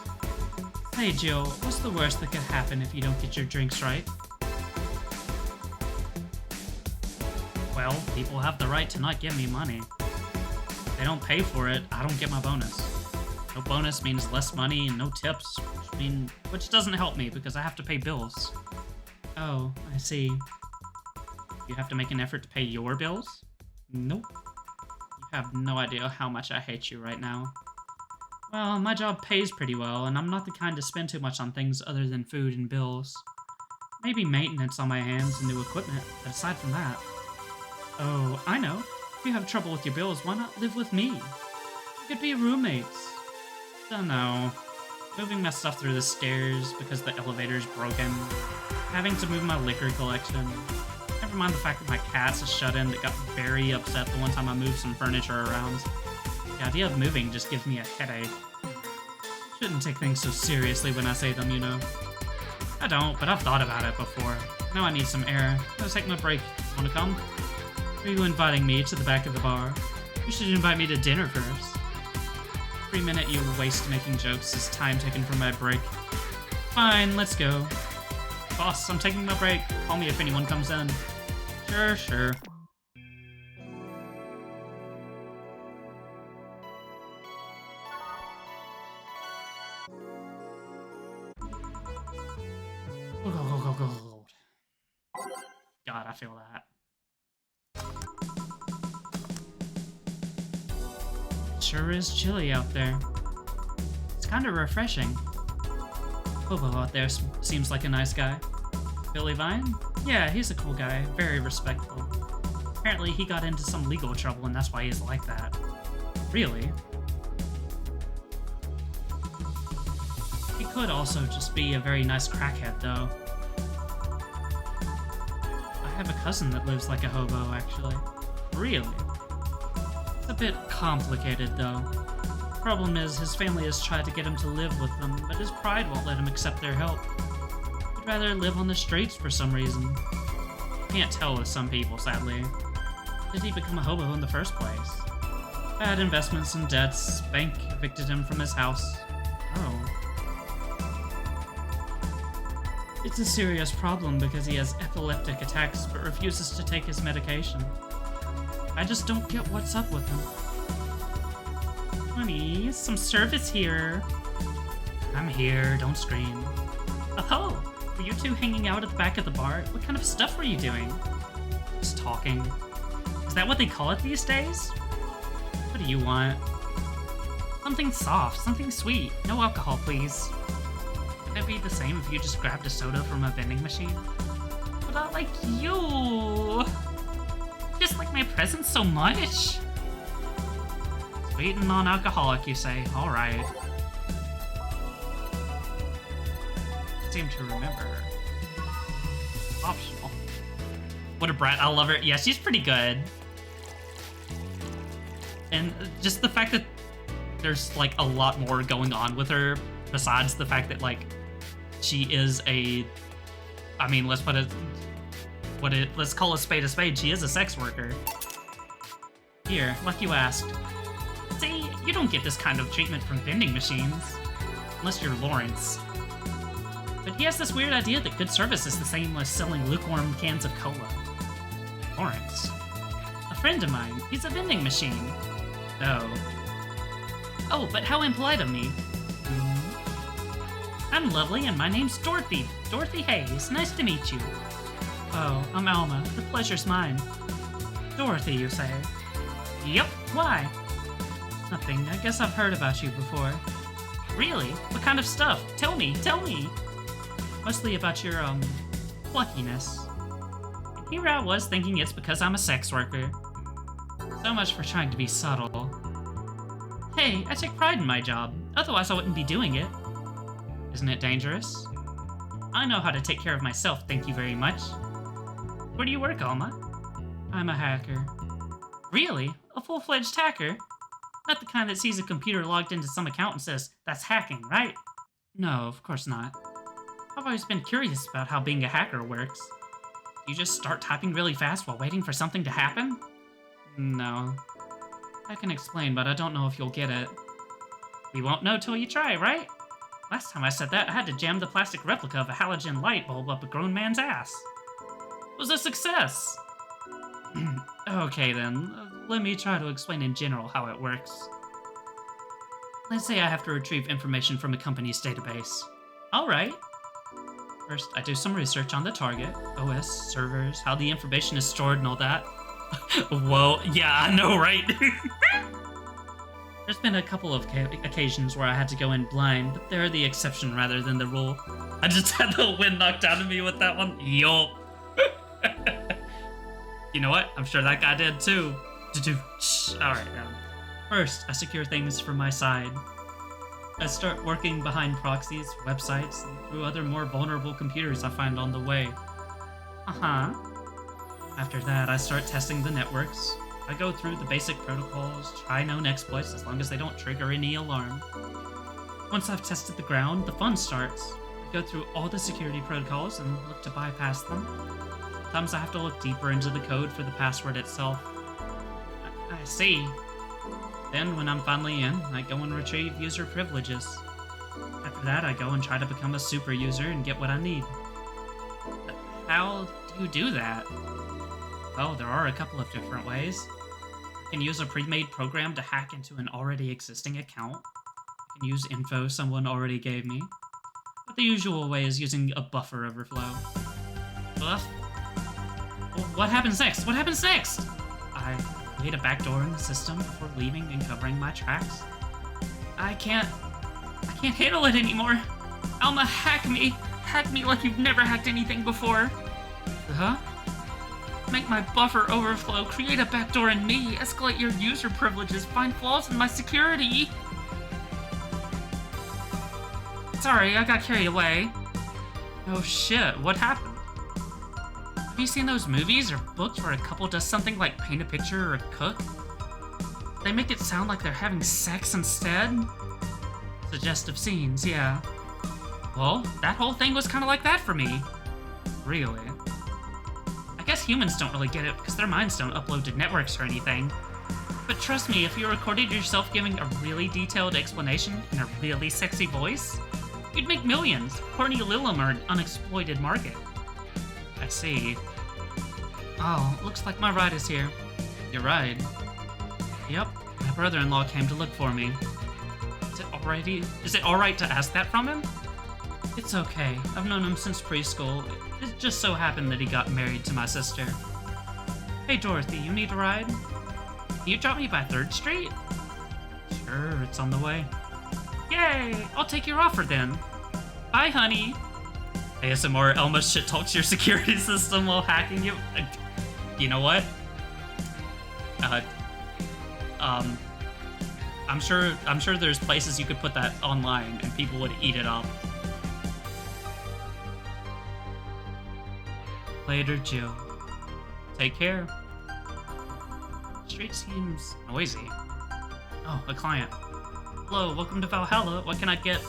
Hey Jill, what's the worst that could happen if you don't get your drinks right? Well, people have the right to not give me money. If they don't pay for it, I don't get my bonus. No bonus means less money and no tips, which doesn't help me because I have to pay bills. Oh, I see. You have to make an effort to pay your bills? Nope. You have no idea how much I hate you right now. Well, my job pays pretty well, and I'm not the kind to spend too much on things other than food and bills. Maybe maintenance on my hands and new equipment, but aside from that... Oh, I know. If you have trouble with your bills, why not live with me? We could be roommates. Don't know. Moving my stuff through the stairs because the elevator's broken. Having to move my liquor collection. Never mind the fact that my cat's a shut-in that got very upset the one time I moved some furniture around. The idea of moving just gives me a headache. Shouldn't take things so seriously when I say them, you know. I don't, but I've thought about it before. Now I need some air. Let's take my break. Wanna come? Are you inviting me to the back of the bar? You should invite me to dinner first. Every minute you waste making jokes is time taken from my break. Fine, let's go. Boss, I'm taking my break. Call me if anyone comes in. Sure, sure. God, I feel that. It sure is chilly out there. It's kind of refreshing. Hobo out there seems like a nice guy. Billy Vine? Yeah, he's a cool guy, very respectful. Apparently he got into some legal trouble and that's why he's like that. Really? He could also just be a very nice crackhead, though. I have a cousin that lives like a hobo, actually. Really? It's a bit complicated, though. Problem is, his family has tried to get him to live with them, but his pride won't let him accept their help. He'd rather live on the streets for some reason. Can't tell with some people, sadly. Did he become a hobo in the first place? Bad investments and debts. Bank evicted him from his house. Oh. It's a serious problem because he has epileptic attacks but refuses to take his medication. I just don't get what's up with him. Honey, some service here. I'm here, don't scream. Oh, were you two hanging out at the back of the bar? What kind of stuff were you doing? Just talking. Is that what they call it these days? What do you want? Something soft, something sweet. No alcohol, please. Would it be the same if you just grabbed a soda from a vending machine? But not like you. Just like my presents so much. Sweet and non-alcoholic, you say? All right. Seem to remember. Optional. What a brat! I love her. Yeah, she's pretty good. And just the fact that there's like a lot more going on with her besides the fact that like she is a. I mean, let's let's call a spade a spade. She is a sex worker. Here, like you asked. See, you don't get this kind of treatment from vending machines. Unless you're Lawrence. But he has this weird idea that good service is the same as selling lukewarm cans of cola. Lawrence. A friend of mine. He's a vending machine. Oh. Oh, but how impolite of me. I'm lovely and my name's Dorothy. Dorothy Hayes. Nice to meet you. Oh, I'm Alma. The pleasure's mine. Dorothy, you say? Yep. Why? Nothing. I guess I've heard about you before. Really? What kind of stuff? Tell me, tell me! Mostly about your, pluckiness. And here I was thinking it's because I'm a sex worker. So much for trying to be subtle. Hey, I take pride in my job. Otherwise I wouldn't be doing it. Isn't it dangerous? I know how to take care of myself, thank you very much. Where do you work, Alma? I'm a hacker. Really? A full-fledged hacker? Not the kind that sees a computer logged into some account and says, that's hacking, right? No, of course not. I've always been curious about how being a hacker works. You just start typing really fast while waiting for something to happen? No. I can explain, but I don't know if you'll get it. We won't know till you try, right? Last time I said that, I had to jam the plastic replica of a halogen light bulb up a grown man's ass. It was a success! Okay then, let me try to explain in general how it works. Let's say I have to retrieve information from a company's database. Alright. First, I do some research on the target, OS, servers, how the information is stored and all that. Whoa, yeah, I know, right? There's been a couple of occasions where I had to go in blind, but they're the exception rather than the rule. I just had the wind knocked out of me with that one. Yo. You know what? I'm sure that guy did too. Alright, first, I secure things from my side. I start working behind proxies, websites, and through other more vulnerable computers I find on the way. After that, I start testing the networks. I go through the basic protocols, try known exploits as long as they don't trigger any alarm. Once I've tested the ground, the fun starts. I go through all the security protocols and look to bypass them. Sometimes I have to look deeper into the code for the password itself. I see. Then, when I'm finally in, I go and retrieve user privileges. After that, I go and try to become a super user and get what I need. But how do you do that? Well, there are a couple of different ways. I can use a pre-made program to hack into an already existing account. I can use info someone already gave me. But the usual way is using a buffer overflow. Buff? What happens next? What happens next? I create a backdoor in the system before leaving and covering my tracks. I can't handle it anymore. Alma, hack me. Hack me like you've never hacked anything before. Huh? Make my buffer overflow, create a backdoor in me, escalate your user privileges, find flaws in my security. Sorry, I got carried away. Oh shit, what happened? Have you seen those movies or books where a couple does something like paint a picture or cook? They make it sound like they're having sex instead? Suggestive scenes, yeah. Well, that whole thing was kind of like that for me. Really. I guess humans don't really get it because their minds don't upload to networks or anything. But trust me, if you recorded yourself giving a really detailed explanation in a really sexy voice, you'd make millions. Courtney Lillam are an unexploited market. I see. Oh, looks like my ride is here. Your ride? Yep, my brother-in-law came to look for me. Is it alright to ask that from him? It's okay. I've known him since preschool. It just so happened that he got married to my sister. Hey Dorothy, you need a ride? Can you drop me by 3rd Street? Sure, it's on the way. Yay! I'll take your offer then. Bye, honey. ASMR Elma shit talks your security system while hacking you. You know what? I'm sure there's places you could put that online and people would eat it up. Later, Jill. Take care. Street seems noisy. Oh, a client. Hello, welcome to Valhalla. What can I get?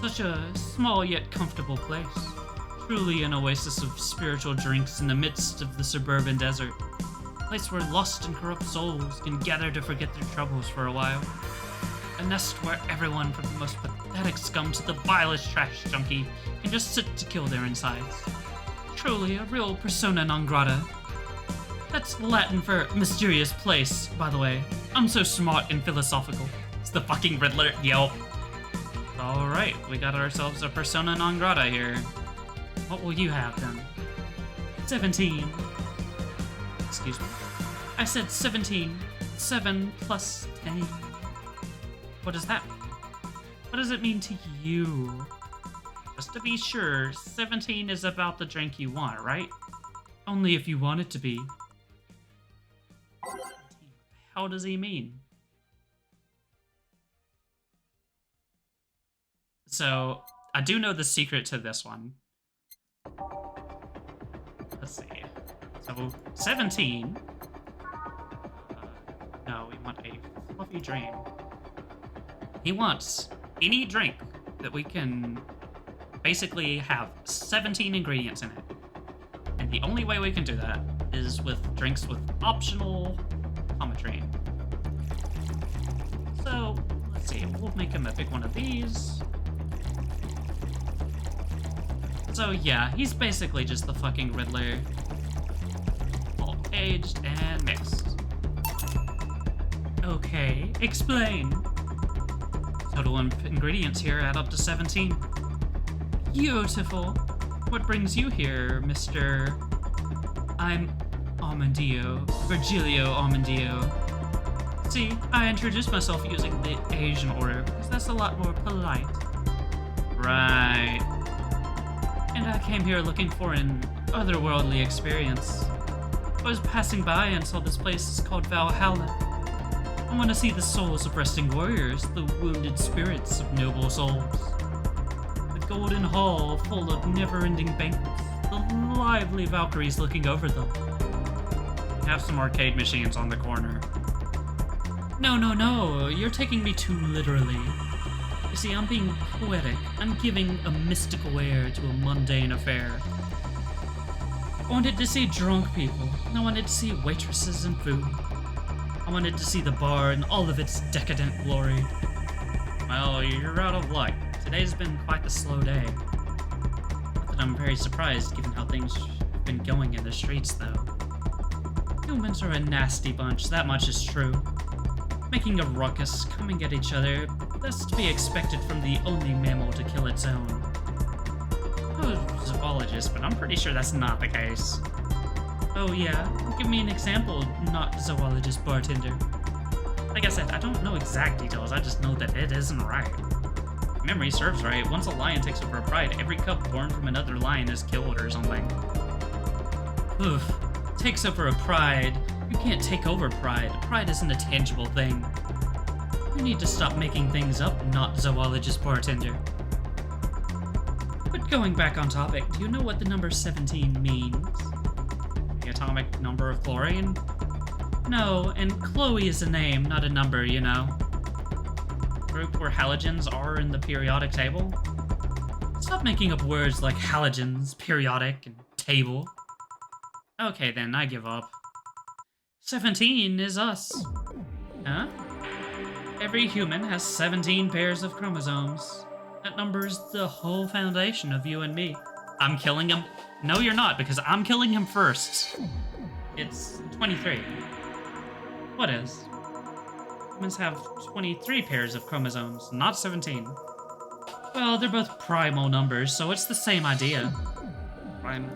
Such a small yet comfortable place. Truly an oasis of spiritual drinks in the midst of the suburban desert. A place where lost and corrupt souls can gather to forget their troubles for a while. A nest where everyone from the most pathetic scum to the vilest trash junkie can just sit to kill their insides. Truly a real persona non grata. That's Latin for mysterious place, by the way. I'm so smart and philosophical. It's the fucking Riddler. Yo. Alright, we got ourselves a persona non grata here. What will you have then? 17. Excuse me. I said 17. 7 plus 10. What does that mean? What does it mean to you? Just to be sure, 17 is about the drink you want, right? Only if you want it to be. How does he mean? So, I do know the secret to this one. Let's see. So, 17. No, we want a fluffy dream. He wants any drink that we can basically have 17 ingredients in it. And the only way we can do that is with drinks with optional geometry. So, let's see, we'll make him a big one of these. So yeah, he's basically just the fucking Riddler. All aged and mixed. Okay, explain. Total ingredients here add up to 17. Beautiful. What brings you here, Mr. I'm Armandillo, Virgilio Armandillo. See, I introduced myself using the Asian order, because that's a lot more polite. Right. And I came here looking for an otherworldly experience. I was passing by and saw this place is called Valhalla. I want to see the souls of resting warriors, the wounded spirits of noble souls. The golden hall full of never-ending banquets, the lively Valkyries looking over them. Have some arcade machines on the corner. No, you're taking me too literally. You see, I'm being poetic. I'm giving a mystical air to a mundane affair. I wanted to see drunk people. I wanted to see waitresses and food. I wanted to see the bar in all of its decadent glory. Well, you're out of luck. Today's been quite the slow day. Not that I'm very surprised, given how things have been going in the streets, though. Humans are a nasty bunch, that much is true. Making a ruckus, coming at each other, that's to be expected from the only mammal to kill its own. I was a zoologist, but I'm pretty sure that's not the case. Oh yeah? Give me an example, not zoologist bartender. Like I said, I don't know exact details, I just know that it isn't right. If memory serves right, once a lion takes over a pride, every cub born from another lion is killed or something. Oof. Takes over a pride. You can't take over pride. Pride isn't a tangible thing. You need to stop making things up, not zoologist bartender. But going back on topic, do you know what the number 17 means? The atomic number of chlorine? No, and Chloe is a name, not a number, you know. Group where halogens are in the periodic table? Stop making up words like halogens, periodic, and table. Okay then, I give up. 17 is us. Huh? Every human has 17 pairs of chromosomes. That number's the whole foundation of you and me. I'm killing him. No, you're not, because I'm killing him first. It's 23. What is? Humans have 23 pairs of chromosomes, not 17. Well, they're both primal numbers, so it's the same idea. Prime.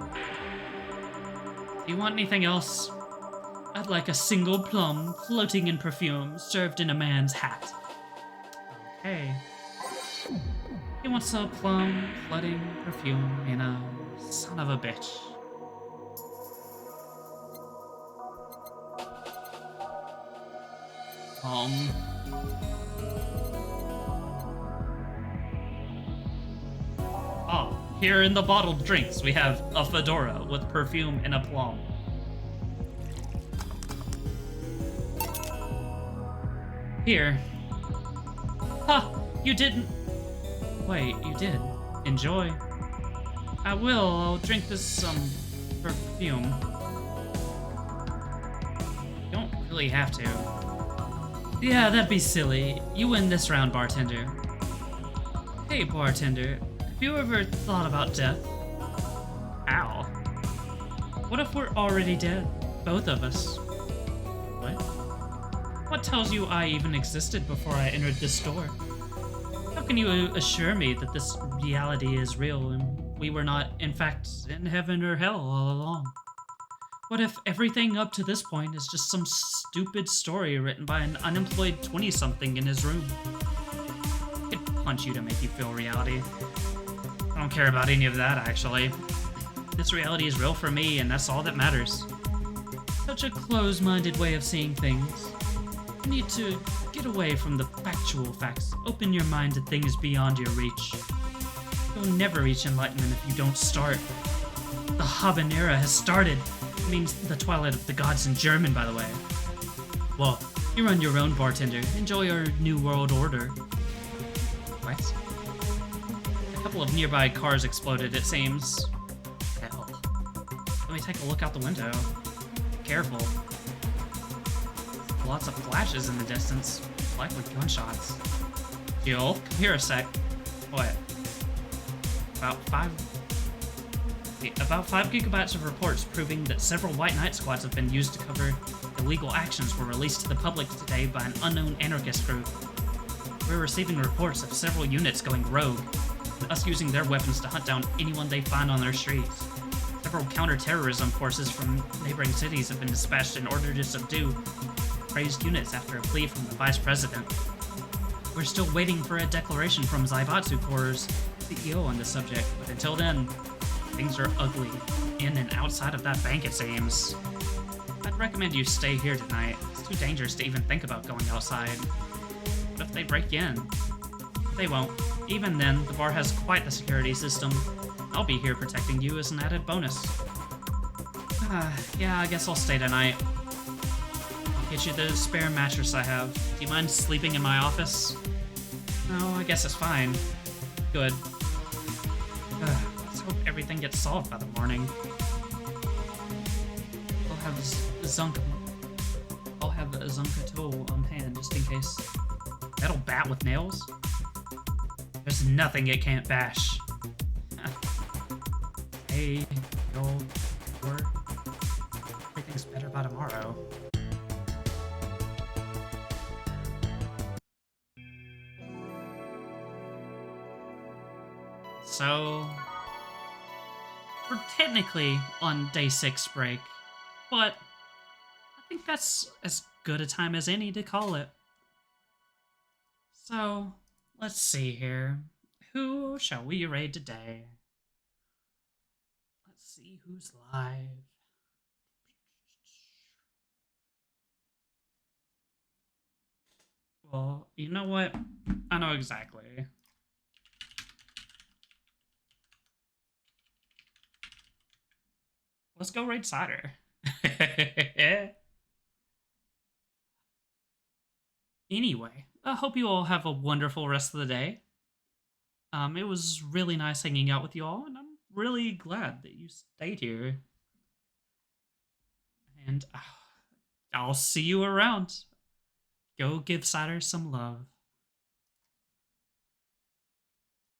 Do you want anything else? I'd like a single plum floating in perfume served in a man's hat. Okay. He wants a plum floating perfume in a son of a bitch. Oh, here in the bottled drinks we have a fedora with perfume and a plum. Here. Ha! You didn't... Wait, you did. Enjoy. I will. I'll drink this, perfume. You don't really have to. Yeah, that'd be silly. You win this round, bartender. Hey, bartender. Have you ever thought about death? Ow. What if we're already dead? Both of us. What? What tells you I even existed before I entered this door? How can you assure me that this reality is real and we were not, in fact, in heaven or hell all along? What if everything up to this point is just some stupid story written by an unemployed 20-something in his room? I could punch you to make you feel reality. I don't care about any of that, actually. This reality is real for me, and that's all that matters. Such a close-minded way of seeing things. You need to get away from the factual facts. Open your mind to things beyond your reach. You'll never reach enlightenment if you don't start. The habanera has started. It means the twilight of the gods in German, by the way. Well, you run your own, bartender. Enjoy your new world order. What? A couple of nearby cars exploded, it seems. Hell. Let me take a look out the window. Careful. Lots of flashes in the distance, likely gunshots. Jill, come here a sec. What? About 5 gigabytes of reports proving that several White Knight squads have been used to cover illegal actions were released to the public today by an unknown anarchist group. We're receiving reports of several units going rogue. us using their weapons to hunt down anyone they find on their streets. Several counter-terrorism forces from neighboring cities have been dispatched in order to subdue crazed units after a plea from the vice president. We're still waiting for a declaration from Zaibatsu Corps' CEO on the subject, but until then, things are ugly, in and outside of that bank it seems. I'd recommend you stay here tonight. It's too dangerous to even think about going outside. What if they break in? They won't. Even then, the bar has quite the security system. I'll be here protecting you as an added bonus. Yeah, I guess I'll stay tonight. I'll get you the spare mattress I have. Do you mind sleeping in my office? No, I guess it's fine. Good. Let's hope everything gets solved by the morning. I'll have Zunka. I'll have a Zunka tool on hand just in case. Metal bat with nails? There's nothing it can't bash. Hey, yo, everything's better by tomorrow. So, we're technically on day 6 break, but I think that's as good a time as any to call it. So, let's see here. Who shall we raid today? Let's see who's live. Well, you know what? I know exactly. Let's go raid Cider. Anyway, I hope you all have a wonderful rest of the day. It was really nice hanging out with you all, and I'm really glad that you stayed here. And I'll see you around. Go give Cider some love.